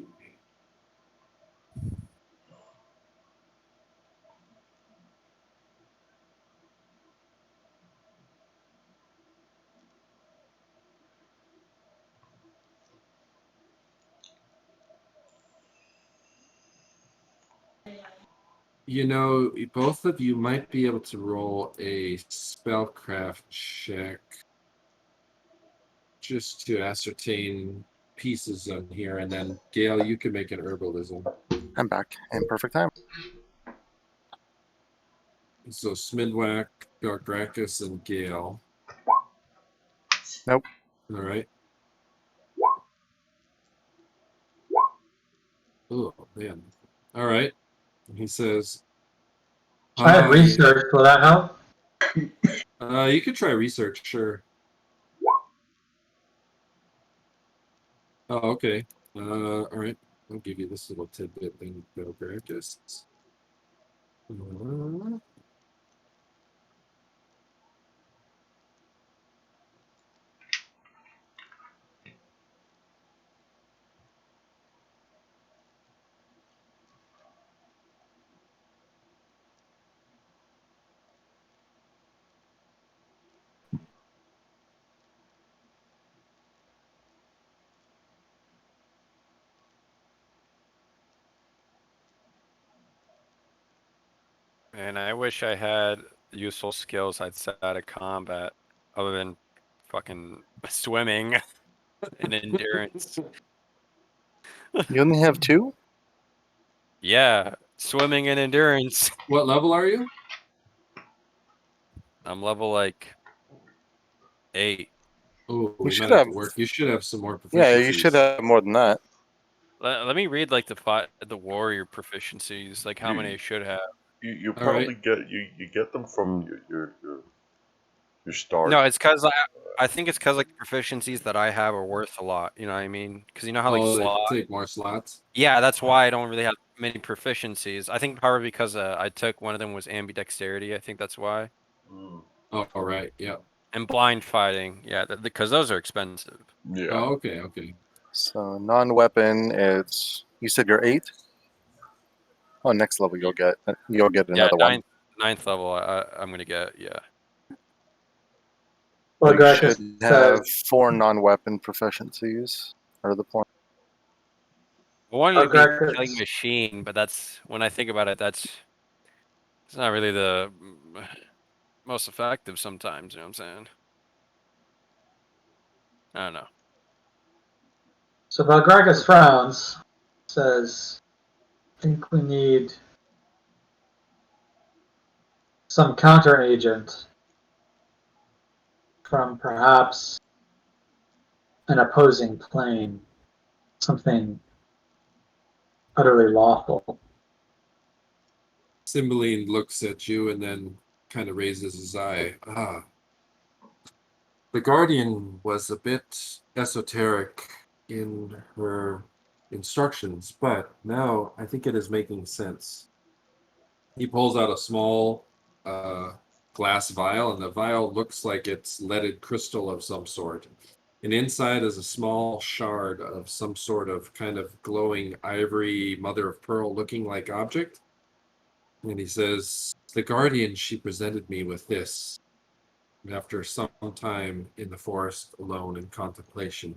Both of you might be able to roll a spellcraft check. just to ascertain pieces on here, and then Gale, you can make an herbalism. I'm back in perfect time. So Smyddwack, Belgrakas, and Gale. Nope. All right. Oh man. All right. He says, I have "Hi." research. Will that help? You could try research, sure. Oh, okay. All right. I'll give you this little tidbit then, Belgrakas. And I wish I had useful skills I'd set out of combat other than fucking swimming and endurance. You only have 2? Yeah, swimming and endurance. What level are you? I'm level like 8. Oh, You we should might have have. to work. You should have some more proficiencies. Yeah, you should have more than that. Let me read like the warrior proficiencies, like how many I should have. You All right. probably get you get them from your start. No, it's because I think it's because like the proficiencies that I have are worth a lot. You know what I mean? Because you know how like Oh, they slot. take more slots. Yeah, that's why I don't really have many proficiencies. I think probably because I took one of them was ambidexterity. I think that's why. Mm, Oh, all right. Yeah. And blind fighting. Yeah, because those are expensive. yeah. Oh, okay. Okay. So non-weapon, it's you said you're 8. Oh, next level you'll get Yeah, another one. ninth level. I'm gonna get Well, You Belgrakas should have says, 4 non-weapon proficiencies. Are the point? I wanted to be a Belgrakas- killing machine, but that's when I think about it, it's not really the most effective sometimes. You know what I'm saying? I don't know. So Belgrakas frowns, says, I think we need some counter agent from perhaps an opposing plane, something utterly lawful. Cymbeline looks at you and then kind of raises his eye. Ah. The Guardian was a bit esoteric in her instructions, but now I think it is making sense. He pulls out a small glass vial, and the vial looks like it's leaded crystal of some sort. And inside is a small shard of some sort of kind of glowing ivory mother of pearl looking like object. And he says, "The Guardian, she presented me with this after some time in the forest alone in contemplation.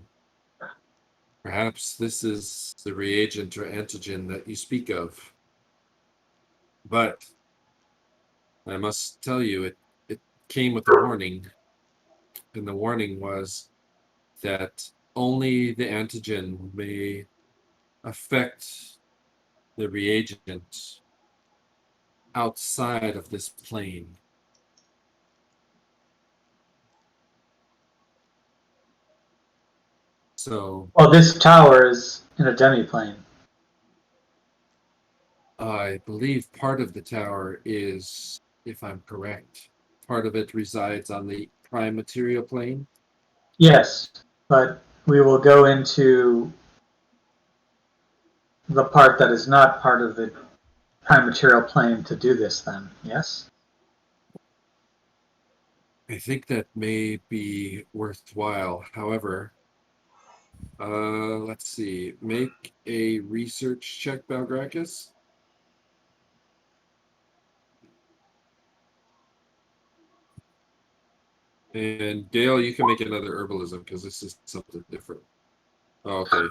Perhaps this is the reagent or antigen that you speak of. But I must tell you, it came with a warning. And the warning was that only the antigen may affect the reagent outside of this plane." So Well, this tower is in a demiplane. I believe part of the tower is, if I'm correct, part of it resides on the prime material plane. Yes, but we will go into the part that is not part of the prime material plane to do this then, yes? I think that may be worthwhile. However, let's see. Make a research check, Belgrakas. And Gale, you can make another herbalism because this is something different. Oh, okay.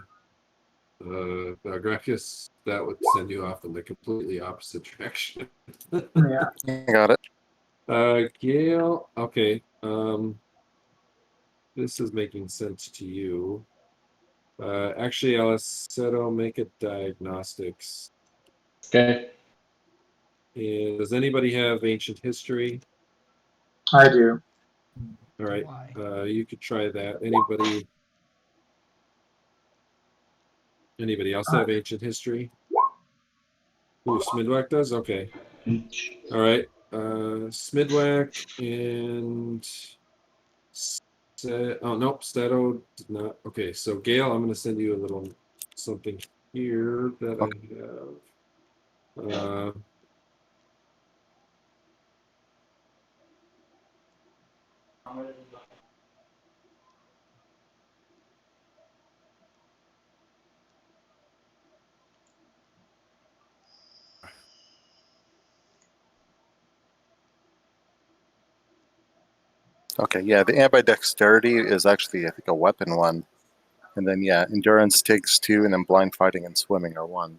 Belgrakas, that would send you off in the completely opposite direction. Yeah. I got it. Gale, okay. this is making sense to you. Actually, Alleseto, make a diagnostics. Okay. And does anybody have ancient history? I do. All right. Why? You could try that. Anybody else have ancient history? Ooh, Smyddwack does? Okay. All right. Smyddwack and oh nope, Seto did not. Okay, so Gale, I'm gonna send you a little something here that I have. Okay, yeah, the ambidexterity is actually, I think, a weapon one. And then, yeah, endurance takes 2, and then blind fighting and swimming are 1.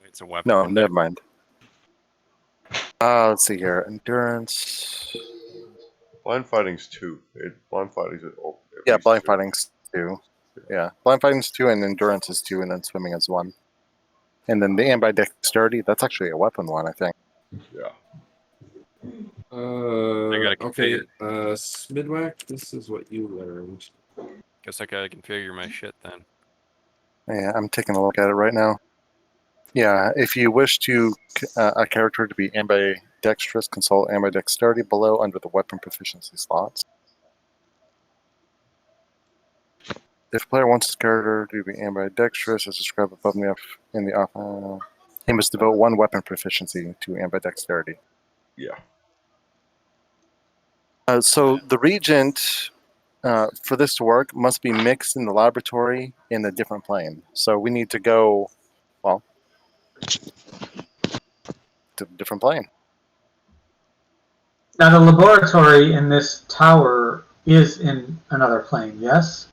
It's a weapon. No, never mind. Let's see here. Endurance. Blind fighting's 2. Blind fighting's at Yeah, least blind 2. fighting's 2. Yeah, blind fighting's 2, and endurance is 2, and then swimming is 1. And then the ambidexterity, that's actually a weapon one, I think. Yeah. gotta Okay. configure. Smyddwack, this is what you learned. Guess I gotta configure my shit then. Yeah, I'm taking a look at it right now. Yeah, if you wish to a character to be ambidextrous, consult ambidexterity below under the weapon proficiency slots. If a player wants his character to be ambidextrous, as described above in the he must devote 1 weapon proficiency to ambidexterity. Yeah. So the regent, for this to work, must be mixed in the laboratory in a different plane. So we need to go, well, to a different plane. Now, the laboratory in this tower is in another plane, yes?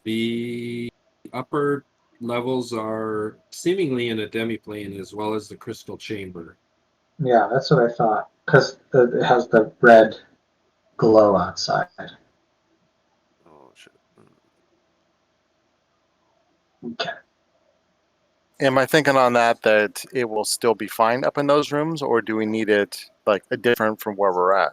The upper levels are seemingly in a demiplane, as well as the crystal chamber. Yeah, that's what I thought. Because it has the red glow outside. Oh shit. Okay. Am I thinking on that it will still be fine up in those rooms, or do we need it like a different from where we're at?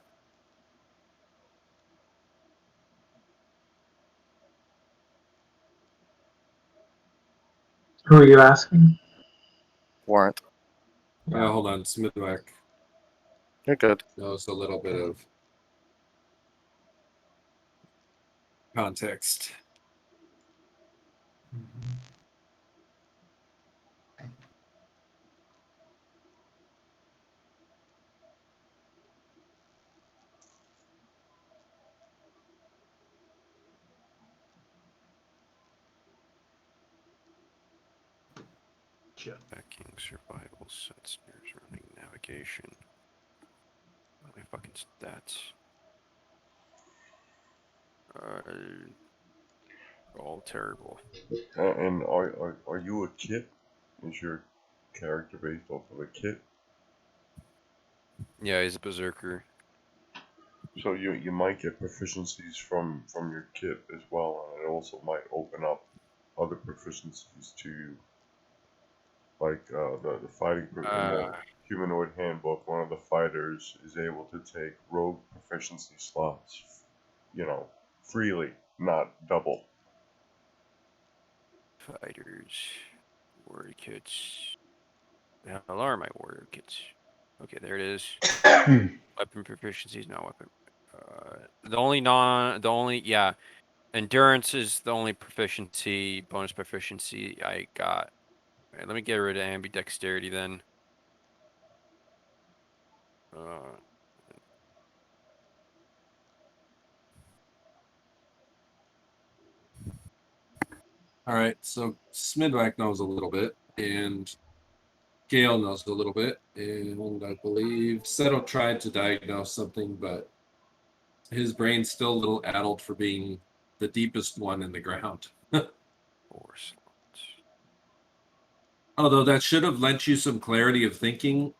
Who are you asking? Warrant. Yeah. Hold on, Smyddwack You're good. knows a little bit of context. Backing survival sets nears running navigation. My fucking stats. All terrible. And are you a kit? Is your character based off of a kit? Yeah, he's a berserker. So you might get proficiencies from your kit as well, and it also might open up other proficiencies to you. Like the fighting in the humanoid handbook, one of the fighters is able to take rogue proficiency slots, freely, not double. Fighters. Warrior kits. The hell are my warrior kits? Okay, there it is. Weapon proficiencies, not weapon. Endurance is the only proficiency, bonus proficiency I got. All right, let me get rid of ambidexterity then. All right, so Smyddwack knows a little bit, and Gale knows a little bit, and I believe Seto tried to diagnose something, but his brain's still a little addled for being the deepest one in the ground. 4 slots. Although that should have lent you some clarity of thinking,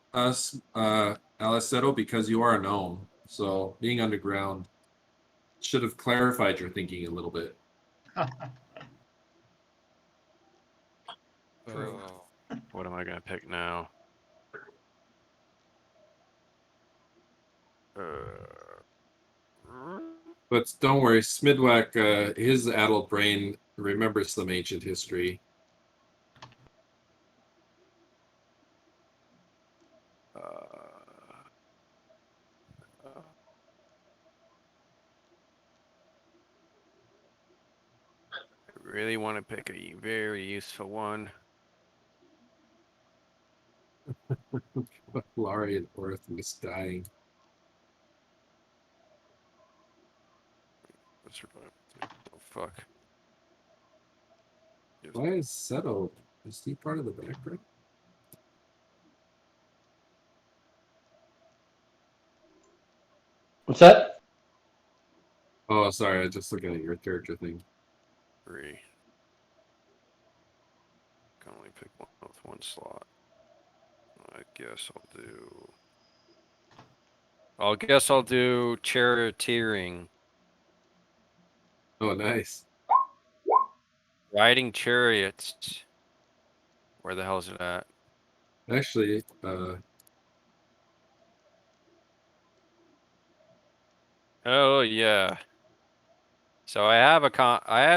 Alleseto, because you are a gnome. So being underground should have clarified your thinking a little bit. True. What am I gonna pick now? But don't worry, Smyddwack, his addled brain remembers some ancient history. I really want to pick a very useful one. Belari and Orth was dying. Oh fuck. Why is Seto? Is he part of the background? What's that? Oh, sorry, I was just looking at your character thing. 3. Can only pick one with one slot. I guess I'll do charioteering. Oh, nice. Riding chariots. Where the hell is it at? Actually, Oh yeah. So I have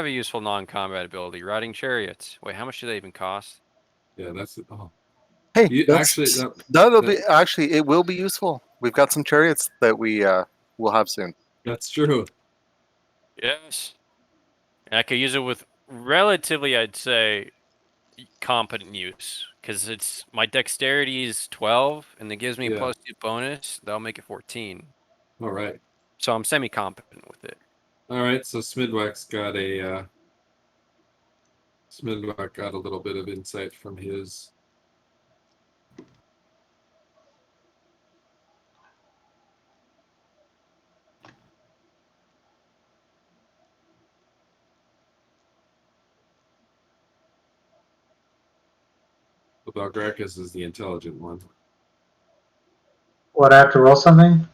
a useful non-combat ability, riding chariots. Wait, how much do they even cost? yeah, that's it. Oh, Hey, you, that's, actually, that'll be actually it will be useful. We've got some chariots that we will have soon. that's true. Yes. And I could use it with relatively, I'd say, competent use, because it's my dexterity is 12, and it gives me a Yeah. +2 bonus. That'll make it 14. All right. So I'm semi-competent with it. All right. So Smyddwack's got a Smyddwack got a little bit of insight from his. The Belgrakas is the intelligent one. What, I have to roll something?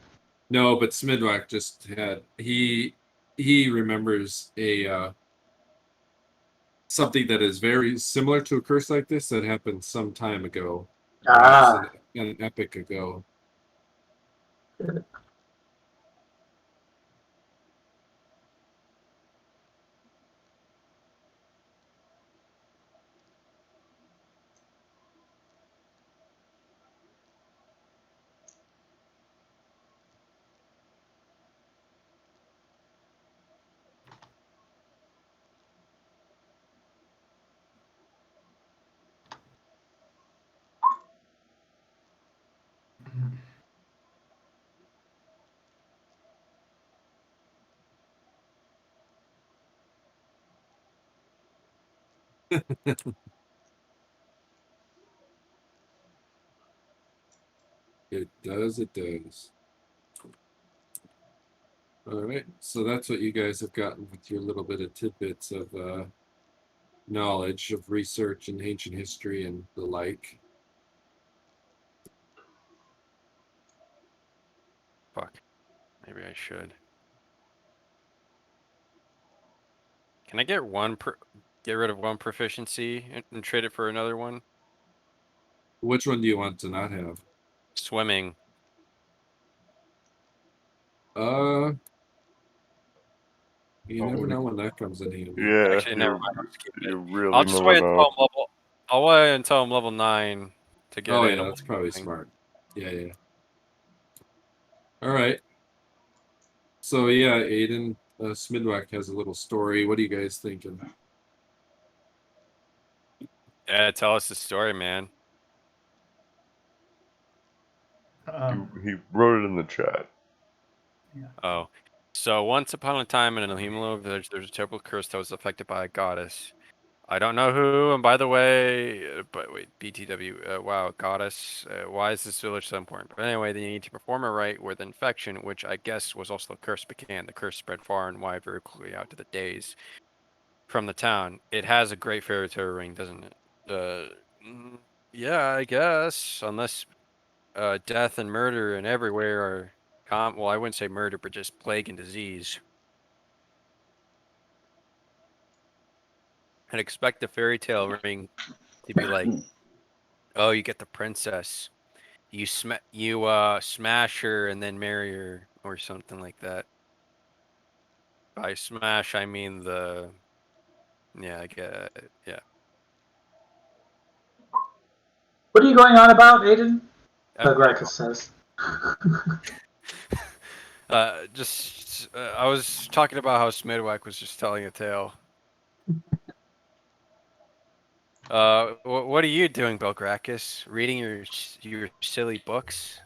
No, but Smyddwack just had he remembers a something that is very similar to a curse like this that happened some time ago, perhaps Ah, an epic ago. It does. It does. All right. So that's what you guys have gotten with your little bit of tidbits of knowledge of research and ancient history and the like. Fuck. Maybe I should. Can I get get rid of one proficiency and trade it for another one? Which one do you want to not have? Swimming. Uh, you Oh, never know when that comes in handy. Yeah, Actually, never mind. I'll just keep you it. really I'll just never wait know. until I'm level. I'll wait until I'm level 9 to get Oh it. yeah, that's probably smart. Yeah, yeah. All right. So yeah, Aedan, Smyddwack has a little story. What are you guys thinking? Yeah, tell us the story, man. He wrote it in the chat. Oh. So once upon a time in an Alhemalo village, there was a terrible curse that was affected by a goddess. I don't know who, and by the way, but wait, BTW, wow, goddess, why is this village so important? But anyway, they need to perform a rite where the infection, which I guess was also the curse, began. The curse spread far and wide, very quickly out to the days from the town. It has a great fairy tale ring, doesn't it? Yeah, I guess, unless death and murder and everywhere are well, I wouldn't say murder, but just plague and disease. I'd expect the fairy tale ring to be like, oh, you get the princess. You smash her and then marry her or something like that. By smash, I mean I get, yeah. What are you going on about, Aedan? Uh, Belgrakas says. I was talking about how Smyddwack was just telling a tale. What are you doing, Belgrakas? Reading your silly books?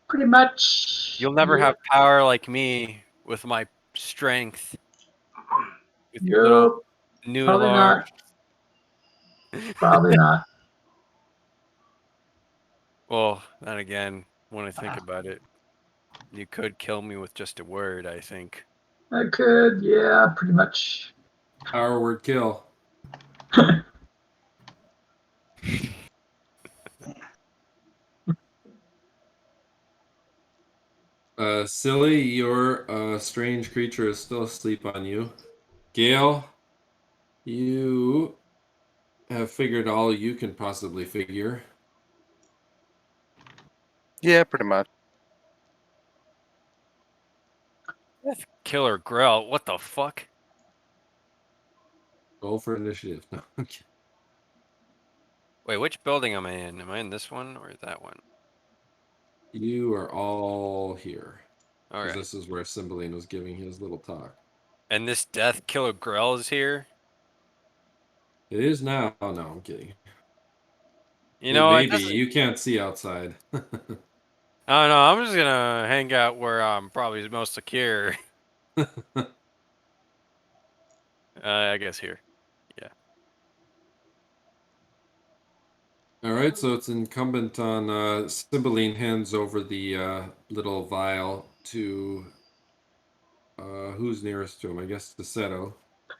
Pretty much. You'll never Yeah. have power like me with my strength. With your little Nope. noodle Probably arms. not. Probably not. Well, then again, when I think about it, you could kill me with just a word, I think. I could, yeah, pretty much. Power word kill. Silly, your strange creature is still asleep on you. Gale, you have figured all you can possibly figure. Yeah, pretty much. Killer Grell, what the fuck? Roll for initiative. No, okay. Wait, which building am I in? Am I in this one or that one? You are all here. All Because right. this is where Cymbeline was giving his little talk. And this death Killer Grell is here? It is now. Oh, no, I'm kidding. You know, it Maybe. doesn't... You can't see outside. Oh no, I'm just gonna hang out where I'm probably most secure. I guess here. Yeah. All right, so it's incumbent on Cymbeline hands over the little vial to who's nearest to him? I guess Alleseto,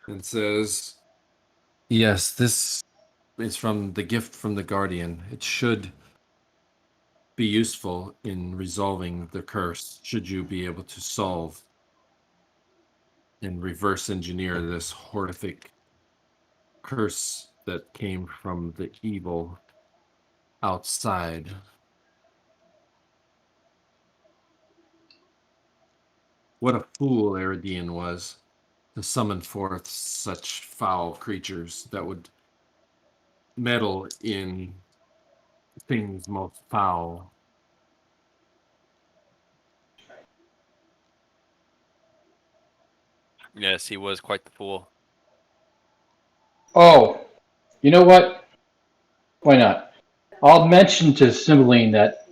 and says, "Yes, this is from the gift from the Guardian. It should be useful in resolving the curse. Should you be able to solve and reverse engineer this horrific curse that came from the evil outside." What a fool Aedan was to summon forth such foul creatures that would meddle in things most foul. Yes, he was quite the fool. Oh, you know what? Why not? I'll mention to Cymbeline that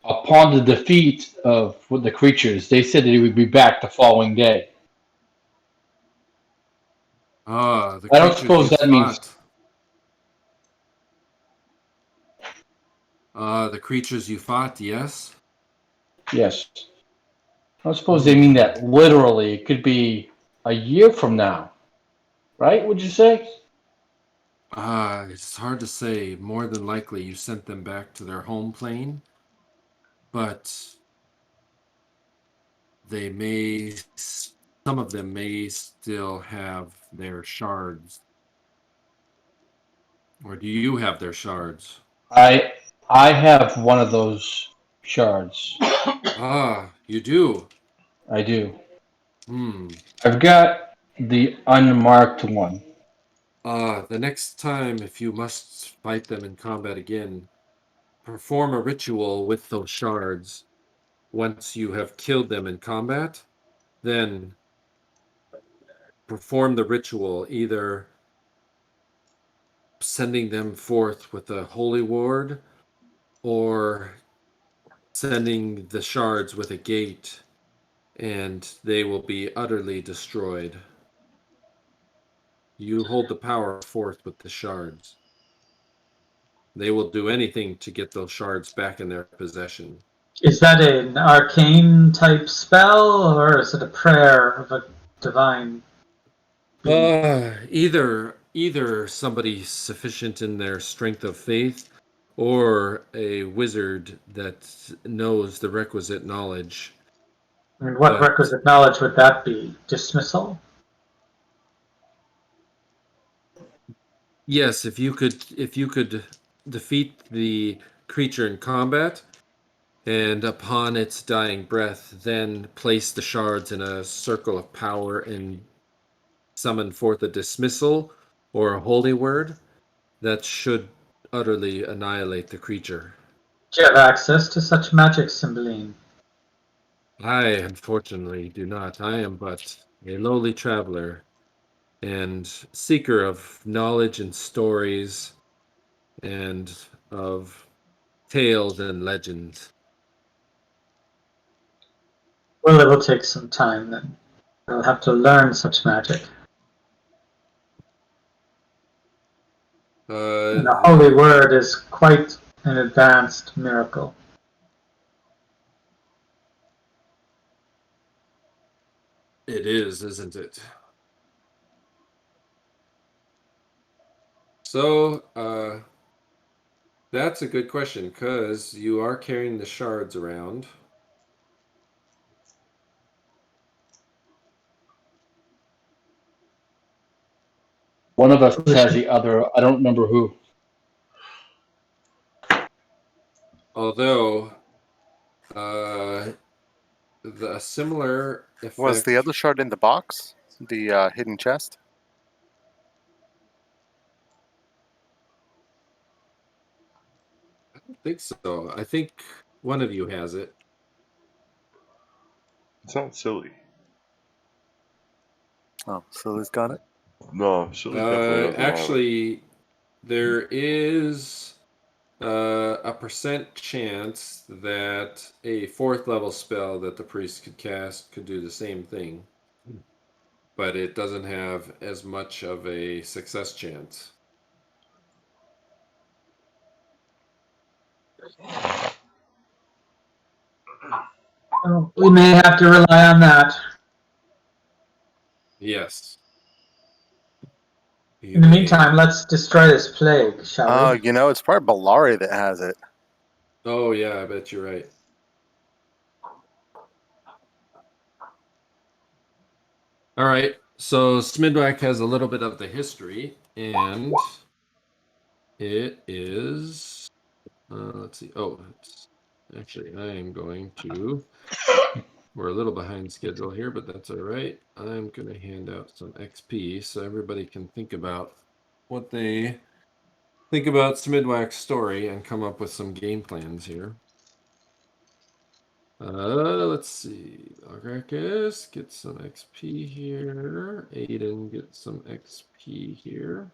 upon the defeat of the creatures, they said that he would be back the following day. Ah, the I don't creatures suppose you that means. fought. The creatures you fought, yes? Yes. I don't suppose they mean that literally. It could be a year from now. Right, would you say? It's hard to say. More than likely you sent them back to their home plane. But some of them may still have their shards. Or do you have their shards? I have one of those shards. Ah, you do? I do. Hmm. I've got the unmarked one. The next time, if you must fight them in combat again, perform a ritual with those shards. Once you have killed them in combat, then perform the ritual, either sending them forth with a holy ward or sending the shards with a gate, and they will be utterly destroyed. You hold the power forth with the shards. They will do anything to get those shards back in their possession. Is that an arcane type spell, or is it a prayer of a divine being? Either somebody sufficient in their strength of faith, or a wizard that knows the requisite knowledge. I mean, what But- requisite knowledge would that be? Dismissal? Yes, if you could defeat the creature in combat, and upon its dying breath, then place the shards in a circle of power and summon forth a dismissal or a holy word, that should utterly annihilate the creature. Do you have access to such magic, Cymbeline? I, unfortunately, do not. I am but a lowly traveler and seeker of knowledge and stories and of tales and legends. Well, it will take some time then. You'll have to learn such magic. And the holy word is quite an advanced miracle. It is, isn't it? So, that's a good question, because you are carrying the shards around. One of us has the other. I don't remember who. Although, the similar effect... Was the other shard in the box? The hidden chest? I don't think so. I think one of you has it. It's not silly. Oh, Silly's got it. No, silly definitely doesn't have it. Actually, there is a percent chance that a 4th level spell that the priest could cast could do the same thing, but it doesn't have as much of a success chance. So we may have to rely on that. Yes. In the meantime, let's destroy this plague, shall Oh, we? you know, it's probably Belari that has it. Oh yeah, I bet you're right. All right, so Smyddwack has a little bit of the history, and it is, let's see. Oh, actually, I am going to. We're a little behind schedule here, but that's all right. I'm going to hand out some XP so everybody can think about what they think about Smyddwack's story and come up with some game plans here. Let's see. Belgrakas, get some XP here. Aedan, get some XP here.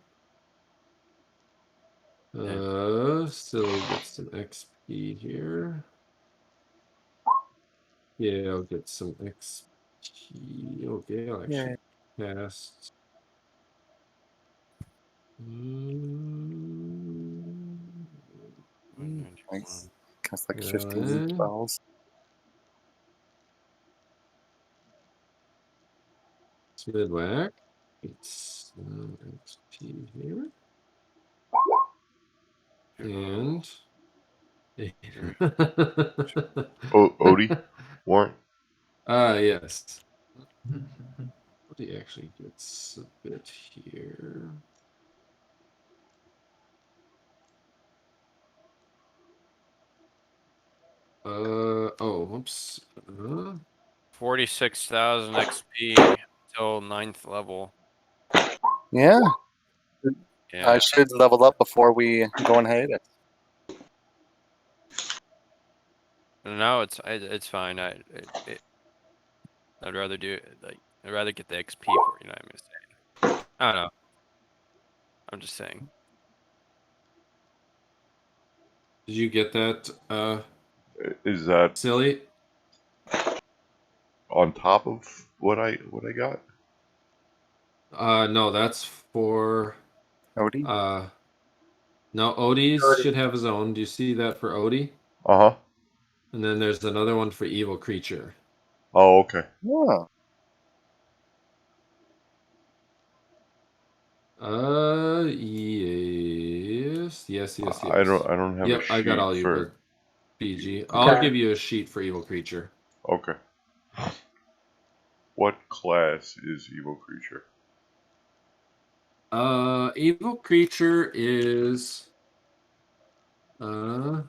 Silli gets some XP here. Yeah, I'll get some XP. Oh, Gale actually cast. Nice. Cast like Yeah, 15 spells. Smyddwack. It's XP here. And Odie? Warren? yes. Odie actually gets a bit here. Oh, whoops. 46,000 XP till 9th level. Yeah, Yeah. I should level up before we go on hiatus. No, it's fine. I'd rather do it, like, I'd rather get the XP for it, you know what I'm saying? I don't know. I'm just saying. Did you get that, Is that Silly? on top of what I got? No, that's for Odie? no, Odie's Odie. should have his own. Do you see that for Odie? Uh-huh. And then there's another one for Evil Creature. Oh, okay. Yeah. Yes. Illusionist? Yes. I don't have a Yep, sheet I got all you for. PG. I'll Okay. give you a sheet for Evil Creature. Okay. What class is evil creature? Evil Creature is so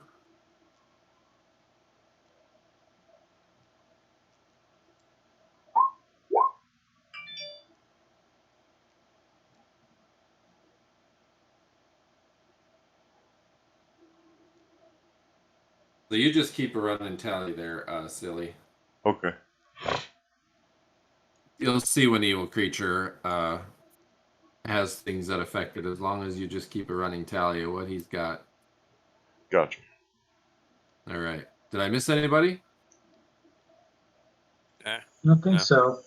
you just keep a running tally there, Silly. Okay. You'll see when Evil Creature has things that affect it, as long as you just keep a running tally of what he's got. Gotcha. All right. Did I miss anybody? I don't think No. so.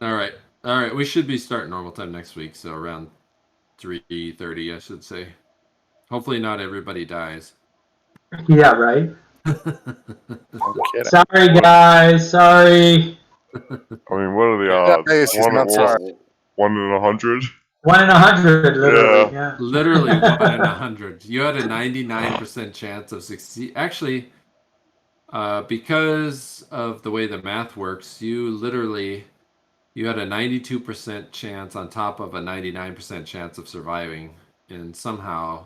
All right. We should be starting normal time next week, so around 3:30, I should say. Hopefully, not everybody dies. Yeah, right. I'm kidding. Sorry, guys. Sorry. I mean, what are the Yeah, odds? he's not sorry. 1 in 100? 1 in 100, literally. Yeah. Literally 1 in 100. You had a 99% chance of succeed. Actually, because of the way the math works, you had a 92% chance on top of a 99% chance of surviving, and somehow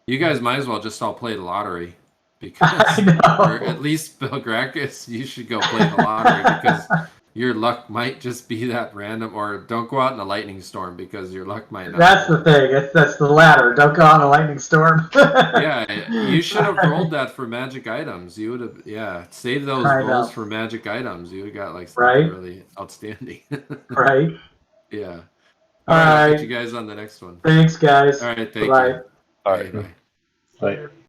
you guys might as well just all play the lottery, because I know. or at least Belgrakas, you should go play the lottery, because your luck might just be that random. Or don't go out in a lightning storm, because your luck might not. That's the thing. That's the latter. Don't go on a lightning storm. Yeah, you should have rolled that for magic items. You would have, save those I rolls know. for magic items. You would have got like something Right. really outstanding. Right. Yeah. All All right, I'll right. catch you guys on the next one. Thanks, guys. All right, thank Bye. you. All right. Bye. Like,